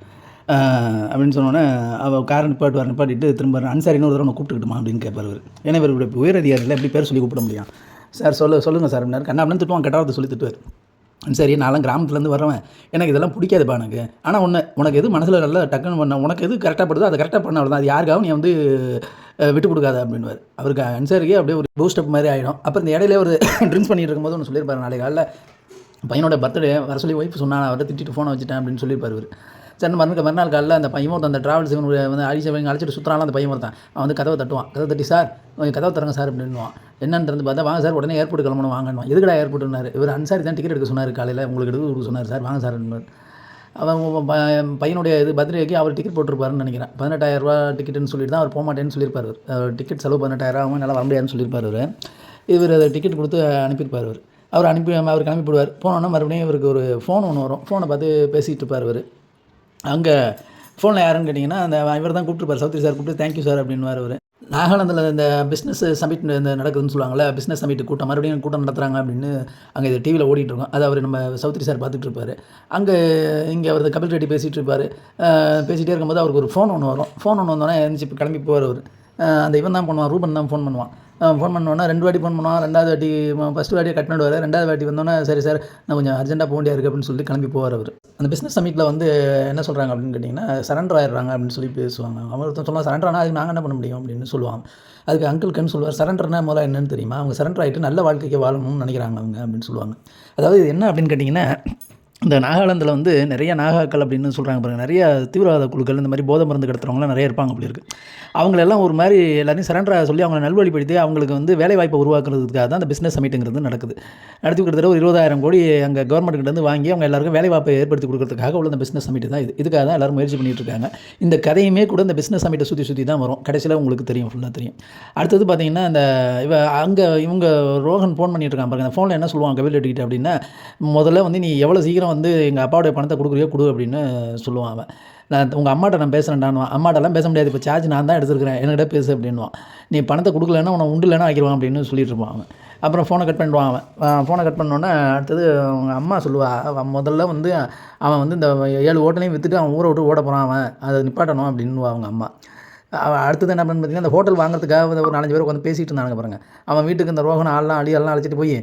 அப்படின்னு சொன்னோடனே அவர் காரை நிப்பாட்டுவார். நிப்பாட்டிட்டு திரும்ப, "அன்சாரி இன்னொரு தடவை உன்னை கூப்பிட்டுக்கிட்டுமா?" அப்படின்னு கேட்பார் அவர். ஏன்னா இவருடைய உயர் அதிகாரியில் எப்படி பேர் சொல்லி கூப்பிட முடியும்? "சார் சொல்லுங்கள் சார்" அப்படின்னாரு. கண்ணா அப்படின்னு திட்டுவான், கெட்ட வார்த்தை சொல்லி திட்டுவார். சரி, நான்லாம் கிராமத்துலேருந்து வரவன், எனக்கு இதெல்லாம் பிடிக்காதுப்பா எனக்கு. ஆனால் உனக்கு எது மனசில் நல்லா டக்குன்னு பண்ண, உனக்கு எது கரெக்டாக படுதோ அதை கரெக்டாக பண்ண, அவ்வளோதான். அது யாருக்காகவும் நீ வந்து விட்டு கொடுக்காத அப்படின்னுவார். அவருக்கு அன்சாரிக்கே அப்படியே ஒரு பூஸ்டப் மாதிரி ஆகிடும். அப்புறம் இந்த இடையில ஒரு ட்ரிங்க்ஸ் பண்ணிட்டு இருக்கும்போது ஒன்று சொல்லியிருப்பாரு, நாளைக்கு காலைல பையனோட பர்த்டே வர சொல்லி ஒய்ஃப் சொன்னான், அவரை திட்டிட்டு ஃபோனை வச்சுட்டேன் அப்படின்னு சொல்லியிருப்பார் இவர். சரி, மறுநாள் காலையில் அந்த பையன் ஒருத்தன், அந்த ட்ராவல்ஸ் வந்து அழைச்சிட்டு சுற்றுறான். அந்த பையன் ஒருத்தன், அவன் வந்து கதவை தட்டுவான். கதவை தட்டி, "சார் கொஞ்சம் கதவை தரங்க சார்" அப்படின்னுவான். என்னன்னு திறந்து பார்த்தா, "வாங்க சார், உடனே ஏர்போர்ட் கிளம்பணும் வாங்கன்னுவான்." "எதுக்கடா ஏர்போர்ட்டுன்னாரு?" "இவர் அன்சாரி தான் டிக்கெட் எடுக்க சொன்னார் காலையில், உங்களுக்கு எடுக்க கொடுக்க சொன்னார் சார், வாங்க சார்" அப்படின்னாரு. அவன் பையனுடைய பர்த்டேக்கு அவர் டிக்கெட் போட்டிருப்பாருன்னு நினைக்கிறேன். 18,000 டிக்கெட்டுன்னு சொல்லிட்டு தான் அவர் போக மாட்டேன்னு சொல்லியிருப்பார். டிக்கெட் செலவு 18,000 ஆகும், நல்லா வர முடியாதுன்னு சொல்லியிருப்பார் அவர். இவர் அதை டிக்கெட் கொடுத்து அனுப்பியிருப்பார் அவர். அவர் கிளம்பி போடுவார். போனோன்னா மறுபடியும் இவருக்கு ஒரு ஃபோன் ஒன்று வரும். ஃபோனை பார்த்து பேசிகிட்டு இருப்பார் இவர். அங்கே ஃபோனில் யாருன்னு கேட்டிங்கன்னா, அந்த இவர் தான் கூப்பிட்டுருப்பார். சௌத்ரி சார் கூப்பிட்டு, "தேங்க்யூ சார்" அப்படின்னுவார் அவர். நாகாலாந்தில் இந்த பிஸ்னஸ் சமிட் இந்த நடக்குதுன்னு சொல்லுவாங்கள்ல, பிஸ்னஸ் சமிட் கூட்டம், மறுபடியும் கூட்டம் நடத்துகிறாங்க அப்படின்னு அங்கே இது டிவியில் ஓடிட்டுருக்கோம். அது அவர் நம்ம சௌத்ரி சார் பார்த்துட்டு இருப்பார். இங்கே அவர் கபில் ரெட்டி பேசிகிட்டு இருப்பார். பேசிகிட்டே இருக்கும்போது அவருக்கு ஒரு ஃபோன் ஒன்று வரும். ஃபோன் ஒன்று வந்தோடனே எழுந்துச்சி இப்போ கிளம்பி போவார் அவர். அந்த இவன் தான் பண்ணுவான், ரூபன் தான் ஃபோன் பண்ணுவான். ஃபோன் பண்ணோன்னா 2 வாட்டி ஃபோன் பண்ணுவான். 2வது வாட்டி ஃபஸ்ட்டு வாட்டியை கட் பண்ணிடுவார். 2வது வாட்டி வந்தோன்னே, "சரி சார், நான் கொஞ்சம் அர்ஜென்ட்டாக போக வேண்டியா இருக்குது" அப்படின்னு சொல்லிட்டு கிளம்பி போவார் அவர். அந்த பிஸ்னஸ் சமிட்டில் வந்து என்ன சொல்கிறாங்க அப்படின்னு கேட்டிங்கன்னா, சரண்டர் ஆயிடுறாங்க அப்படின்னு சொல்லி பேசுவாங்க. அவன் ஒருத்தன் சொல்லுவான், "சரண்டர் ஆனால் அதுக்கு நாங்கள் என்ன பண்ண முடியும்" அப்படின்னு சொல்லுவான். அதுக்கு அங்கிள் கன்னு சொல்லுவார், "சரண்டர்னா முதல்ல என்னன்னு தெரியுமா? அவங்க சரண்டர் ஆகிட்டு நல்ல வாழ்க்கைக்கு வாழணும்னு நினைக்கிறாங்க அவங்க" அப்படின்னு சொல்லுவாங்க. அதாவது இது என்ன அப்படின்னு கேட்டிங்கன்னா, இந்த நாகாலாந்தில் வந்து நிறைய நாகாக்கள் அப்படின்னு சொல்கிறாங்க பாருங்கள். நிறைய தீவிரவாத குழுக்கள், இந்த மாதிரி போதை மருந்து கடத்துறவங்களாம் நிறைய இருப்பாங்க அப்படி இருக்குது. அவங்களெல்லாம் ஒரு மாதிரி எல்லாரையும் சரண்டர் ஆக சொல்லி அவங்கள நல்வழிப்படுத்தி அவங்களுக்கு வந்து வேலைவாய்ப்பை உருவாக்குறதுக்காக தான் அந்த பிஸ்னஸ் சமிட்டுங்கிறது நடக்குது. நடத்தி கிட்டத்தட்ட ஒரு 20,000 கோடி அங்கே கவர்மெண்ட்கிட்டேருந்து வாங்கி அவங்க எல்லாருக்கும் வேலைவாய்ப்பை ஏற்படுத்தி கொடுக்கறதுக்காக உள்ள இந்த பிஸ்னஸ் சமிட்டு தான் இது. இதுக்காக தான் எல்லோரும் முயற்சி பண்ணிகிட்டு இருக்காங்க. இந்த கதையுமே கூட இந்த பிஸ்னஸ் சமிட்டை சுற்றி தான் வரும். கடைசியில் உங்களுக்கு தெரியும், ஃபுல்லாக தெரியும். அடுத்தது பார்த்தீங்கன்னா, இந்த இவங்க ரோஹன் ஃபோன் பண்ணிட்டு இருக்கான் பாருங்க. அந்த ஃபோனில் என்ன சொல்லுவான் கபில் ரெட்டிக்கிட்ட அப்படின்னா, "முதல்ல வந்து நீ எவ்வளோ சீக்கிரம் வந்து எங்கள் அப்பாவுடைய பணத்தை கொடுக்குறியோ கொடு" அப்படின்னு சொல்லுவான் அவன். "உங்கள் அம்மாட்ட நான் பேசுகிறேன்டான்னுவான். "அம்மாட்டெல்லாம் பேச முடியாது, இப்போ சார்ஜ் நான் தான் எடுத்துருக்கிறேன், என்கிட்ட பேசு" அப்படின்வான். "நீ பணத்தை கொடுக்கலன்னா உன்னை உண்டு இல்லைன்னா ஆக்கிடுவான்" அப்படின்னு சொல்லிட்டு இருப்பான் அவன். அப்புறம் ஃபோனை கட் பண்ணிடுவான் அவன். ஃபோனை கட் பண்ணோன்னே அடுத்தது அவங்க அம்மா சொல்லுவா, அவன் முதல்ல வந்து அவன் வந்து இந்த 7 ஹோட்டலையும் விற்றுட்டு அவன் ஊரை விட்டு ஓட போகிறான், அவன் அதை நிப்பாட்டணும் அப்படின்னுவா அவங்க அம்மா. அவன் அடுத்தது என்ன பண்ணு பார்த்தீங்கன்னா, அந்த ஹோட்டல் வாங்குறதுக்காக ஒரு 4, 5 பேர் உட்காந்து பேசிகிட்டு இருந்தாங்க பாருங்கள். அவன் வீட்டுக்கு இந்த ரோஹன் எல்லாம் அழைச்சிட்டு போய்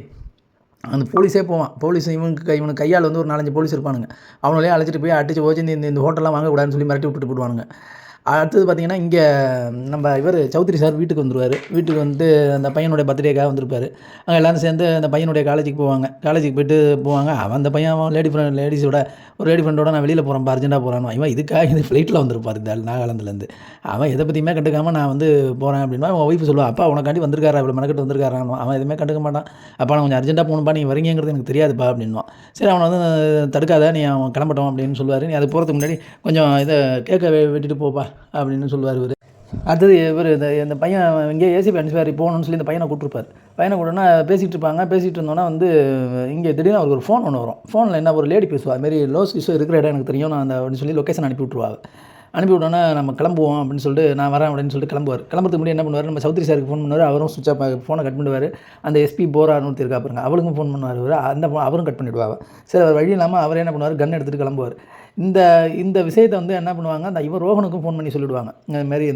அந்த போலீஸே போவான். போலீஸ் இவனுக்கு கையால் வந்து ஒரு 4, 5 போலீஸ் இருப்பானுங்க. அவங்களே அழைச்சிட்டு போய் அடிச்சு போச்சு இந்த ஹோட்டல்லாம் வாங்கக்கூடாதுன்னு சொல்லி மிரட்டி விட்டுட்டு போடுவானுங்க. அடுத்தது பார்த்திங்கன்னா, இங்கே நம்ம சௌத்ரி சார் வீட்டுக்கு வந்துடுவார். வீட்டுக்கு வந்து அந்த பையனுடைய பர்த்டேக்காக வந்திருப்பார். அங்கே எல்லோரும் சேர்ந்து அந்த பையனுடைய காலேஜுக்கு போயிட்டு போவாங்க. அவன் அந்த பையன் அவன் லேடிஸோட ஒரு லேடி ஃப்ரெண்டோட, "நான் வெளியில் போகிறேன், அர்ஜென்ட்டாக போகிறான்னு." இவன் இதுக்காக இந்த ஃப்ளைட்டில் வந்திருப்பார் இந்த நாகாலாந்துலேருந்து. அவன் எதை பற்றியுமே கண்டுக்காமல், "நான் வந்து போகிறேன்" அப்படின்னா அவன் ஒய்ஃப் சொல்லுவாள், "அப்பா உனக்காண்டி வந்திருக்காரா, இவ்வளோ மெனக்கட்டு வந்திருக்காரான்னு." அவன் எதுவுமே கண்டுக்க மாட்டான். "அப்பா நான் கொஞ்சம் அர்ஜென்ட்டாக போகணும்ப்பா, நீ வரீங்கிறது எனக்கு தெரியாதுப்பா" அப்படின்வான். சரி, அவனை வந்து தடுக்காத, நீ அவன் கிளம்பட்டும் அப்படின்னு சொல்லுவார். "நீ அது போகிறதுக்கு முன்னாடி கொஞ்சம் இதை கேக்கை வெட்டிட்டு போப்பா" அப்படின்னு சொல்லுவார் இவர். அடுத்தது இந்த பையன் இங்கே ஏசிபி அனுப்பிச்சார் போகணும்னு சொல்லி இந்த பையனை கூப்பிட்டுருப்பார். பையனை கூடனா பேசிகிட்டு இருப்பாங்க. பேசிகிட்டு இருந்தோன்னா வந்து இங்கே திடீர்னு அவருக்கு ஒரு ஃபோன் ஒன்று வரும். ஃபோனில் என்ன ஒரு லேடி பேசுவாள், அதுமாரி லோஸ் இஷ்யூ இருக்கிற இடம் எனக்கு தெரியும், நான் அப்படின்னு சொல்லி லொக்கேஷன் அனுப்பி விட்ருவாங்க. அனுப்பி விட்டோன்னா, "நம்ம கிளம்புவோம்" அப்படின்னு சொல்லிட்டு, "நான் வரேன்" அப்படின்னு சொல்லிட்டு கிளம்புவார். கிளம்புறதுக்கு முன்னாடி என்ன பண்ணுவார், நம்ம சௌத்ரி சாருக்கு ஃபோன் பண்ணுவார். அவரும் சுவிட்ச் ஆஃப் ஃபோனை கட் பண்ணிடுவார். அந்த எஸ்பி போரான்னு ஒருத்தர் இருக்கா பாருங்க, அவளுக்கும் ஃபோன் பண்ணுவார். அவரும் கட் பண்ணிவிடுவாங்க. சரி, அவர் வழி இல்லாமல் அவர் என்ன பண்ணுவார், கன் எடுத்துகிட்டு கிளம்புவார். இந்த விஷயத்தை வந்து என்ன பண்ணுவாங்க, அந்த இவன் ரோஹனுக்கும் ஃபோன் பண்ணி சொல்லிவிடுவாங்க. இதுமாரி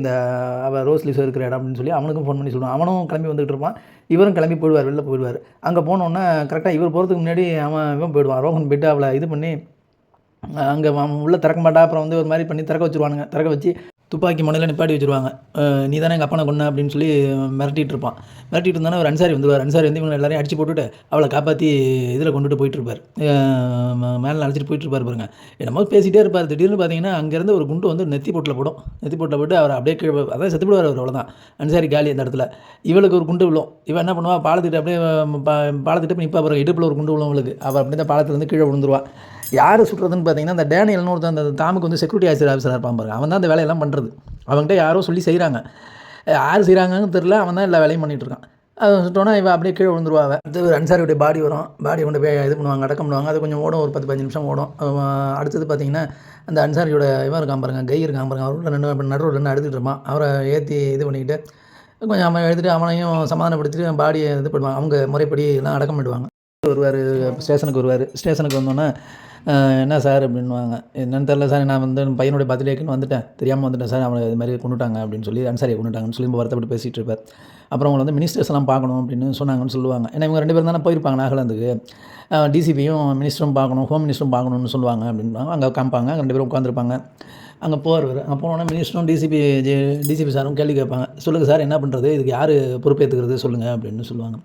அவள் ரோஸ் லிசோ இருக்கிற இடம் அப்படின்னு சொல்லி அவனுக்கும் ஃபோன் பண்ணி சொல்லுவான். அவனும் கிளம்பி வந்துகிட்டு இருப்பான். இவரும் கிளம்பி போயிடுவார், வெளில போயிடுவார். அங்கே போனோன்னே கரெக்டாக இவர் போகிறதுக்கு முன்னாடி இவன் போயிடுவான். ரோஹன் போய்ட்டு அவளை இது பண்ணி அங்கே உள்ளே திறக்க மாட்டா. அப்புறம் வந்து ஒரு மாதிரி பண்ணி திறக்க வச்சுருவானுங்க. திறக்க வச்சு துப்பாக்கி முனையில் நிப்பாட்டி வச்சுருவாங்க. "நீ தானே எங்கள் அப்பனை கொன்ன" அப்படின்னு சொல்லி மிரட்டிகிட்டு இருப்பான். மிரட்டிட்டு இருந்தானே ஒரு அன்சாரி வந்துடுவார். அன்சாரி வந்து இவங்க எல்லாரையும் அடிச்சு போட்டுவிட்டு அவளை காப்பாற்றி இதில் கொண்டுட்டு போயிட்டுருப்பார். மேலே அழைச்சிட்டு போயிட்டுருப்பார் பாருங்க. என்னமோ பேசிகிட்டே இருப்பார். திடீர்னு பார்த்தீங்கன்னா, அங்கேருந்து ஒரு குண்டு வந்து நெத்தி போட்டில் போட்டு அவர் அப்படியே கீழே அதான் செத்து போடுவார் அவர். அவ்வளோதான், அன்சாரி காலி அந்த இடத்துல. இவளுக்கு ஒரு குண்டு விழும். இவன் என்ன பண்ணுவாள், பாலத்துக்கிட்ட அப்படியே பாலத்துக்கிட்ட நிற்பா பாருங்க. இடுப்பில் ஒரு குண்டு விழும் அவளுக்கு. அவள் அப்படியே அந்த பாலத்துலேருந்து கீழே விழுந்துருவாள். யார் சுட்டுறதுன்னு பார்த்தீங்கன்னா, அந்த டேனியல்னு ஒருத்தன் அந்த தாமுக்கு வந்து செக்யூரிட்டி ஆஃபீஸராக இருப்பான் பாருங்க. அவன் தான் அந்த வேலையெல்லாம் பண்ணுறது. அவங்ககிட்ட யாரோ சொல்லி செய்கிறாங்க. யார் செய்கிறாங்கன்னு தெரில. அவன் தான் எல்லா வேலையும் பண்ணிகிட்ருக்கான். அதை சுட்டோன்னா இவன் அப்படியே கீழே விழுந்துருவாங்க. அடுத்து ஒரு அன்சாரியுடைய பாடி வரும். பாடி கொண்டு போய் இது பண்ணுவாங்க, அடக்கம் பண்ணுவாங்க. அது கொஞ்சம் ஓடும், ஒரு 10-15 நிமிஷம் ஓடும். அடுத்தது பார்த்தீங்கன்னா, அந்த அன்சாரியோட இவன் இருக்கான் பாருங்க, கை இருக்கான் பாருங்க, அவரோட நடுவில் நின்று அழுதுட்டு இருப்பான். அவரை ஏற்றி இது பண்ணிக்கிட்டு கொஞ்சம் அவன் எழுதிட்டு அவனையும் சமாதானப்படுத்திட்டு பாடியை இது பண்ணுவாங்க. அவங்க முறைப்படி எல்லாம் அடக்கம் பண்ணிடுவாங்க. வருவார், ஸ்டேஷனுக்கு வருவார். ஸ்டேஷனுக்கு வந்தோன்னே என்ன சார் அப்படின்வாங்க. என்னன்னு தெரில சார், நான் வந்து பையனுடைய பர்த்டேக்குன்னு வந்துட்டேன், தெரியாமல் வந்துட்டேன் சார், அவனை இது மாதிரி கொண்டுட்டாங்க அப்படின்னு சொல்லி, அன்சாரியை கொண்டுட்டாங்கன்னு சொல்லி வருத்தப்பட்டு பேசிகிட்டு இருப்பார். அப்புறம் அவங்களை வந்து மினிஸ்டர்ஸ்லாம் பார்க்கணும் அப்படின்னு சொன்னாங்கன்னு சொல்லுவாங்க. ஏன்னா இவங்க 2 பேரும் தானே போயிருப்பாங்க நாகாலாந்துக்கு. டிசிபியும் மினிஸ்டரும் பார்க்கணும், ஹோம் மினிஸ்டரும் பார்க்கணும்னு சொல்லுவாங்க அப்படின்பாங்க. அங்கே காமிப்பாங்க, 2 பேரும் உட்காந்துருப்பாங்க. அங்கே போகிறவர் அங்கே போனோன்னா மினிஸ்டரும் டிசிபி சாரும் கேள்வி கேட்பாங்க. சொல்லுங்கள் சார், என்ன பண்ணுறது, இதுக்கு யார் பொறுப்பேற்றுக்கிறது சொல்லுங்கள் அப்படின்னு சொல்லுவாங்க.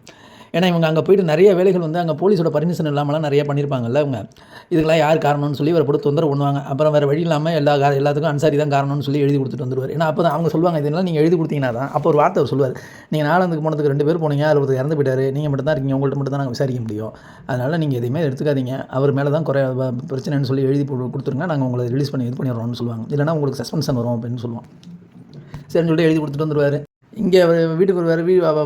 ஏன்னா இவங்க அங்கே போய்ட்டு நிறைய வேலைகள் வந்து அங்கே போலீஸோட பர்மிஷன் இல்லாமலாம் நிறைய பண்ணியிருப்பாங்கல்ல அவங்க. இதுக்கெல்லாம் யார் காரணம்னு சொல்லி இவரை போட்டு தொந்தரவு பண்ணுவாங்க. அப்புறம் வேறு வழி இல்லாமல் எல்லாத்துக்கும் அன்சாரி தான் காரணம்னு சொல்லி எழுதி கொடுத்துட்டு வந்துடுவார். ஏன்னா அப்போ தான் அவங்க சொல்லுவாங்க, இதெல்லாம் நீங்கள் எழுதி கொடுத்தீங்கன்னா தான். அப்போ ஒரு வார்த்தை அவர் சொல்லுவார், நீங்கள் நாலாந்துக்கு போனதுக்கு 2 பேர் போனீங்க, அதில் ஒருத்தர் இறந்து போயிட்டார், நீங்கள் மட்டும் தான் இருக்கீங்க, உங்கள்கிட்ட மட்டும் தான் நாங்கள் விசாரிக்க முடியும், அதனால் நீங்கள் எதையுமே எடுத்துக்காதீங்க, அவர் மேலே தான் பிரச்சனைன்னு சொல்லி எழுதி கொடுத்துருங்க, நாங்கள் உங்களை ரிலீஸ் பண்ணி இது பண்ணிடுறோம்னு சொல்லுவாங்க. இல்லைனா உங்களுக்கு சஸ்பென்ஷன் வரும் அப்படின்னு சொல்லுவோம். சரின்னு சொல்லிட்டு எழுதி கொடுத்துட்டு வந்துடுவார். இங்கே அவர் வீட்டுக்கு வருவார்.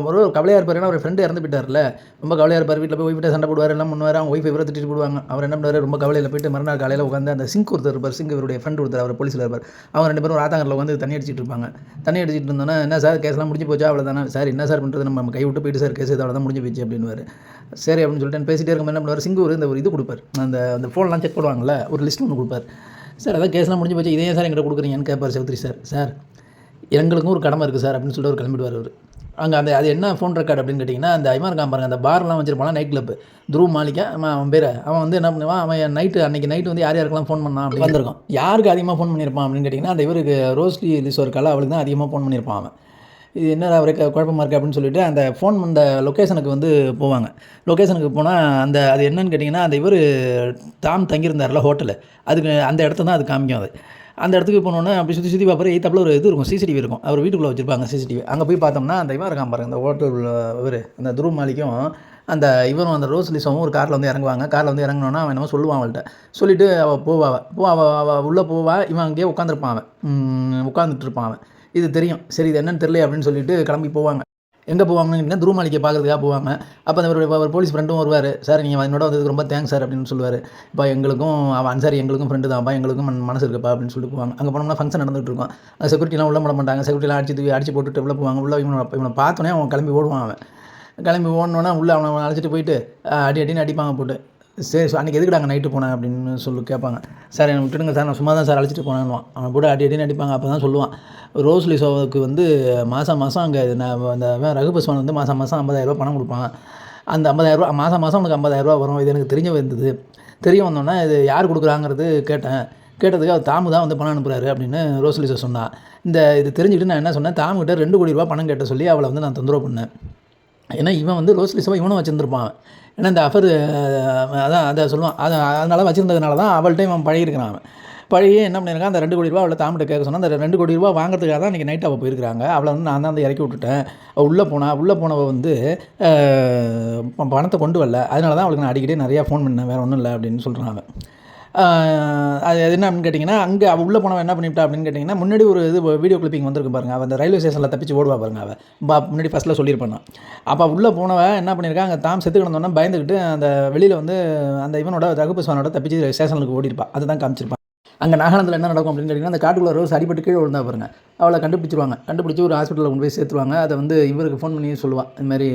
ஒரு கவலையாக இருப்பார். ஏன்னா அவர் ஃப்ரெண்டு இறந்து போயிட்டார்ல, ரொம்ப கவலையாக இருப்பார். வீட்டில் போய் ஒய்ஃப்கிட்ட சண்டை போடுவார், எல்லாம் பண்ணுவார். அவங்க ஒய்ஃபை இவரை திட்டிட்டு போடுவாங்க. அவர் என்ன பண்ணுவார், ரொம்ப கவலையில் போயிட்டு மறுநாள் காலையில் உட்காந்து அந்த சிங்க் ஒருத்தர் இருப்பார், சிங்க் இவருடைய ஃப்ரெண்ட் ஒருத்தர், அவர் போலீஸில் இருப்பார். அவங்க 2 பேரும் ஆத்தாங்கரில் உட்காந்து தண்ணி அடிச்சிட்டு இருப்பாங்க. தண்ணி அடிச்சிட்டு இருந்தோன்னா, என்ன சார் கேஸ்லாம் முடிஞ்சு போச்சா, அவ்வளோதானே சார், என்ன சார் பண்ணுறது, நம்ம கை விட்டு போயிட்டு சார் கேஸ் அவ்வளோதான் முடிஞ்சு போச்சு அப்படின்னுவார். சரி அப்படின்னு சொல்லிட்டு பேசிகிட்டே இருக்கும். என்ன பண்ணுவார், சிங்க் இந்த ஒரு இது கொடுப்பார், அந்த ஃபோன்லாம் செக் பண்ணுவாங்கள்ல, ஒரு லிஸ்ட் ஒன்று கொடுப்பார். சார் அதான் கேஸ்லாம் முடிஞ்சு போச்சு, இதே சார் எங்கிட்ட கொடுக்குறீங்கன்னு கேட்பார் சௌத்ரி சார். சார் எங்களுக்கும் ஒரு கடமை இருக்குது சார் அப்படின்னு சொல்லிட்டு அவர் கிளம்பிடுவார். அவர் அங்கே அது என்ன ஃபோன் ரெக்கார்டு அப்படின்னு கேட்டிங்கன்னா, அந்த ஐமான் பாருங்க, அந்த பார்லாம் வச்சிருப்பாங்க, நைட் கிளப்பு, துருவ் மாலிகா அவன் பேர். அவன் வந்து என்ன பண்ணுவான், அவன் அன்றைக்கி நைட்டு வந்து யாருக்கெல்லாம் ஃபோன் பண்ணான் அப்படி வந்திருக்கான். யாருக்கு அதிகமாக ஃபோன் பண்ணியிருப்பான் அப்படின்னு கேட்டிங்கன்னா, அந்த இவருக்கு ரோஸ்லி லிஸ் ஒரு கலை, அவளுக்கு தான் அதிகமாக ஃபோன் பண்ணியிருப்பான் அவன். இது என்ன அவருக்கு குழப்பமாக இருக்குது அப்படின்னு சொல்லிட்டு அந்த ஃபோன் அந்த லொக்கேஷனுக்கு வந்து போவாங்க. லொக்கேஷனுக்கு போனால் அது என்னன்னு கேட்டிங்கன்னா, அந்த இவர் தாம் தங்கியிருந்தார்ல ஹோட்டலு, அதுக்கு அந்த இடத்த தான் அது காமிக்கும். அது அந்த இடத்துக்கு போனோன்னே அப்படி சுற்றி பார்ப்பாரு. எய்த்தாப்புல ஒரு இது இருக்கும், சிசிடிவி இருக்கும். அவர் வீட்டுக்குள்ளே வச்சுருப்பாங்க சிசிடிவி. அங்கே போய் பார்த்தோம்னா அந்த இவன் இருக்கான் பாருங்க, அந்த ஹோட்டல் இவர் அந்த துருவ் மாலிக்கும் அந்த இவரும் அந்த ரோஸ் லிஸும் ஒரு காரில் வந்து இறங்குவாங்க. காரில் வந்து இறங்கினோன்னா அவன் என்னமோ சொல்லுவான் அவள்கிட்ட. சொல்லிவிட்டு அவள் உள்ளே போவா, இவன் அங்கேயே உட்காந்துருப்பான். அவன் உட்காந்துட்டு இருப்பான். அவன் இது தெரியும், சரி இது என்னன்னு தெரியல அப்படின்னு சொல்லிட்டு கிளம்பி போவாங்க. எங்கே போவாங்கன்னு துருவ் மாலிக்கை பார்க்குறதுக்காக போவாங்க. அப்போ அந்த போலீஸ் ஃப்ரெண்டும் வருவார். சார் நீங்கள் என்னோட வந்ததுக்கு ரொம்ப தேங்க்ஸ் சார் அப்படின்னு சொல்லுவார். இப்போ எங்களுக்கும் அவன் அன்சாரி எங்களுக்கும் ஃப்ரெண்டு தான்ப்பா, எங்களுக்கும் மனசு இருக்குப்பா அப்படின்னு சொல்லிட்டு போவாங்க. அங்கே போனோம்னா ஃபங்க்ஷன் நடந்துகிட்டு இருக்கும். அந்த செக்யூரிட்டிலாம் உள்ள போட மாட்டாங்க. செக்யூரிட்டிலாம் அடிச்சு போட்டுட்டு உள்ளே போவாங்க. உள்ள இவனை பார்த்தோன்னே அவன் கிளம்பி ஓடுவான். அவன் கிளம்பி ஓடனோன்னா உள்ளே அவனை அழைச்சிட்டு போயிட்டு அடின்னு அடிப்பாங்க போட்டு. சரி அன்றைக்கி எதுக்கு நாங்கள் நைட்டு போனேன் அப்படின்னு கேட்பாங்க. சார் என்னை விட்டுடுங்க சார், நான் சும்மா தான் சார் அழைச்சிட்டு போனேன்னுவான். அவனை போட்டு அடின்னு அடிப்பாங்க. அப்போ தான் சொல்லுவான், ரோஸ் லிஸோவுக்கு வந்து மாதம் அங்கே அந்த ரகுபஸ்வான் வந்து மாதம் 50,000 பணம் கொடுப்பான். அந்த 50,000 மாதம் அவனுக்கு 50,000 வரும். இது எனக்கு தெரிய வந்தது. தெரிய வந்தோன்னே இது யார் கொடுக்குறாங்கிறது கேட்டதுக்கு அவர் தாமு தான் வந்து பணம் அனுப்புகிறாரு அப்படின்னு ரோஸ் லிஸோ சொன்னான். இது தெரிஞ்சுக்கிட்டு நான் என்ன சொன்னேன், தாமுகிட்ட 2 கோடி ரூபா பணம் கேட்ட சொல்லி அவளை வந்து நான் தொந்தரவு பண்ணேன். ஏன்னா இவன் வந்து ரோஸ் லிஸோவை இவனும் வச்சுருந்துருப்பான். ஏன்னா இந்த அஃபர் அதை சொல்லுவான். அதனால் வச்சுருந்ததுனால தான் அவள்கிட்ட இவன் பழகிருக்கிறான். அவன் பழகி என்ன பண்ணியிருக்கான், அந்த 2 கோடி ரூபா அவளை தாமிட்ட கேட்க சொன்னால், அந்த 2 கோடி ரூபா வாங்குறதுக்காக தான் இன்றைக்கி நைட் அவள் போயிருக்கிறாங்க. அவளை வந்து நான் தான் வந்து இறக்கி விட்டுட்டேன். அவள் உள்ளே போனவள் வந்து பணத்தை கொண்டு வரல, அதனால தான் அவளுக்கு நான் அடிக்கடி நிறையா ஃபோன் பண்ணேன், வேறு ஒன்றும் இல்லை அப்படின்னு சொல்கிறான் அவன். அது என்ன அப்படின்னு கேட்டிங்கன்னா, அங்கே அவள் உள்ளே போனவன் என்ன பண்ணிவிட்டா அப்படின்னு கேட்டிங்கன்னா, முன்னாடி ஒரு வீடியோ கிளிப்பிங் வந்திருக்கு பாருங்க. அவள் அந்த ரயில்வே ஸ்டேஷனில் தப்பிச்சு ஓடுவா பாருங்க. அவள் முன்னாடி ஃபஸ்ட்டில் சொல்லியிருப்பான். அப்போ உள்ளே போனவன் என்ன பண்ணியிருக்கான், அங்கே தாம் செத்து கிடந்தோன்னா பயந்துக்கிட்டு அந்த வெளியில் வந்து அந்த இவனோட ரகுபஸ்வானோட தப்பிச்சு ஸ்டேஷனுக்கு ஓடிருப்பாள். அதுதான் காமிச்சிருப்பான். அங்கே நாகாலாந்தில் என்ன நடக்கும் அப்படின்னு கேட்டிங்கன்னா, அந்த காட்டுக்குள்ள ரோஸ் அடிபட்டு கீழே விழுந்தா பாருங்க. அவளை கண்டுபிடிச்சி ஒரு ஹாஸ்பிட்டலில் கொண்டு போய் சேர்த்துருவாங்க. அதை வந்து இவருக்கு ஃபோன் பண்ணி சொல்லுவாள். இதுமாதிரி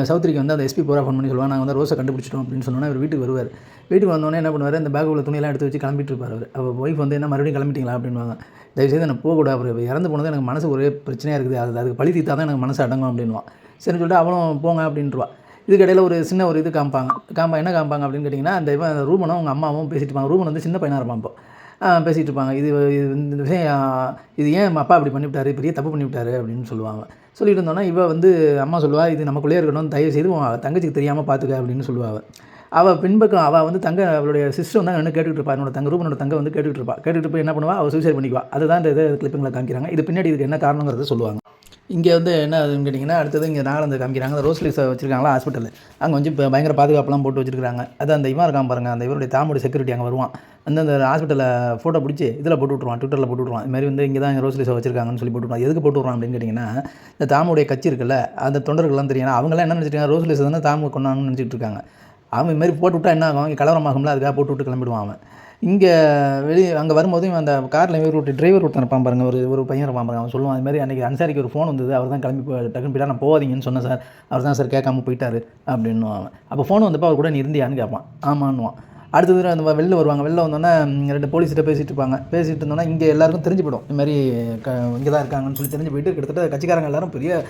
சௌத்ரிக்கு வந்து அந்த எஸ்பி போரா ஃபோன் பண்ணி சொல்லுவாள், நாங்கள் வந்து ரோஸை கண்டுபிடிச்சிட்டோம் அப்படின்னு சொன்னோன்னா இவர் வீட்டுக்கு வருவார். வீட்டுக்கு வந்தோடனே என்ன பண்ணுவார், அந்த பேக் உள்ள துணியெல்லாம் எடுத்து வச்சு கிளம்பிட்டு இருப்பார். அவர் ஒய்ஃப் வந்து என்ன மறுபடியும் கிளம்பிட்டீங்களா அப்படின்வாங்க. தயவுசெய்து எனக்கு போகக்கூடாது, அவர் இறந்து போனது எனக்கு மனசு ஒரே பிரச்சனையாக இருக்குது, அதுக்கு பழி தீர்த்தா தான் எனக்கு மனசு அடங்கும் அப்படின்வான். சரின்னு சொல்லிட்டு அவளும் போங்க அப்படின்ட்டுருவா. இதுக்கிடையில் ஒரு சின்ன ஒரு இது என்ன காமிப்பாங்க அப்படின்னு கேட்டிங்கன்னா, அந்த இவன் ரூமனும் அவங்க அம்மாவும் பேசிட்டு இருப்பாங்க. ரூமன் வந்து சின்ன பையனாக இருப்பான். இப்போ பேசிகிட்டு இருப்பாங்க. இந்த விஷயம் இது ஏன் அப்பா அப்படி பண்ணிவிட்டாரு, பெரிய தப்பு பண்ணிவிட்டாரு அப்படின்னு சொல்லுவாங்க. சொல்லிட்டு இருந்தோன்னா வந்து அம்மா சொல்லுவாள், இது நமக்குள்ளே இருக்கணும், தயவு செய்து தங்கச்சிக்கு தெரியாமல் பார்த்துக்க அப்படின்னு சொல்லுவாள். அவள் பின்பக்கம் அவள் வந்து அவளுடைய சிஸ்டர் வந்து என்ன கேட்டுக்கிட்டு இருப்பா, ரூபனோட தங்க வந்து கேட்டுக்கிட்டு போய் என்ன பண்ணுவா, அவள் சூசைட் பண்ணிக்குவா. அதுதான் இந்த கிளிப்பிங்கில் காமிக்கிறாங்க. இது பின்னாடி இதுக்கு என்ன காரணங்கிறத சொல்லுவாங்க. இங்கே வந்து என்ன அதுன்னு கேட்டிங்கன்னா, அடுத்தது இங்கே நாகாலாந்து காமிக்கிறாங்க. அந்த ரோஸ் லிஸை வச்சுருக்காங்களா ஹாஸ்பிட்டல், அங்கே வந்து இப்போ பயங்கர பாதுகாப்புலாம் போட்டு வச்சுருக்காங்க. அது அந்த இவன் இருக்கான் பாருங்கள், அந்த இவருடைய தாமுடைய செக்யூரிட்டி அங்கே வருவான். அந்த ஹாஸ்பிட்டலில் ஃபோட்டோ பிடிச்சி இதில் போட்டு விட்ருவான், ட்விட்டரில் போட்டு விட்ருவான். இதுமாதிரி வந்து இங்கே தான் ரோஸ் லிஸை வச்சுருக்காங்கன்னு சொல்லி போட்டு விட்ருவான். எதுக்கு போட்டு விட்றான் அப்படின்னு கேட்டிங்கன்னா, இந்த தாமுடைய கட்சி இருக்குல்ல, அந்த தொண்டர்கள்லாம் தெரியும். அவங்களாம் என்ன நினச்சிருக்காங்க, ரோஸ் லிஸை தானே தாமு கொண்டாங்கன்னு நினச்சிட்டு இருக்காங்க. அவன் இதுமாதிரி போட்டு விட்டா என்ன ஆகும், கலவரமாகும்ல, அதுக்காக போட்டு விட்டு கிளம்பிடுவான் அவன். இங்கே அங்கே வரும்போது இவன் அந்த காரில் டிரைவர் ஒருத்தன் இருப்பான் பாருங்க, ஒரு பையன் இருப்பான் பாருங்க. அவன் சொல்லுவான், அது மாதிரி அன்றைக்கி அன்சாரிக்கு ஒரு ஃபோன் வந்தது, அவர் தான் கிளம்பி டக்குன்னு போயிட்டா, நான் போகாதீங்கன்னு சொன்னேன் சார், அவர் தான் சார் கேட்காம போயிட்டாரு அப்படின்னு அவன். அப்போ ஃபோன் வந்தப்போ அவர் கூட நீ இருந்தியான்னு கேட்பான். ஆமான்னுவான். அடுத்தது அந்த வெளில வருவாங்க. வெளில வந்தோன்னே 2 போலீஸ்கிட்ட பேசிகிட்டு இருப்பாங்க. பேசிகிட்டு இருந்தோன்னா இங்கே எல்லாருக்கும் தெரிஞ்சு போயிடும், இது மாதிரி இங்கே தான் இருக்காங்கன்னு சொல்லி தெரிஞ்சு போயிட்டு, கிட்டத்தட்ட கட்சிக்காரங்க எல்லாரும் பெரிய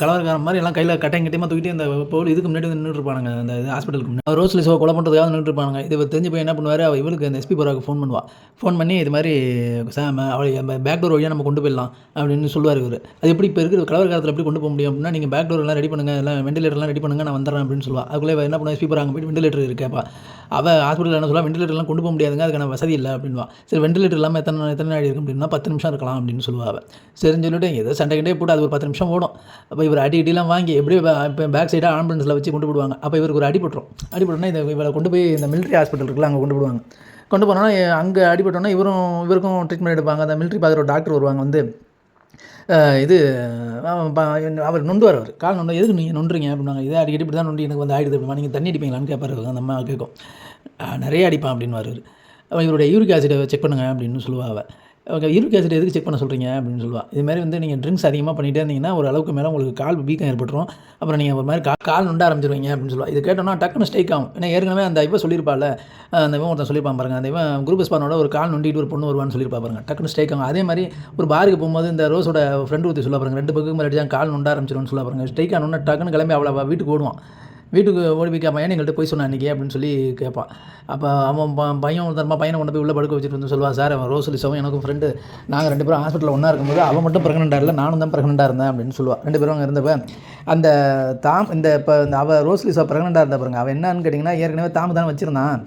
கலவரக்காரன் மாதிரி எல்லாம் கையில் கட்டையும் தூக்கிட்டு இந்த இதுக்கு முன்னாடி நின்றுருப்பானுங்க, அந்த ஹாஸ்பிட்டலுக்கு முன்னாடி ரோஸ் லிசோ கொலை பண்ணுறதுக்காக நின்றுருப்பாங்க. இது தெரிஞ்சு போய் என்ன பண்ணுவார், இவளுக்கு அந்த எஸ்பி போராவுக்கு ஃபோன் பண்ணுவாள். ஃபோன் பண்ணி இது மாதிரி சாம் அவளை பேக் டோர் வழியாக நம்ம கொண்டு போயிடலாம் அப்படின்னு சொல்லுவார் இவர். அது எப்படி இப்போ இருக்கிற கலவரக்காரத்தில் எப்படி கொண்டு போக முடியும் அப்படின்னா, நீங்கள் பேக் டோர் எல்லாம் ரெடி பண்ணுங்கள், எல்லாம் வெண்டிலேட்டர்லாம் ரெடி பண்ணுங்கள், நான் வந்துடுறேன் அப்படின்னு சொல்லுவாள். அதுக்குள்ளே என்ன பண்ணுவா, எஸ்பி போராங்க போய்ட்டு வெண்டிலேட்டர் இருக்கேப்பா. அவள் ஹாஸ்பிட்டலில் என்ன சொல்லுவா, வெண்டிலேட்டர்லாம் கொண்டு போக முடியாதுங்க, அதுக்கான வசதி இல்லை அப்படின்வா. சரி வெண்டிலேட்டர் இல்லாமல் எத்தனை நாள் இருக்கும் அப்படின்னா 10 நிமிஷம் இருக்கலாம் அப்படின்னு சொல்லுவாள். சரின்னு சொல்லிட்டு ஏதோ சண்டைக்கிட்டே போட்டு அது ஒரு 10 நிமிஷம் ஓடும். அப்போ இவர் அடிலாம் வாங்கி எப்படியும் இப்போ பேக் சைடாக ஆம்புலன்ஸில் வச்சு கொண்டு போடுவாங்க. அப்போ இவருக்கு ஒரு அடிபட்டுனா இவளை கொண்டு போய் இந்த மிலிட்ரி ஹாஸ்பிட்டல் இருக்குல்ல, அங்கே கொண்டு போடுவாங்க. கொண்டு போனோன்னா அங்கே அடிபட்டோன்னா இவருக்கும் ட்ரீட்மெண்ட் எடுப்பாங்க. அந்த மிலிட்ரி பார்க்குற ஒரு டாக்டர் வருவாங்க, வந்து இது அவர் நொண்டுவார், அவர் கால் நொண்டு, எதுக்கு நீங்கள் நொண்டுறீங்க அப்படின்னாங்க. இதே அடிக்கடி இப்படி தான் நொண்டி எனக்கு வந்து ஆகிடுது அப்படிமா, நீங்கள் தண்ணி அடிப்பீங்களான்னு கேட்பார். அந்த அம்மா கேட்கும், நிறைய அடிப்பான் அப்படின்வார். இவருடைய யூரிக் ஆசிடை செக் பண்ணுங்க அப்படின்னு சொல்லுவாள் அவள். ஓகே, யூரிக் ஆசிட் எதுக்கு செக் பண்ண சொல்கிறீங்க அப்படின்னு சொல்லுவாள். இதுமாதிரி வந்து நீங்கள் ட்ரிங்க்ஸ் அதிகமாக பண்ணிகிட்டே இருந்தீங்கன்னா ஒரு அளவுக்கு மேலே உங்களுக்கு கால் வீக்கம் ஏற்பட்டுரும், அப்புறம் நீங்கள் ஒரு மாதிரி கால் நொண்ட ஆரம்பிச்சிருவீங்க அப்படின்னு சொல்லுவாள். இது கேட்டோன்னா டக்குன்னு ஸ்ட்ரைக் ஆகும். ஏன்னா ஏற்கனவே அந்த இவன் சொல்லியிருப்பாள், அந்த இவன் ஒருத்தன் சொல்லியிருப்பான் பாருங்க, அந்த இவன் குரூப் ஸ்பானோட ஒரு கால் நொண்டிட்டு ஒரு பொண்ணு வருவான்னு சொல்லியிருப்பா பாருங்க, டக்குன்னு ஸ்ட்ரைக் ஆகும். அதே மாதிரி ஒரு பாருக்கு போகும்போது இந்த ரோஸோட ஃப்ரெண்டு ஊற்றி சொல்ல பாருங்க, 2 பக்கம் மாதிரி அடிச்சா கால் நொண்ட ஆரம்பிச்சிரும்னு சொல்ல பாருங்க. ஸ்ட்ரைக் ஆனோன்னா டக்குன்னு கிளம்பி அவளை வீட்டுக்கு ஓடுவான். வீட்டுக்கு ஓடி போய் கேட்பான், ஏன் எங்கள்கிட்ட போய் சொன்னான் அன்றைக்கி அப்படின்னு சொல்லி கேட்பான். அப்போ அவன் பையனை கொண்டு போய் உள்ளே படுக்க வச்சுட்டு வந்து சொல்லுவான், சார் அவன் ரோஸ் லிசாவும் எனக்கும் ஃப்ரெண்டு, நாங்கள் 2 பேரும் ஹாஸ்பிட்டலில் ஒன்றா இருக்கும்போது அவன் மட்டும் ப்ரெக்னெண்ட்டாக இல்லை, நானும் தான் ப்ரெக்னெண்ட்டாக இருந்தேன் அப்படின்னு சொல்லுவாள். 2 பேரும் அங்கே இருந்தப்போ அந்த இப்போ அவள் ரோஸ் லிசா ப்ரெக்னெண்ட்டாக இருந்த பாருங்க, அவன் என்னன்னு கேட்டிங்கன்னா ஏற்கனவே தாமு தான் வச்சுருந்தான்.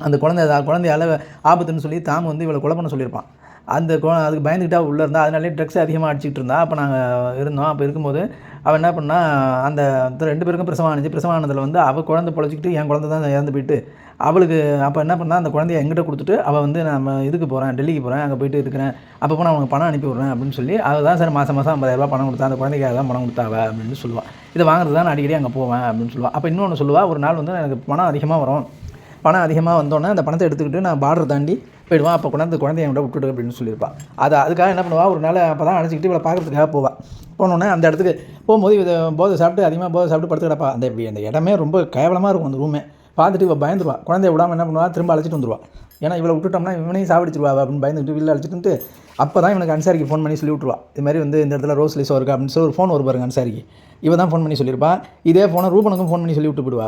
அந்த குழந்தையால் ஆபத்துன்னு சொல்லி தாமு வந்து இவளை கொலை பண்ண சொல்லியிருப்பான். அதுக்கு பயந்துக்கிட்டா உள்ளே இருந்தால், அதனாலே ட்ரக்ஸ் அதிகமாக அடிச்சிக்கிட்டு இருந்தா. அப்போ நாங்கள் இருந்தோம். அப்போ இருக்கும்போது அவள் என்ன பண்ணா, அந்த 2 பேருக்கும் பிரசவம் ஆனதில் வந்து அவள் குழந்தை பொழைச்சிக்கிட்டு என் குழந்தை தான் இறந்து போயிட்டு அவளுக்கு அப்போ என்ன பண்ணா, அந்த குழந்தைய எங்கிட்ட கொடுத்துட்டு அவள் வந்து நம்ம இதுக்கு போகிறேன், டெல்லிக்கு போகிறேன், அங்கே போயிட்டு இருக்கிறேன், அப்போ நான் அவனுக்கு பணம் அனுப்பி விட்றேன் அப்படின்னு சொல்லி அவள் தான் சார் மாதம் 50,000 பணம் கொடுத்தா, அந்த குழந்தைக்காக தான் பணம் கொடுத்தாவ அப்படின்னு சொல்லுவாள். இதை வாங்குறது தான் நான் அடிக்கடி அங்கே போவேன் அப்படின்னு சொல்லுவாள். அப்போ இன்னொன்று சொல்லுவாள், ஒரு நாள் வந்து எனக்கு பணம் அதிகமாக வந்தோடனே அந்த பணத்தை எடுத்துக்கிட்டு நான் பார்டர் தாண்டி போயிடுவான். அப்போ குழந்தைய கூட விட்டுட்டு அப்படின்னு சொல்லியிருப்பாள். அதுக்காக என்ன பண்ணுவாள், ஒரு நாள் அப்போ தான் அழைச்சிக்கிட்டு இவளை பார்க்குறதுக்காக போவாள். போனோடனே அந்த இடத்துக்கு போகும்போது இதை அதிகமாக போதை சாப்பிட்டு படுத்து கிடப்பா. அந்த இடமே ரொம்ப கேவலமாக இருக்கும், அந்த ரூமே. பார்த்துட்டு இவள் பயந்துருவா. குழந்தைய விடாமல் என்ன பண்ணுவா, திரும்ப அழைச்சிட்டு வந்துடுவா. ஏன்னா இவளை விட்டுட்டோம்னா இவனையும் சாப்பிடுச்சிருவா அப்படின்னு பயந்துட்டு வெளில அழைச்சிட்டு அப்போ தான் இவனுக்கு அன்சாரிக்கு ஃபோன் பண்ணி சொல்லி விட்ருவா, இது மாதிரி வந்து இந்த இடத்துல ரோஸ் லிசோ இருக்கா அப்படின்னு சொல்லி ஒரு ஃபோன் வரும் பாருங்க அன்சாரிக்கு. இவன் தான் ஃபோன் பண்ணி சொல்லியிருப்பான். இதே ஃபோனை ரூபனுக்கும் ஃபோன் பண்ணி சொல்லி விட்டு போயிடுவா.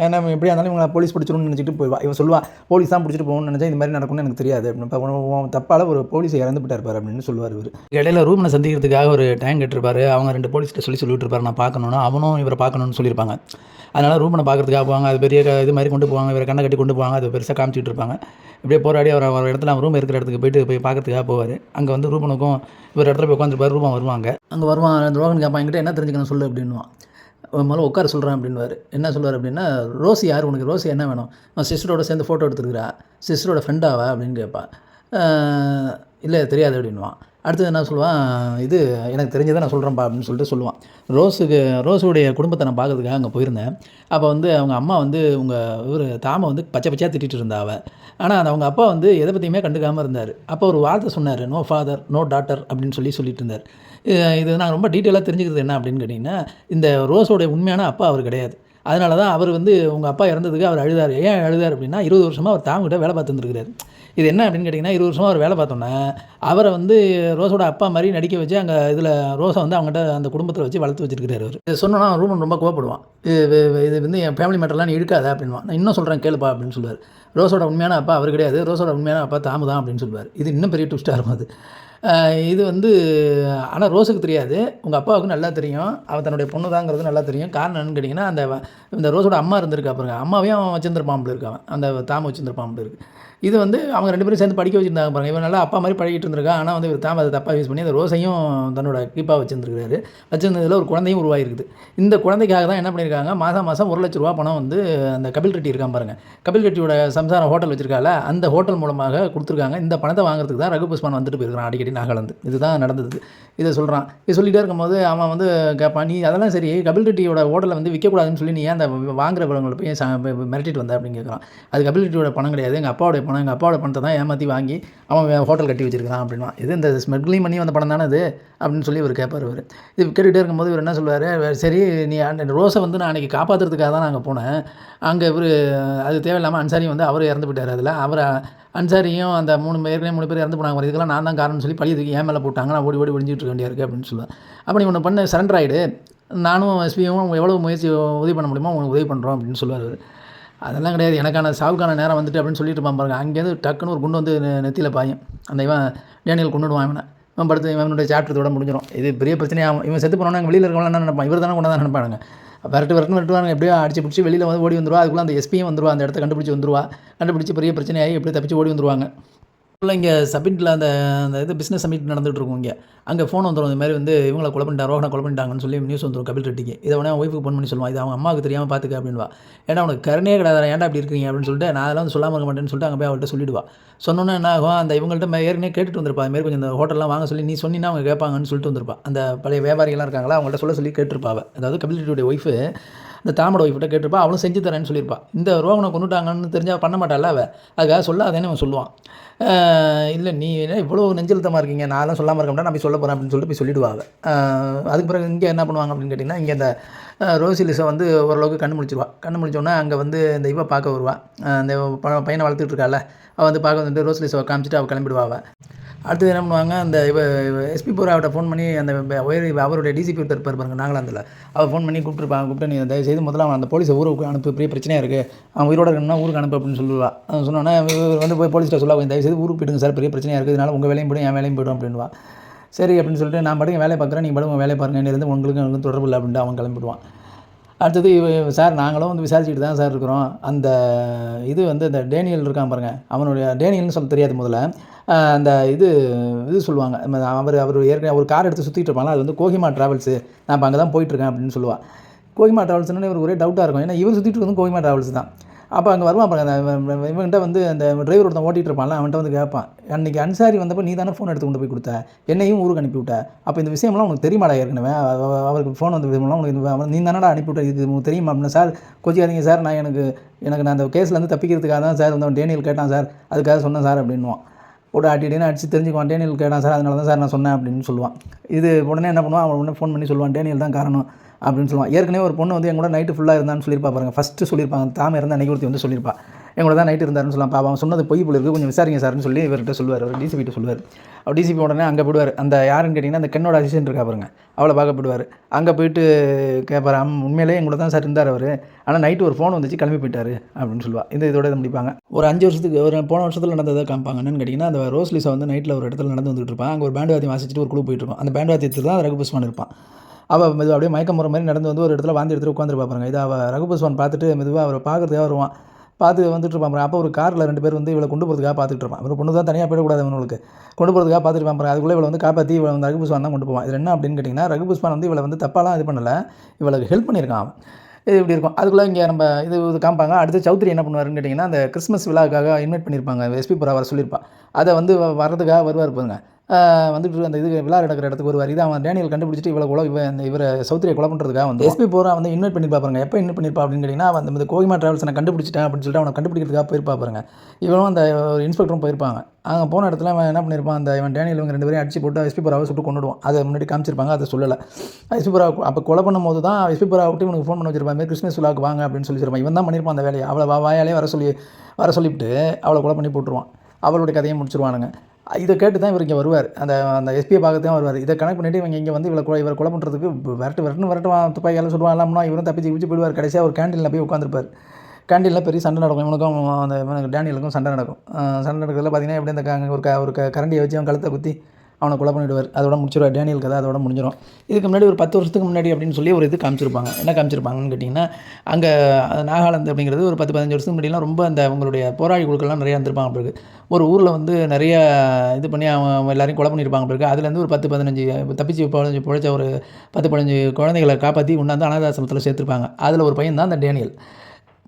ஏன்னா எப்படியா இருந்தாலும் இவங்களை போலீஸ் பிடிச்சிருன்னு நினச்சிட்டு போயிடுவா. இவன் சொல்லுவா, போலீஸ் தான் பிடிச்சிட்டு போகணும்னு நினச்சா இந்த மாதிரி நடக்கும்னு எனக்கு தெரியாது அப்படின்னு. தப்பால் ஒரு போலீஸ் இறந்து போயிட்டார் அப்படின்னு சொல்லுவார் இவர். இடையில ரூபனை சந்திக்கிறதுக்காக ஒரு டைம் கேட்டிருப்பாரு. அவங்க 2 போலீஸ்கிட்ட சொல்லிட்டு இருப்பாரு, நான் பார்க்கணுன்னா அவனும் இவரை பார்க்கணுன்னு சொல்லியிருப்பாங்க. அதனால் ரூபனை பார்க்குறதுக்காக போவாங்க. அது பெரிய இது மாதிரி கொண்டு போவாங்க, இவரை கண்ணை கட்டி கொண்டு போவாங்க. அது பெருசாக காமிச்சிட்டு இருப்பாங்க. இப்படியே போராடி அவர் ஒரு இடத்துல அவன் ரூம் இருக்கிற இடத்துக்கு போய் பார்க்கறதுக்காக போவார். அங்கே வந்து ரூபனுக்கும் இவர் இடத்துல போய் உட்காந்துருப்பார். ரூபன் வருவாங்க. அங்கே வருவான். அந்த ரோகன் கேட்பான், என்கிட்ட என்ன தெரிஞ்சுக்கணும் சொல்லு அப்படின்வான். முதல்ல உட்கார சொல்கிறேன் அப்படின்வார். என்ன சொல்லுவார் அப்படின்னா, ரோசி யார், உனக்கு ரோசி என்ன வேணும், அவன் சிஸ்டரோட சேர்ந்து ஃபோட்டோ எடுத்துருக்கிறா, சிஸ்டரோட ஃப்ரெண்டாவா அப்படின்னு கேட்பான். இல்லை தெரியாது அப்படின்வான். அடுத்தது என்ன சொல்லுவான், இது எனக்கு தெரிஞ்சதை நான் சொல்கிறேன்ப்பா அப்படின்னு சொல்லிட்டு சொல்லுவான். ரோஸுடைய குடும்பத்தை நான் பார்க்கறதுக்காக அங்கே போயிருந்தேன். அப்போ வந்து அவங்க அம்மா வந்து இவர் தாமை வந்து பச்சையாக திட்டிகிட்டு இருந்தா அவள். ஆனால் அவங்க அப்பா வந்து எதை பற்றியுமே கண்டுக்காமல் இருந்தார். அப்போ ஒரு வார்த்தை சொன்னார், நோ ஃபாதர் நோ டாட்டர் அப்படின்னு சொல்லிட்டு இருந்தார். இது நான் ரொம்ப டீட்டெயிலாக தெரிஞ்சுக்கிறது என்ன அப்படின்னு கேட்டிங்கன்னா, இந்த ரோஸோடைய உண்மையான அப்பா அவர் கிடையாது. அதனால தான் அவர் வந்து உங்கள் அப்பா இறந்ததுக்கு அவர் அழுதார். ஏன் அழுதார் அப்படின்னா, 20 வருஷமாக அவர் தாங்கிட்ட வேலை பார்த்துருந்துருக்காரு. இது என்ன அப்படின்னு கேட்டிங்கன்னா, 20 வருஷமாக அவர் வேலை பார்த்தோன்னே அவரை வந்து ரோஸோட அப்பா மாதிரி நடிக்க வச்சு அங்கே இதில் ரோஸை வந்து அவங்ககிட்ட அந்த குடும்பத்தில் வச்சு வளர்த்து வச்சிருக்கிறாரு அவர். இது சொன்னோன்னா ரூமன் ரொம்ப கோவப்படுவான். இது வந்து என் ஃபேமிலி மேட்டர்லாம் நீ இழுக்காத அப்படின்வான். நான் இன்னும் சொல்கிறேன் கேளுப்பா அப்படின்னு சொல்லுவார். ரோஸோட உண்மையான அப்பா அவர் கிடையாது, ரோஸோட உண்மையான அப்பா தாமு தான் அப்படின்னு சொல்லுவார். இது இன்னும் பெரிய ட்விஸ்ட்டாக இருக்கும் அது. இது வந்து ஆனால் ரோஸுக்கு தெரியாது, உங்கள் அப்பாவுக்கு நல்லா தெரியும், அவன் தன்னுடைய பொண்ணு தாங்கிறது நல்லா தெரியும். காரணம் என்னன்னு கேட்டிங்கன்னா, இந்த ரோஸோட அம்மா இருந்திருக்கா பாருங்க, அம்மாவையும் அவன் வச்சுருந்துருப்பாம்பில் இருக்கான், அந்த தாமு வச்சுருந்துருப்பாம்பில் இருக்குது. இது வந்து அவங்க 2 பேரும் சேர்ந்து படிக்க வச்சுருந்தாங்க பாருங்கள். இவன் நல்லா அப்பா மாதிரி பழகிட்டு இருந்திருக்கா. ஆனால் வந்து இவர் தாம அதை தப்பாக யூஸ் பண்ணி அந்த ரோஸையும் தன்னோட கீப்பாக வச்சுருந்துருக்காரு. வச்சுருந்ததில் ஒரு குழந்தையும் உருவாகிருக்குது. இந்த குழந்தைக்காக தான் என்ன பண்ணியிருக்காங்க, மாதம் ₹1,00,000 பணம் வந்து அந்த கபில் ரெட்டி இருக்கான் பாருங்கள், கபில் ரெட்டியோட சம்சாரம் ஹோட்டல் வச்சுருக்கால, அந்த ஹோட்டல் மூலமாக கொடுத்துருக்காங்க. இந்த பணத்தை வாங்குறதுக்கு தான் ரகு புஷ்பான் வந்துட்டு போயிருக்கான் அடிக்கடி. பொண்டாட்டி நாகாலாந்து. இதுதான் நடந்தது. இதை சொல்கிறான். இது சொல்லிகிட்டே இருக்கும்போது அவன் வந்து கேட்பான், நீ அதெல்லாம் சரி கபில் ரெட்டியோட ஹோட்டலை வந்து விற்கக்கூடாதுன்னு சொல்லி நீ ஏன் அந்த வாங்குறவங்களை போய் மிரட்டிட்டு வந்த அப்படின்னு கேட்குறான். அது கபில் ரெட்டியோட பணம் கிடையாது, எங்கள் அப்பாவோடைய பணம். எங்கள் அப்பாவோட பணத்தை தான் ஏமாற்றி வாங்கி அவன் ஹோட்டல் கட்டி வச்சிருக்கான் அப்படின்னா. இது இந்த ஸ்மக்லிங் பண்ணி வந்த பணம் தானே அது அப்படின்னு சொல்லி இவர் கேட்பார். இவர் இது கேட்டுகிட்டே இருக்கும்போது இவர் என்ன சொல்லுவார், சரி நீ ரோஸை வந்து நான் அன்றைக்கி காப்பாற்றுறதுக்காக தான் நாங்கள் போனேன். அங்கே இவர் அது தேவையில்லாமல் அன்சாரி வந்து அவர் இறந்து போயிட்டார். அதில் அவர் அன்சாரியும் அந்த 3 பேர் இறந்து போனாங்க. இதுக்கெல்லாம் நான் தான் காரணம்னு சொல்லி பழி இதுக்கு ஏன் மேலே போட்டாங்க, நான் ஓடி ஒழிஞ்சிட்டு இருக்க வேண்டியா இருக்குது அப்படின்னு சொல்லுவேன். அப்போ நீ ஒன்று பண்ண சரண்டர் ஆகிடு, நானும் எஸ்பியும் எவ்வளோ முயற்சி உதவி பண்ண முடியுமோ உங்களுக்கு உதவி பண்ணுறோம் அப்படின்னு சொல்லுவார். அதெல்லாம் கிடையாது, எனக்கான சாவுக்கான நேரம் வந்துட்டு அப்படின்னு சொல்லிட்டு இருப்பான் பாருங்க. அங்கேருந்து டக்குன்னு ஒரு குண்டு வந்து நெத்தியில் பாயும். அந்த இவன் டேனியல் கொண்டுடுவான். இவன் படுத்து இவனுடைய சாப்டரோட முடிஞ்சிடும். இது பெரிய பிரச்சனையாகும். இவன் செத்து போனோன்னா வெளியில் இருக்கவங்க என்ன நினைப்பான், இவர் தானே கொண்டு தான் நினைப்பானுங்க. விரட்டுவாங்க, எப்படியோ அடிச்சு பிடிச்சி வெளியில் வந்து ஓடி வந்துடுவா. அதுக்குள்ளே அந்த எஸ்பியும் வந்துடுவா, அந்த இடத்த கண்டுபிடிச்சி பெரிய பிரச்சனையாகி எப்படி தப்பிச்சு ஓடி வந்துடுவாங்க. இங்கே சப்மிட்டில் அந்த இது பிஸ்னஸ் சமிட் நடந்துகிட்டு இருக்கும். அங்கே ஃபோன் வந்துடும், இந்த மாதிரி வந்து இவங்களை கொலை பண்ணிட்டாங்க, ரோஹனை கொலை பண்ணிட்டாங்கன்னு சொல்லி நியூஸ் வந்துடும் கபில் ரெட்டிக்கு. இதை உடனே ஒய்ஃபுக்கு ஃபோன் பண்ணி சொல்லுவான், இது அவங்க அம்மாவுக்கு தெரியாமல் பார்த்துக்க அப்படின்வா. ஏன்னா அவனுக்கு கருணையே கிடையாது, ஏன்டா அப்படி இருக்கீங்க அப்படின்னு சொல்லிட்டு நான் அதெல்லாம் வந்து சொல்லாமல் இருக்க மாட்டேன்னு சொல்லிட்டு அங்கே போய் அவள்கிட்ட சொல்லிவிடுவா. சொன்னோன்னே என்ன ஆகும், அந்த இவங்கள்ட்ட ஏற்கனவே கேட்டுட்டு வந்திருப்பா, அதுமாரி கொஞ்சம் இந்த ஹோட்டல்லாம் வாங்க சொல்லி நீ சொன்னீங்கன்னா அவங்க கேட்பாங்கன்னு சொல்லிட்டு வந்திருப்பா. அந்த பழைய வியாபாரிகள்லாம் இருக்காங்களா, அவங்கள்ட்ட சொல்லி கேட்டிருப்பாவ. அதாவது கபில் ரெட்டியோடைய ஒய்ஃபு இந்த தாமோட ஒய்ஃப்கிட்ட கேட்டிருப்பா. அவளும் செஞ்சு தரேன்னு சொல்லியிருப்பா. இந்த ரோகனை கொண்டுட்டாங்கன்னு தெரிஞ்சால் பண்ண மாட்டாள் அவள். அதுக்காக சொல்லாதேன்னு அவன் சொல்லுவான். இல்லை நீ என்ன இவ்வளோ நெஞ்செழுத்தமாக இருக்கீங்க, நான்லாம் சொல்லாமல் இருக்க மாட்டேன், நான் போய் சொல்ல போகிறேன் அப்படின்னு சொல்லிட்டு போய் சொல்லிவிடுவாங்க. அதுக்கு பிறகு இங்கே என்ன பண்ணுவாங்க அப்படின்னு கேட்டிங்கன்னா, இங்கே இந்த ரோசிலிஸை வந்து ஓரளவுக்கு கண்ணு முழிச்சோன்னா அங்கே வந்து இந்த இவ பார்க்க வருவாள். அந்த பையனை வளர்த்துட்டு இருக்காள், அவள் வந்து பார்க்க வந்துட்டு ரோசிலிஸை காமிச்சிட்டு அவள் கிளம்பிடுவாள். அடுத்தது என்ன பண்ணுவாங்க, அந்த எஸ்பி போராவிட்ட ஃபோன் பண்ணி அந்த அவருடைய டிசிபி ஒருத்தர் பாருங்க நாகாலாந்தில், அவர் ஃபோன் பண்ணி கூப்பிட்டு நீ தயவு செய்து முதல்ல அவன் அந்த போலீஸை ஊருக்கு அனுப்பு, பெரிய பிரச்சனையாக இருக்குது, அவன் உயிரோட இருக்கணும்னா ஊருக்கு அனுப்பு அப்படின்னு சொல்லுவா. சொன்னோன்னா வந்து போய் போலீஸ்கிட்ட சொல்லுவா, தயவு செய்து ஊருக்கு போயிடுங்க சார், பெரிய பிரச்சனையாக இருக்குது, இதனால் உங்கள் வேலையும் போய்டும் என் வேலையும் போய்டும் அப்படின்வா. சரி அப்படின்னு சொல்லிட்டு நான் பாட்டுக்கு வேலையை பார்க்குறேன், நீங்கள் பாட்டுக்கு வேலையை பாருங்க, இருந்து உங்களுக்கு தொடர்பு இல்லை அப்படின்ட்டு அவன் கிளம்பிடுவான். அடுத்தது சார் நாங்களும் வந்து விசாரிச்சுட்டு தான் சார் இருக்கிறோம். அந்த இது வந்து இந்த டேனியல் இருக்கான் பாருங்கள், அவனுடைய டேனியல்னு சொல்ல தெரியாது முதல்ல. அந்த இது சொல்லுவாங்க, அவர் ஏற்கனவே ஒரு கார் எடுத்து சுற்றிட்டு இருப்பாங்க, அது வந்து கோஹிமா ட்ராவல்ஸு, நான் இப்போ அங்கே தான் போயிட்டுருக்கேன் அப்படின்னு சொல்லுவாள். கோஹிமா ட்ராவல்ஸ்னு இவர் ஒரே டவுட்டாக இருக்கும், ஏன்னா இவர் சுற்றிட்டு இருக்கிறது கோஹிமா ட்ராவல்ஸ் தான். அப்போ அங்கே வருவான் பாருங்க, இவன்கிட்ட வந்து அந்த டிரைவர் ஒருத்தன் ஓட்டிகிட்டு இருப்பான்ல, அவன்கிட்ட வந்து கேட்பான், அன்றைக்கி அன்சாரி வந்தப்போ நீ தானே ஃபோன் எடுத்து கொண்டு போய் கொடுத்த, என்னையும் ஊருக்கு அனுப்பிவிட்ட, அப்போ இந்த விஷயம்லாம் உனக்கு தெரியுமாடா, ஏற்கனவே அவருக்கு ஃபோன் வந்து விஷயம்லாம் உனக்கு நீ தானடா அனுப்பிவிட்ட, இது உங்களுக்கு தெரியுமா அப்படின்னு. சார் கொச்சிக்காதீங்க சார், நான் எனக்கு நான் அந்த கேஸ்லேருந்து தப்பிக்கிறதுக்காக தான் சார் வந்து டேனியல் கேட்டான் சார், அதுக்காக சொன்னேன் சார் அப்படின்வான். போட்டு அடின்னு அடிச்சு தெரிஞ்சுக்குவான், டேனியல் கேட்டான் சார், அதனால தான் சார் நான் சொன்னேன் அப்படின்னு சொல்லுவான். இது உடனே என்ன பண்ணுவான், அவன் உடனே ஃபோன் பண்ணி சொல்லுவான், டேனியல் தான் காரணம் அப்படின்னு சொல்லுவான். ஏற்கனவே ஒரு பொண்ணு வந்து எங்கூட நைட்டு ஃபுல்லாக இருந்தான்னு சொல்லியிருப்பா பாருங்க, ஃபஸ்ட்டு சொல்லியிருப்பாங்க, தாம இருந்தால் அன்றைக்கி ஒருத்தி வந்து சொல்லியிருப்பா, எங்களோட தான் நைட்டு இருந்தாருன்னு சொல்லலாம். அவன் சொன்னது பொய் போல இருக்குது, கொஞ்சம் விசாரிங்க சார்னு சொல்லி இவர்கிட்ட சொல்லுவார், அவர் டிசிபிட்ட சொல்லுவார். அவர் டிசிபி உடனே அங்கே போய்டுவார். அந்த யாருன்னு கேட்டிங்கன்னா அந்த கென்னோட அசிஸ்டன்ட் இருக்கா பாருங்க, அவளை பார்க்க போய்டுவார். அங்கே போயிட்டு கேட்பார், உண்மையிலே எங்களோட தான் சார் இருந்தார் அவர், ஆனால் நைட்டு ஒரு ஃபோன் வந்துச்சு கிளம்பி போயிட்டார் அப்படின்னு சொல்லுவாள். இதோட இதை முடிப்பாங்க. ஒரு 5 வருஷத்துக்கு ஒரு போன வருஷத்தில் நடந்ததை காமிப்பாங்க. என்னன்னு கேட்டிங்கன்னா, அந்த ரோஸ்லிஸை வந்து நைட்டில் ஒரு இடத்துல நடந்து வந்துட்டு இருப்பான். அங்கே ஒரு பேண்ட் வாத்தியம் வாசிச்சுட்டு ஒரு குழு போயிட்டு இருக்கும். அந்த பேண்ட் வாத்தியத்தில் தான் ரகுபஸ்வான் இருப்பான். அவள் மெதுவாக அப்படியே மயக்கம் போகிற மாதிரி நடந்து வந்து ஒரு இடத்துல வாந்தி எடுத்துகிட்டு உட்காந்துருப்பா பாருங்க. இதை அவள் ரகுபஸ்வான் பார்த்துட்டு மெதுவாக அவரை பார்க்குறதுக்காக வருவான். பார்த்து வந்துட்டு இருப்பான். அப்போ ஒரு காரில் 2 பேர் வந்து இவளை கொண்டு போகிறதுக்காக பார்த்துட்டு இருப்பான். ஒரு பொண்ணு தான் தனியாக போயிடக்கூடாது அவனுக்கு, கொண்டு போகிறதுக்காக பார்த்துட்டு இருப்பான். அதுக்குள்ளே இவளை வந்து காப்பாற்றி இவளை வந்து ரகுபஸ்வான் தான் கொண்டு போவான். இது என்ன அப்படின்னு கேட்டிங்கன்னா, ரகுபஸ்வான் வந்து இவளை வந்து தப்பாலாம் இது பண்ணலை, இவளுக்கு ஹெல்ப் பண்ணியிருக்கான் அவன். இது இப்படி இருக்கும். அதுக்குள்ளே இங்கே நம்ம இது காமிப்பாங்க. அடுத்து சௌத்ரி என்ன பண்ணுவாருன்னு கேட்டிங்கன்னா, அந்த கிறிஸ்மஸ் விழாவுக்காக இன்வைட் பண்ணியிருப்பாங்க, எஸ்பி புரா வர சொல்லியிருப்பான். அதை வந்து வர்றதுக்காக வருவார் பாருங்க. வந்துட்டு அந்த இது விழா நடக்கிற இடத்துக்கு வருவார். இதை அவன் டேனியல் கண்டுபிடிச்சிட்டு இவரை சௌத்ரியை கொலை பண்ணுறதுக்காக வந்து எஸ்பி போரா வந்து இன்வைட் பண்ணியிருப்பா பாருங்க. எப்போ இன்வைட் பண்ணியிருப்பா அப்படின்னு கேட்டிங்கன்னா, அவன் அந்த கோஹிமா ட்ராவல்ஸ் நான் கண்டுபிடிச்சிட்டேன் அப்படின்னு சொல்லிட்டு அவனை கண்டுபிடிக்கிறதுக்காக போயிருப்பா பாருங்க. இவனும் அந்த ஒரு இன்ஸ்பெக்டரும் போயிருப்பாங்க. அங்கே போன இடத்துல அவன் என்ன பண்ணியிருப்பான், அந்த இவன் டேனியல் இவங்க 2 பேரையும் அடிச்சு போட்டு எஸ்பி புராவை சுட்டு கொண்டுடுவான். அதை முன்னாடி காமிச்சிருப்பாங்க, அதை சொல்லலை. எஸ்பி புரா அப்போ கொலை பண்ணும்போது தான் எஸ்பி புரா விட்டு இவனுக்கு ஃபோன் பண்ணி வச்சிருப்பான், மாதிரி கிறிஸ்மஸ் விழாவுக்கு வாங்க அப்படின்னு சொல்லியிருப்பான். இவன் தான் பண்ணியிருப்பான் அந்த வேலையை. அவளை வாயாலே வர சொல்லிவிட்டு அவளை கொலை பண்ணி போட்டுருவான். அவளுடைய கதையை முடிச்சிருவானுங்க. இதை கேட்டு தான் இவர் இங்கே வருவார். அந்த எஸ்பியை பார்க்க தான் வருவார். இதை கனெக்ட் பண்ணிவிட்டு இவங்க இங்கே வந்து இவர் கொலை பண்ணுறதுக்கு விரட்டுவான், துப்பாக்கியால் சொல்லுவாங்களாம்னா இவரும் தப்பிச்சு போயிடுவார். கடைசியாக ஒரு கேண்டீனில் போய் உட்காந்துருப்பார். கேண்டீனில் பெரிய சண்டை நடக்கும். இவனுக்கும் அந்த டேனியலுக்கும் சண்டை நடக்கும். சண்டை நடக்கிறதுல பார்த்தீங்கன்னா எப்படி அந்த ஒரு கரண்டியை வச்சு அவன் கழுத்தை குத்தி அவனை கொலை பண்ணிவிடுவார். அதோட முடிச்சிடுவார். டேனியல் கதை அதோட முடிஞ்சிடும். இதுக்கு முன்னாடி ஒரு 10 வருஷத்துக்கு முன்னாடி அப்படின்னு சொல்லி ஒரு இது காமிச்சிருப்பாங்க. என்ன காமிச்சிருப்பாங்கன்னு கேட்டிங்கன்னா, அங்கே நாகாலாந்து அப்படிங்கிறது ஒரு 10-15 வருஷத்துக்கு முன்னாடிலாம் ரொம்ப அந்த அவங்களுடைய போராளி குழுக்கள்லாம் நிறையா இருந்திருப்பாங்க பிறகு. ஒரு ஊரில் வந்து நிறைய இது பண்ணி அவன் எல்லாரையும் கொலை பண்ணியிருப்பாங்க பிறகு. அதுலேருந்து ஒரு 10-15 தப்பிச்சு பிழைச்ச ஒரு 10-15 குழந்தைகளை காப்பாற்றி கொண்டாந்து அனாதாசிரமத்தில் சேர்த்துருப்பாங்க. அதில் ஒரு பையன் தான் அந்த டேனியல்.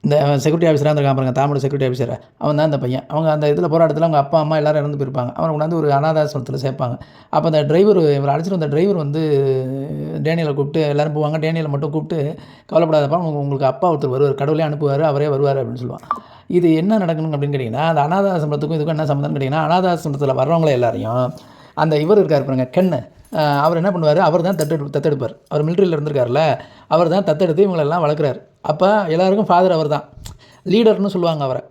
இந்த செக்யூரிட்டி ஆஃபீஸராக இருந்திருக்கான் பாருங்க, தாமோட செக்யூரிட்டி ஆஃபீஸர், அவன் தான் இந்த பையன். அவங்க அந்த இதில் போராட்டத்தில் அவங்க அப்பா அம்மா எல்லோரும் இறந்து போயிருப்பாங்க. அவனை கொண்டாந்து ஒரு அனாதாசிரமத்தில் சேர்ப்பாங்க. அப்போ அந்த டிரைவர், இவர் அழைச்சிட்டு வந்த டிரைவர் வந்து டேனியலை கூப்பிட்டு, எல்லோரும் போவாங்க, டேனியலை மட்டும் கூப்பிட்டு, கவலைப்படாதப்பா, உங்களுக்கு அப்பா ஒருத்தர் வருவார், கடவுளே அனுப்புவார், அவரே வருவார் அப்படின்னு சொல்லுவான். இது என்ன நடக்கணும் அப்படின்னு கேட்டிங்கன்னா, அந்த அனாதாசிரமத்துக்கும் இதுக்கும் என்ன சம்மந்தம்னு கேட்டிங்கன்னா, அனாதாசிரமத்தில் வர்றவங்கள எல்லாரையும் அந்த இவர் இருக்கார் பாருங்க, கென்னு, அவர் என்ன பண்ணுவார், அவர் தான் தத்தெடுப்பார். அவர் மிலிட்ரியில் இருந்திருக்காருல்ல, அவர் தான் தத்தெடுத்து இவங்களெல்லாம் வளர்க்குறாரு. அப்போ எல்லாருக்கும் ஃபாதர் அவர் தான், லீடர்னு சொல்லுவாங்க அவரை.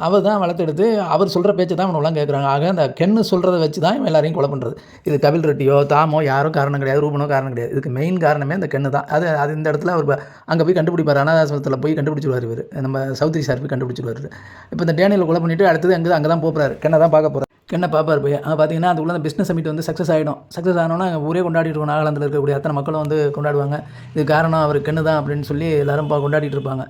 அவர் தான் வளர்த்தெடுத்து அவர் சொல்கிற பேச்சு தான் இவனெல்லாம் கேட்குறாங்க. ஆக அந்த கென்னு சொல்கிறத வச்சு தான் இவன் எல்லாரையும் கொலை பண்ணுறது. இது கபில் ரெட்டியோ தாமோ யாரும் காரணம் கிடையாது, ரூபனோ காரணம் கிடையாது. இதுக்கு மெயின் காரணமே அந்த கென்னு தான். அது இந்த இடத்துல அவர் அங்கே போய் கண்டுபிடிப்பார், அனாதாசிரமத்தில் போய் கண்டுபிடிச்சிடுவார். இவர் நம்ம சவுத்ரி சார் போய் கண்டுபிடிச்சிடுவார். இப்போ இந்த டேனியலை கொலை பண்ணிவிட்டு அடுத்தது அங்கே தான் போகிறாரு, கென்னை தான் பார்க்க போகிறார். கென்னை பார்ப்பார் போய். பார்த்தீங்கன்னா அதுக்குள்ள அந்த பிஸ்னஸ் சமிட் வந்து சக்ஸஸ் ஆகிடும். சக்ஸஸ் ஆனோன்னா ஊரே கொண்டாடிட்டு இருக்கும். நாகாலாந்தில் இருக்கக்கூடிய அத்தனை மக்களும் வந்து கொண்டாடுவாங்க. இது காரணம் அவர் கென்னு தான் அப்படின்னு சொல்லி எல்லோரும் கொண்டாடிட்டு இருப்பாங்க.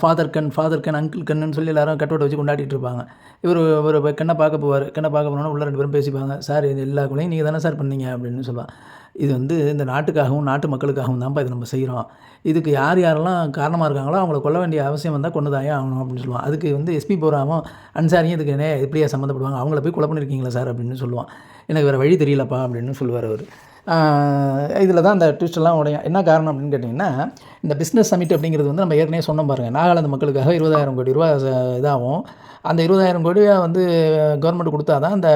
ஃபாதர் கென், அங்கிள் கென்னு சொல்லி எல்லோரும் கட்டோட்டை வச்சு கொண்டாடிட்டு இருப்பாங்க. இவர் கென்னை பார்க்க போவார். கென்னை பார்க்க போனோன்னா உள்ள 2 பேரும் பேசிப்பாங்க. சார் இது எல்லா கொலையும் நீங்கள் தானே சார் பண்ணீங்க அப்படின்னு சொல்லுவாங்க. இது வந்து இந்த நாட்டுக்காகவும் நாட்டு மக்களுக்காகவும் தான்ப்பா இது நம்ம செய்கிறோம். இதுக்கு யாரெல்லாம் காரணமாக இருக்காங்களோ அவங்கள கொல்ல வேண்டிய அவசியம் வந்தால் கொண்டுதாயே ஆகணும் அப்படின்னு சொல்லுவான். அதுக்கு வந்து எஸ்பி போராமும் அன்சாரியும் இதுக்கு எப்படியா சம்மந்தப்படுவாங்க, அவங்கள போய் கொலை பண்ணியிருக்கீங்களா சார் அப்படின்னு சொல்லுவான். எனக்கு வேறு வழி தெரியலப்பா அப்படின்னு சொல்லுவார் அவர். இதில் தான் அந்த ட்விஸ்டெல்லாம் உடையும். என்ன காரணம் அப்படின்னு கேட்டிங்கன்னா, இந்த பிஸ்னஸ் சமிட் அப்படிங்கிறது வந்து நம்ம ஏற்கனவே சொன்னோம் பாருங்கள், நாகாலாந்து மக்களுக்காக 20,000 கோடி ரூபா இதாகும். அந்த 20,000 கோடியை வந்து கவர்மெண்ட் கொடுத்தா தான் இந்த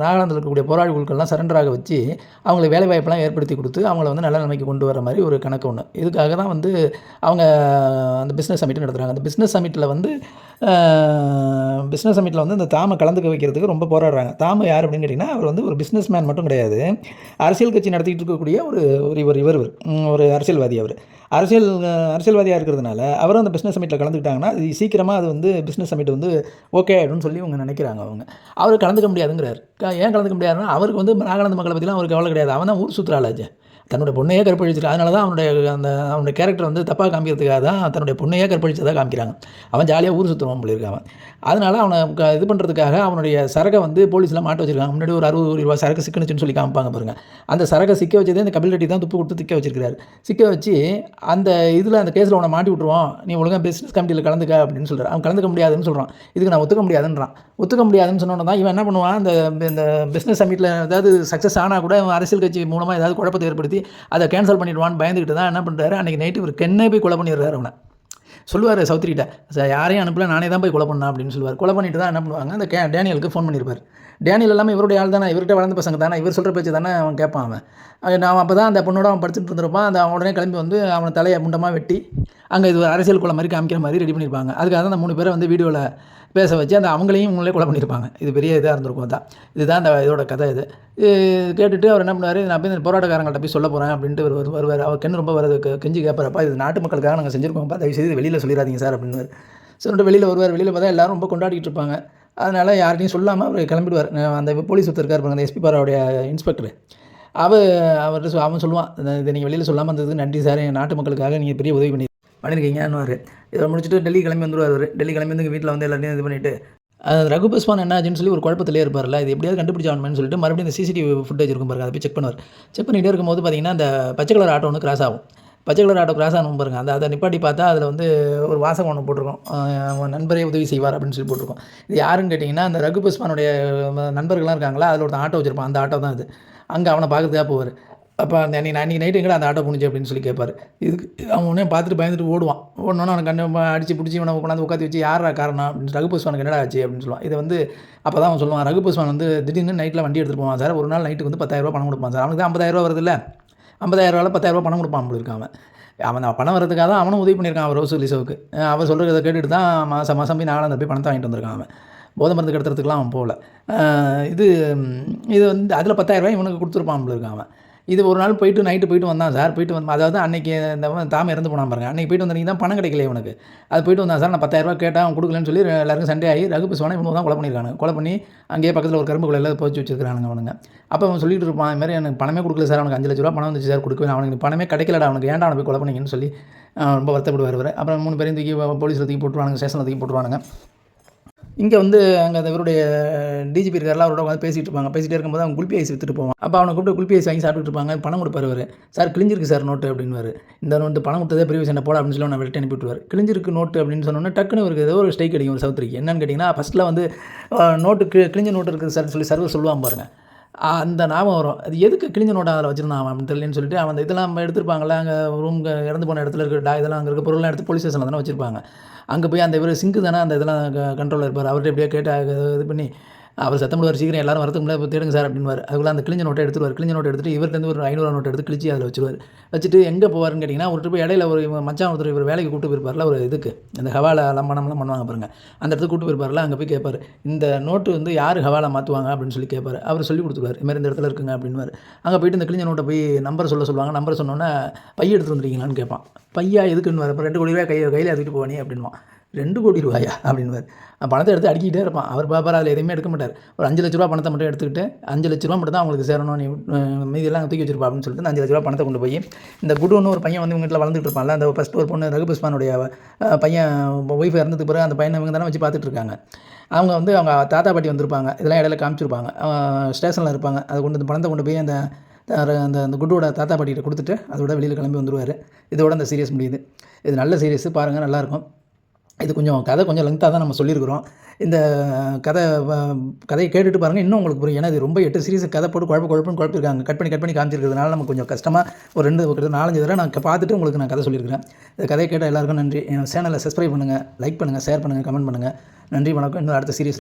நாகாலாந்தில் இருக்கக்கூடிய போராளி குழுக்கள்லாம் சரண்டராக வச்சு அவங்களுக்கு வேலைவாய்ப்பெல்லாம் ஏற்படுத்தி கொடுத்து அவங்கள வந்து நல்ல நிலைமைக்கு கொண்டு வர மாதிரி ஒரு கணக்கு ஒன்று. இதுக்காக தான் வந்து அவங்க அந்த பிஸ்னஸ் சமிட் நடத்துகிறாங்க. அந்த பிஸ்னஸ் சமிட்டில் வந்து இந்த தாமை கலந்துக்க வைக்கிறதுக்கு ரொம்ப போராடுறாங்க. தாம யார் அப்படின்னு கேட்டிங்கன்னா, அவர் வந்து ஒரு பிஸ்னஸ் மேன் மட்டும் கிடையாது, அரசியல் கட்சி நடத்திக்கிட்டு இருக்கக்கூடிய இவர் ஒரு அரசியல்வாதி. அவர் அரசியல்வாதியாக இருக்கிறதுனால அவரும் அந்த பிஸ்னஸ் சமிட்டில் கலந்துக்கிட்டாங்கன்னா அது சீக்கிரமாக அது வந்து பிஸ்னஸ் சமிட் வந்து ஓகே ஆகிடும்னு சொல்லி இவங்க நினைக்கிறாங்க. அவர் கலந்துக்க முடியாதுங்கிறார். ஏன் கலந்துக்க முடியாதுன்னா, அவருக்கு வந்து நாகாலாந்து மக்களை பற்றிலாம் அவருக்கு கவலை கிடையாது. அவன் தான் ஊர் சுற்றுலாச்சு, தன்னுடைய பொண்ணையே கற்பழிச்சிருக்கு. அதனால தான் அவனுடைய கேரக்டர் வந்து தப்பாக காமிக்கிறதுக்காக தான் தன்னுடைய பொண்ணையே கற்பழிச்சதாக காமிக்கிறாங்க. அவன் ஜாலியாக ஊர் சுற்றுவான் போலியிருக்கான். அதனால் அவனை இது பண்ணுறதுக்காக அவனுடைய சரகை வந்து போலீஸ்லாம் மாட்ட வச்சிருக்காங்க. முன்னாடி ஒரு 60 கோடி ரூபா சரக்கு சிக்கணுச்சுன்னு சொல்லி காமிப்பாங்க பாருங்கள். அந்த சரகை சிக்க வச்சதே இந்த கபில் ரெட்டி தான் துப்பு கொடுத்து சிக்க வச்சிருக்காரு. சிக்க வச்சு அந்த அந்த கேஸில் அவனை மாட்டி விட்ருவோம், நீ ஒழுங்காக பிஸ்னஸ் கமிட்டியில் கலந்துக்க அப்படின்னு சொல்கிறான். அவன் கலந்துக்க முடியாதுன்னு சொல்கிறான். இதுக்கு நான் ஒத்துக்க முடியாதுன்றான். ஒத்துக்க முடியாதுன்னு சொன்னோன்னா தான் இவன் என்ன பண்ணுவான், இந்த பிஸ்னஸ் சமிட்டில் ஏதாவது சக்ஸஸ் ஆனால் கூட அரசியல் கட்சி மூலமாக ஏதாவது குழப்பத்தை ஏற்படுத்தி அதை கேன்சல் பண்ணிடுவான்னு பயந்துக்கிட்டு தான் என்ன பண்ணுறாரு, அன்றைக்கி நைட்டு ஒரு கென்னே போய் கொலை பண்ணிடுறாரு. அவனை சொல்லுவார் சௌத்ரிகிட்ட, சார் யாரையும் அனுப்பல, நானே தான் போய் கொலை பண்ணேன் அப்படின்னு சொல்லுவார். கொலை பண்ணிட்டு தான் என்ன பண்ணுவாங்க, அந்த டேனியலுக்கு ஃபோன் பண்ணியிருப்பார். டேனியல் எல்லாமே இவருடைய ஆள் தானே, இவர்கிட்ட வளர்ந்த பசங்க தானே, இவர் சொல்கிற பேச்சு தானே அவன் கேட்பான். நான் அப்போ தான் அந்த பொண்ணோட அவன் படிச்சுட்டு இருந்திருப்பான். அவன் உடனே கிளம்பி வந்து அவனை தலையை முண்டமாக வெட்டி அங்கே இது ஒரு அரசியல் கொலை மாதிரி காமிக்கிற மாதிரி ரெடி பண்ணியிருப்பாங்க. அதுக்காக தான் அந்த 3 பேரை வந்து வீடியோவில் பேச வச்சு அவங்களையும் இவங்களே கொலை பண்ணியிருப்பாங்க. இது பெரிய இதாக இருந்திருக்கும். இதுதான் அந்த இதோட கதை. இது கேட்டுட்டு அவர் என்ன பண்ணுவார், நான் போய் இந்த போராட்டக்காரங்கள்ட்ட போய் சொல்ல போகிறேன் அப்படின்ட்டு வருவார். அவர் கென்னு ரொம்ப கெஞ்சி கேட்பாரப்பா, இது நாட்டு மக்களுக்காக நாங்கள் செஞ்சுருக்கோம்ப்பா, தயவுசெய்து வெளியில் சொல்லிடாதீங்க சார் அப்படின்னு சொல்லிட்டு வெளியில் வருவார். வெளியில் பார்த்தா எல்லோரும் ரொம்ப கொண்டாடிட்டு இருப்பாங்க. அதனால் யார்கிட்டையும் சொல்லாமல் அவர் கிளம்பிடுவார். அந்த போலீஸ் ஒருத்தர் இருக்கார் பாருங்க, அந்த எஸ்பி பாராவுடைய இன்ஸ்பெக்டர், அவன் சொல்லுவான், இதை நீங்கள் வெளியில் சொல்லாமல் இருந்ததுக்கு நன்றி சார், எங்கள் நாட்டு மக்களுக்காக நீங்கள் பெரிய உதவி பண்ணியிருக்கீங்கன்னு. இதை முடிச்சுட்டு டெல்லி கிளம்பி வந்துடுவார். டெல்லி கிளம்பி வந்து வீட்டில் வந்து எல்லாத்தையும் இது பண்ணிவிட்டு ரகு பஸ்வான் என்ன ஆச்சுன்னு சொல்லி ஒரு குழப்பத்திலே இருப்பார்ல, இது எப்படியாவது கண்டுபிடிச்சாகணும்னு சொல்லிட்டு மறுபடியும் இந்த சிசிடிவி ஃபுட்டேஜ் இருக்கும் பாருங்க, அதை போய் செக் பண்ணுவார். செக் பண்ணிகிட்டே இருக்கும்போது பார்த்தீங்கன்னா அந்த பச்சை கலர் ஆட்டோ ஒன்று கிராஸ் ஆகும். பச்சை கலர் ஆட்டோ கிராஸ் ஆகணும் பாருங்க, அதை நிப்பாட்டி பார்த்தா அதில் வந்து ஒரு வாசகம் ஒன்று போட்டிருக்கோம், அவன் நண்பரே உதவி செய்வார் அப்படின்னு சொல்லி போட்டிருக்கோம். இது யாருன்னு கேட்டிங்கன்னா, அந்த ரகு பஸ்வானுடைய நண்பர்கள்லாம் இருக்காங்களா, அதில் ஒருத்தன் ஆட்டோ வச்சுருப்பான். அந்த ஆட்டோ தான் இது. அங்கே அவனை பார்க்கறதுக்காக போவார். அப்போ அன்றைக்கி நைட்டு எங்கடா அந்த ஆட்டோ புனிச்சு அப்படின்னு சொல்லி கேட்பார். இதுக்கு அவன் உடனே பார்த்துட்டு பயந்துட்டு ஓடுவான். ஓடனோன்னா அவனை கண்ணு அடித்து பிடிச்சி இவனை கொண்டாந்து உட்காந்து வச்சு யாரா காரணம் அப்படின்னு ரகு பஸ்வானுக்கு என்னடா ஆச்சு அப்படின்னு சொல்லுவான். இதை வந்து அப்போ தான் அவன் சொல்லுவான், ரகு பஸ்வான் வந்து திடீர்னு நைட்டில் வண்டி எடுத்துகிட்டு போவான் சார், ஒரு நாள் நைட்டுக்கு வந்து 10,000 ரூபா பணம் கொடுப்பான் சார். அவனுக்கு தான் 50,000 வருது இல்லை, 50,000 10,000 பணம் கொடுப்பான் போலிருக்கான். அவன் பணம் வரதுக்காக தான் அவனும் உதவி பண்ணியிருக்கான் அவர் லிசோவுக்கு. அவர் சொல்கிறத கேட்டுட்டு தான் மாதம் போய் நாகாலாந்து போய் பணத்தை வாங்கிட்டு வந்திருக்கான். அவன் போதை மருந்து கடத்துறதுக்குலாம் அவன் போகல. இது வந்து அதில் 10,000 இவனுக்கு கொடுத்துருப்பான் போலிருக்கான். அவன் இது ஒரு நாள் நைட்டு போயிட்டு வந்தான் சார். அதாவது அன்றைக்கி இந்த தாம இறந்து போனான் பாருங்க, அன்றைக்கி போயிட்டு வந்தீங்க தான் பணம் கிடைக்கல இவனுக்கு. அது போயிட்டு வந்தான் சார், நான் 10,000 கேட்டேன், அவன் கொடுக்கலன்னு சொல்லி எல்லாருக்கும் சண்டே ஆகி ரகு பஸ்வானை இவனுக்கு தான் கொலை பண்ணியிருக்காங்க. கொலை பண்ணி அங்கேயே பக்கத்தில் ஒரு கரும்பு கொலையில் போச்சு வச்சிருக்கானுங்க அவனுங்க. அப்போ அவன் சொல்லிட்டு இருப்பான், இது மாதிரி எனக்கு பணமே கொடுக்கல சார், அவனுக்கு 5 லட்ச ரூபா பணம் வந்துச்சு சார், கொடுக்கவே அவனுக்கு பணமே கிடைக்கலடா, அவனுக்கு ஏன்டா அவனை போய் கொலை பண்ணிங்கன்னு சொல்லி ரொம்ப வருத்தப்படுவார். அப்புறம் 3 பேரையும் தூக்கி போலீஸில் தூக்கி போட்டுருவானுங்க, ஸ்டேஷனில் தூக்கி போட்டுருவானுங்க. இங்கே வந்து அங்கே அந்த இவருடைய டிஜிபி இருக்கார்ல, அவரோட உட்காந்து பேசிகிட்டு இருப்பாங்க. பேசிகிட்டே இருக்கும்போது அவன் குல்பி ஐஸ் வித்துட்டு போவான். அப்போ அவனை கூப்பிட்டு குல்பி ஐஸ் வாங்கி சாப்பிட்டுட்டு இருப்பாங்க. பணம் கொடுப்பாரு இவரு. சார் கிழிஞ்சிருக்கு சார் நோட்டு அப்படின்னுவாரு. இந்த நோட்டு பணம் கொடுத்ததே பெரிய விஷயம் போட அப்படின்னு சொல்லி நான் வெளியே அனுப்பி விட்டுருவார். கிழிஞ்சிருக்கு நோட்டு அப்படின்னு சொன்னோன்னே டக்குன்னு இவருக்கு ஏதோ ஒரு ஸ்ட்ரைக் அடிக்கும் ஒரு சவுத்ரிக்கு. என்னன்னு கேட்டிங்கன்னா ஃபஸ்ட்டில் வந்து நோட்டு கிழிஞ்ச நோட்டு இருக்குது சார் சொல்லி சர்வர் சொல்லுவான் பாருங்க. அந்த ஞாபகம் வரும். அது எதுக்கு கிழிஞ்ச நோட்டை அதில் வச்சிருந்தான் அவன் அப்படின்னு தெரியலன்னு சொல்லிட்டு அவன் அந்த இதெல்லாம் எடுத்துருப்பாங்கள்ல, அங்கே ரூம் இறந்து போன இடத்துல இருக்கிற இதெல்லாம் அங்கே இருக்க பொருள்லாம் எடுத்து போலீஸ் ஸ்டேஷனில் தானே வச்சிருப்பாங்க. அங்கே போய் அந்த இவர் சிங்கு தானே அந்த இதெல்லாம் கண்ட்ரோலில் இருப்பார். அவர்கிட்ட எப்படியோ கேட்டு இது பண்ணி அவர் சத்தம் போடுவார், சீக்கிரம் எல்லாரும் வரதுக்கு முன்னாடி தேடுங்க சார் அப்படின்வார். அதுக்குள்ள அந்த கிழிஞ்ச நோட்டை எடுத்துருவார். கிழிஞ்ச நோட்டை எடுத்துட்டு இவர்கிட்ட ஒரு 500 நோட்டை எடுத்து கிழிச்சி அதில் வச்சுருவார். வச்சுட்டு எங்கே போவார்னு கேட்டிங்கன்னா, ஒருத்தர் போய் இடையில ஒரு மச்சான் ஒருத்தர் இவர் வேலைக்கு கூப்பிட்டு போயிருப்பார்ல, ஒரு இதுக்கு இந்த ஹவாலா லம்பனம்லாம் பண்ணுவாங்க பாருங்க, அந்த இடத்துக்கு கூப்பிட்டு போயிருப்பார்ல. அங்கே போய் கேட்பார், இந்த நோட்டு வந்து யார் ஹவாலா மாற்றுவாங்க அப்படின்னு சொல்லி கேட்பார். அவர் சொல்லி கொடுத்துருவார், இதுமாதிரி இந்த இடத்துல இருக்குங்க அப்படின்வார். அங்கே போயிட்டு இந்த கிழிஞ்ச நோட்டை போய் நம்பர் சொல்லுவாங்க. நம்பர் சொன்னோன்னே பைய எடுத்து வந்துருக்கீங்களான்னு கேட்பான். பையா எதுக்குன்னு வர 2 கோடி ரூபாய் கையில் எடுத்துகிட்டு போவானே அப்படின்வான். 2 கோடி ரூபாயா அப்படின்வார். பணத்தை எடுத்து அடிக்கிட்டே இருப்பான். அவர் பாப்பார், அதில் எதுவுமே எடுக்க மாட்டார். ஒரு 5 லட்ச ரூபா பணத்தை மட்டும் எடுத்துக்கிட்டு 5 லட்ச ரூபா மட்டும் தான் அவங்களுக்கு சேரணும், நீ மீதியெல்லாம் தூக்கி வச்சிருப்பா அப்படின்னு சொல்லிட்டு அந்த 5 லட்ச ரூபா பணத்தை கொண்டு போய் இந்த குடுன்னு ஒரு பையன் வந்து இவங்க வீட்டில் வளர்ந்துட்டு இருப்பான்ல, அந்த ஃபஸ்ட்டு ஒரு பொண்ணு ரகுபுஷ்பானுடைய பையன் ஒய்ஃப் இறந்ததுக்கு பிறகு அந்த பையனை இவங்க தானே வச்சு பார்த்துட்டு இருக்காங்க. அவங்க வந்து அவங்க தாத்தா பாட்டி வந்திருப்பாங்க, இதெல்லாம் இடையில காமிச்சிருப்பாங்க. ஸ்டேஷனில் இருப்பாங்க. அதை கொண்டு இந்த பணத்தை கொண்டு போய் அந்த அந்த குட்டோட தாத்தா பாட்டிகிட்ட கொடுத்துட்டு அதோட வெளியில் கிளம்பி வந்துடுவார். இதோட அந்த சீரியஸ் முடியுது. இது நல்ல சீரியஸ், பாருங்கள், நல்லாயிருக்கும். இது கதை கொஞ்சம் லெங்க்தாக தான் நம்ம சொல்லியிருக்கிறோம். இந்த கதையை கேட்டுட்டு பாருங்கள், இன்னும் உங்களுக்கு புரியும். ஏன்னா இது ரொம்ப 8 சீரியஸ் கதை போட்டு குழப்பிருக்காங்க. கட் பண்ணி காமிச்சிருக்கிறதுனால நமக்கு கொஞ்சம் கஷ்டமாக ஒரு 4-5 தடவை நான் பார்த்துட்டு உங்களுக்கு நான் கதை சொல்லியிருக்கிறேன். இந்த கதையை கேட்டால் எல்லாருக்கும் நன்றி. என் சேனலை சப்ஸ்கிரைப் பண்ணுங்கள், லைக் பண்ணுங்கள், ஷேர் பண்ணுங்கள், கமெண்ட் பண்ணுங்கள். நன்றி, வணக்கம். இன்னும் அடுத்த சீரியஸ்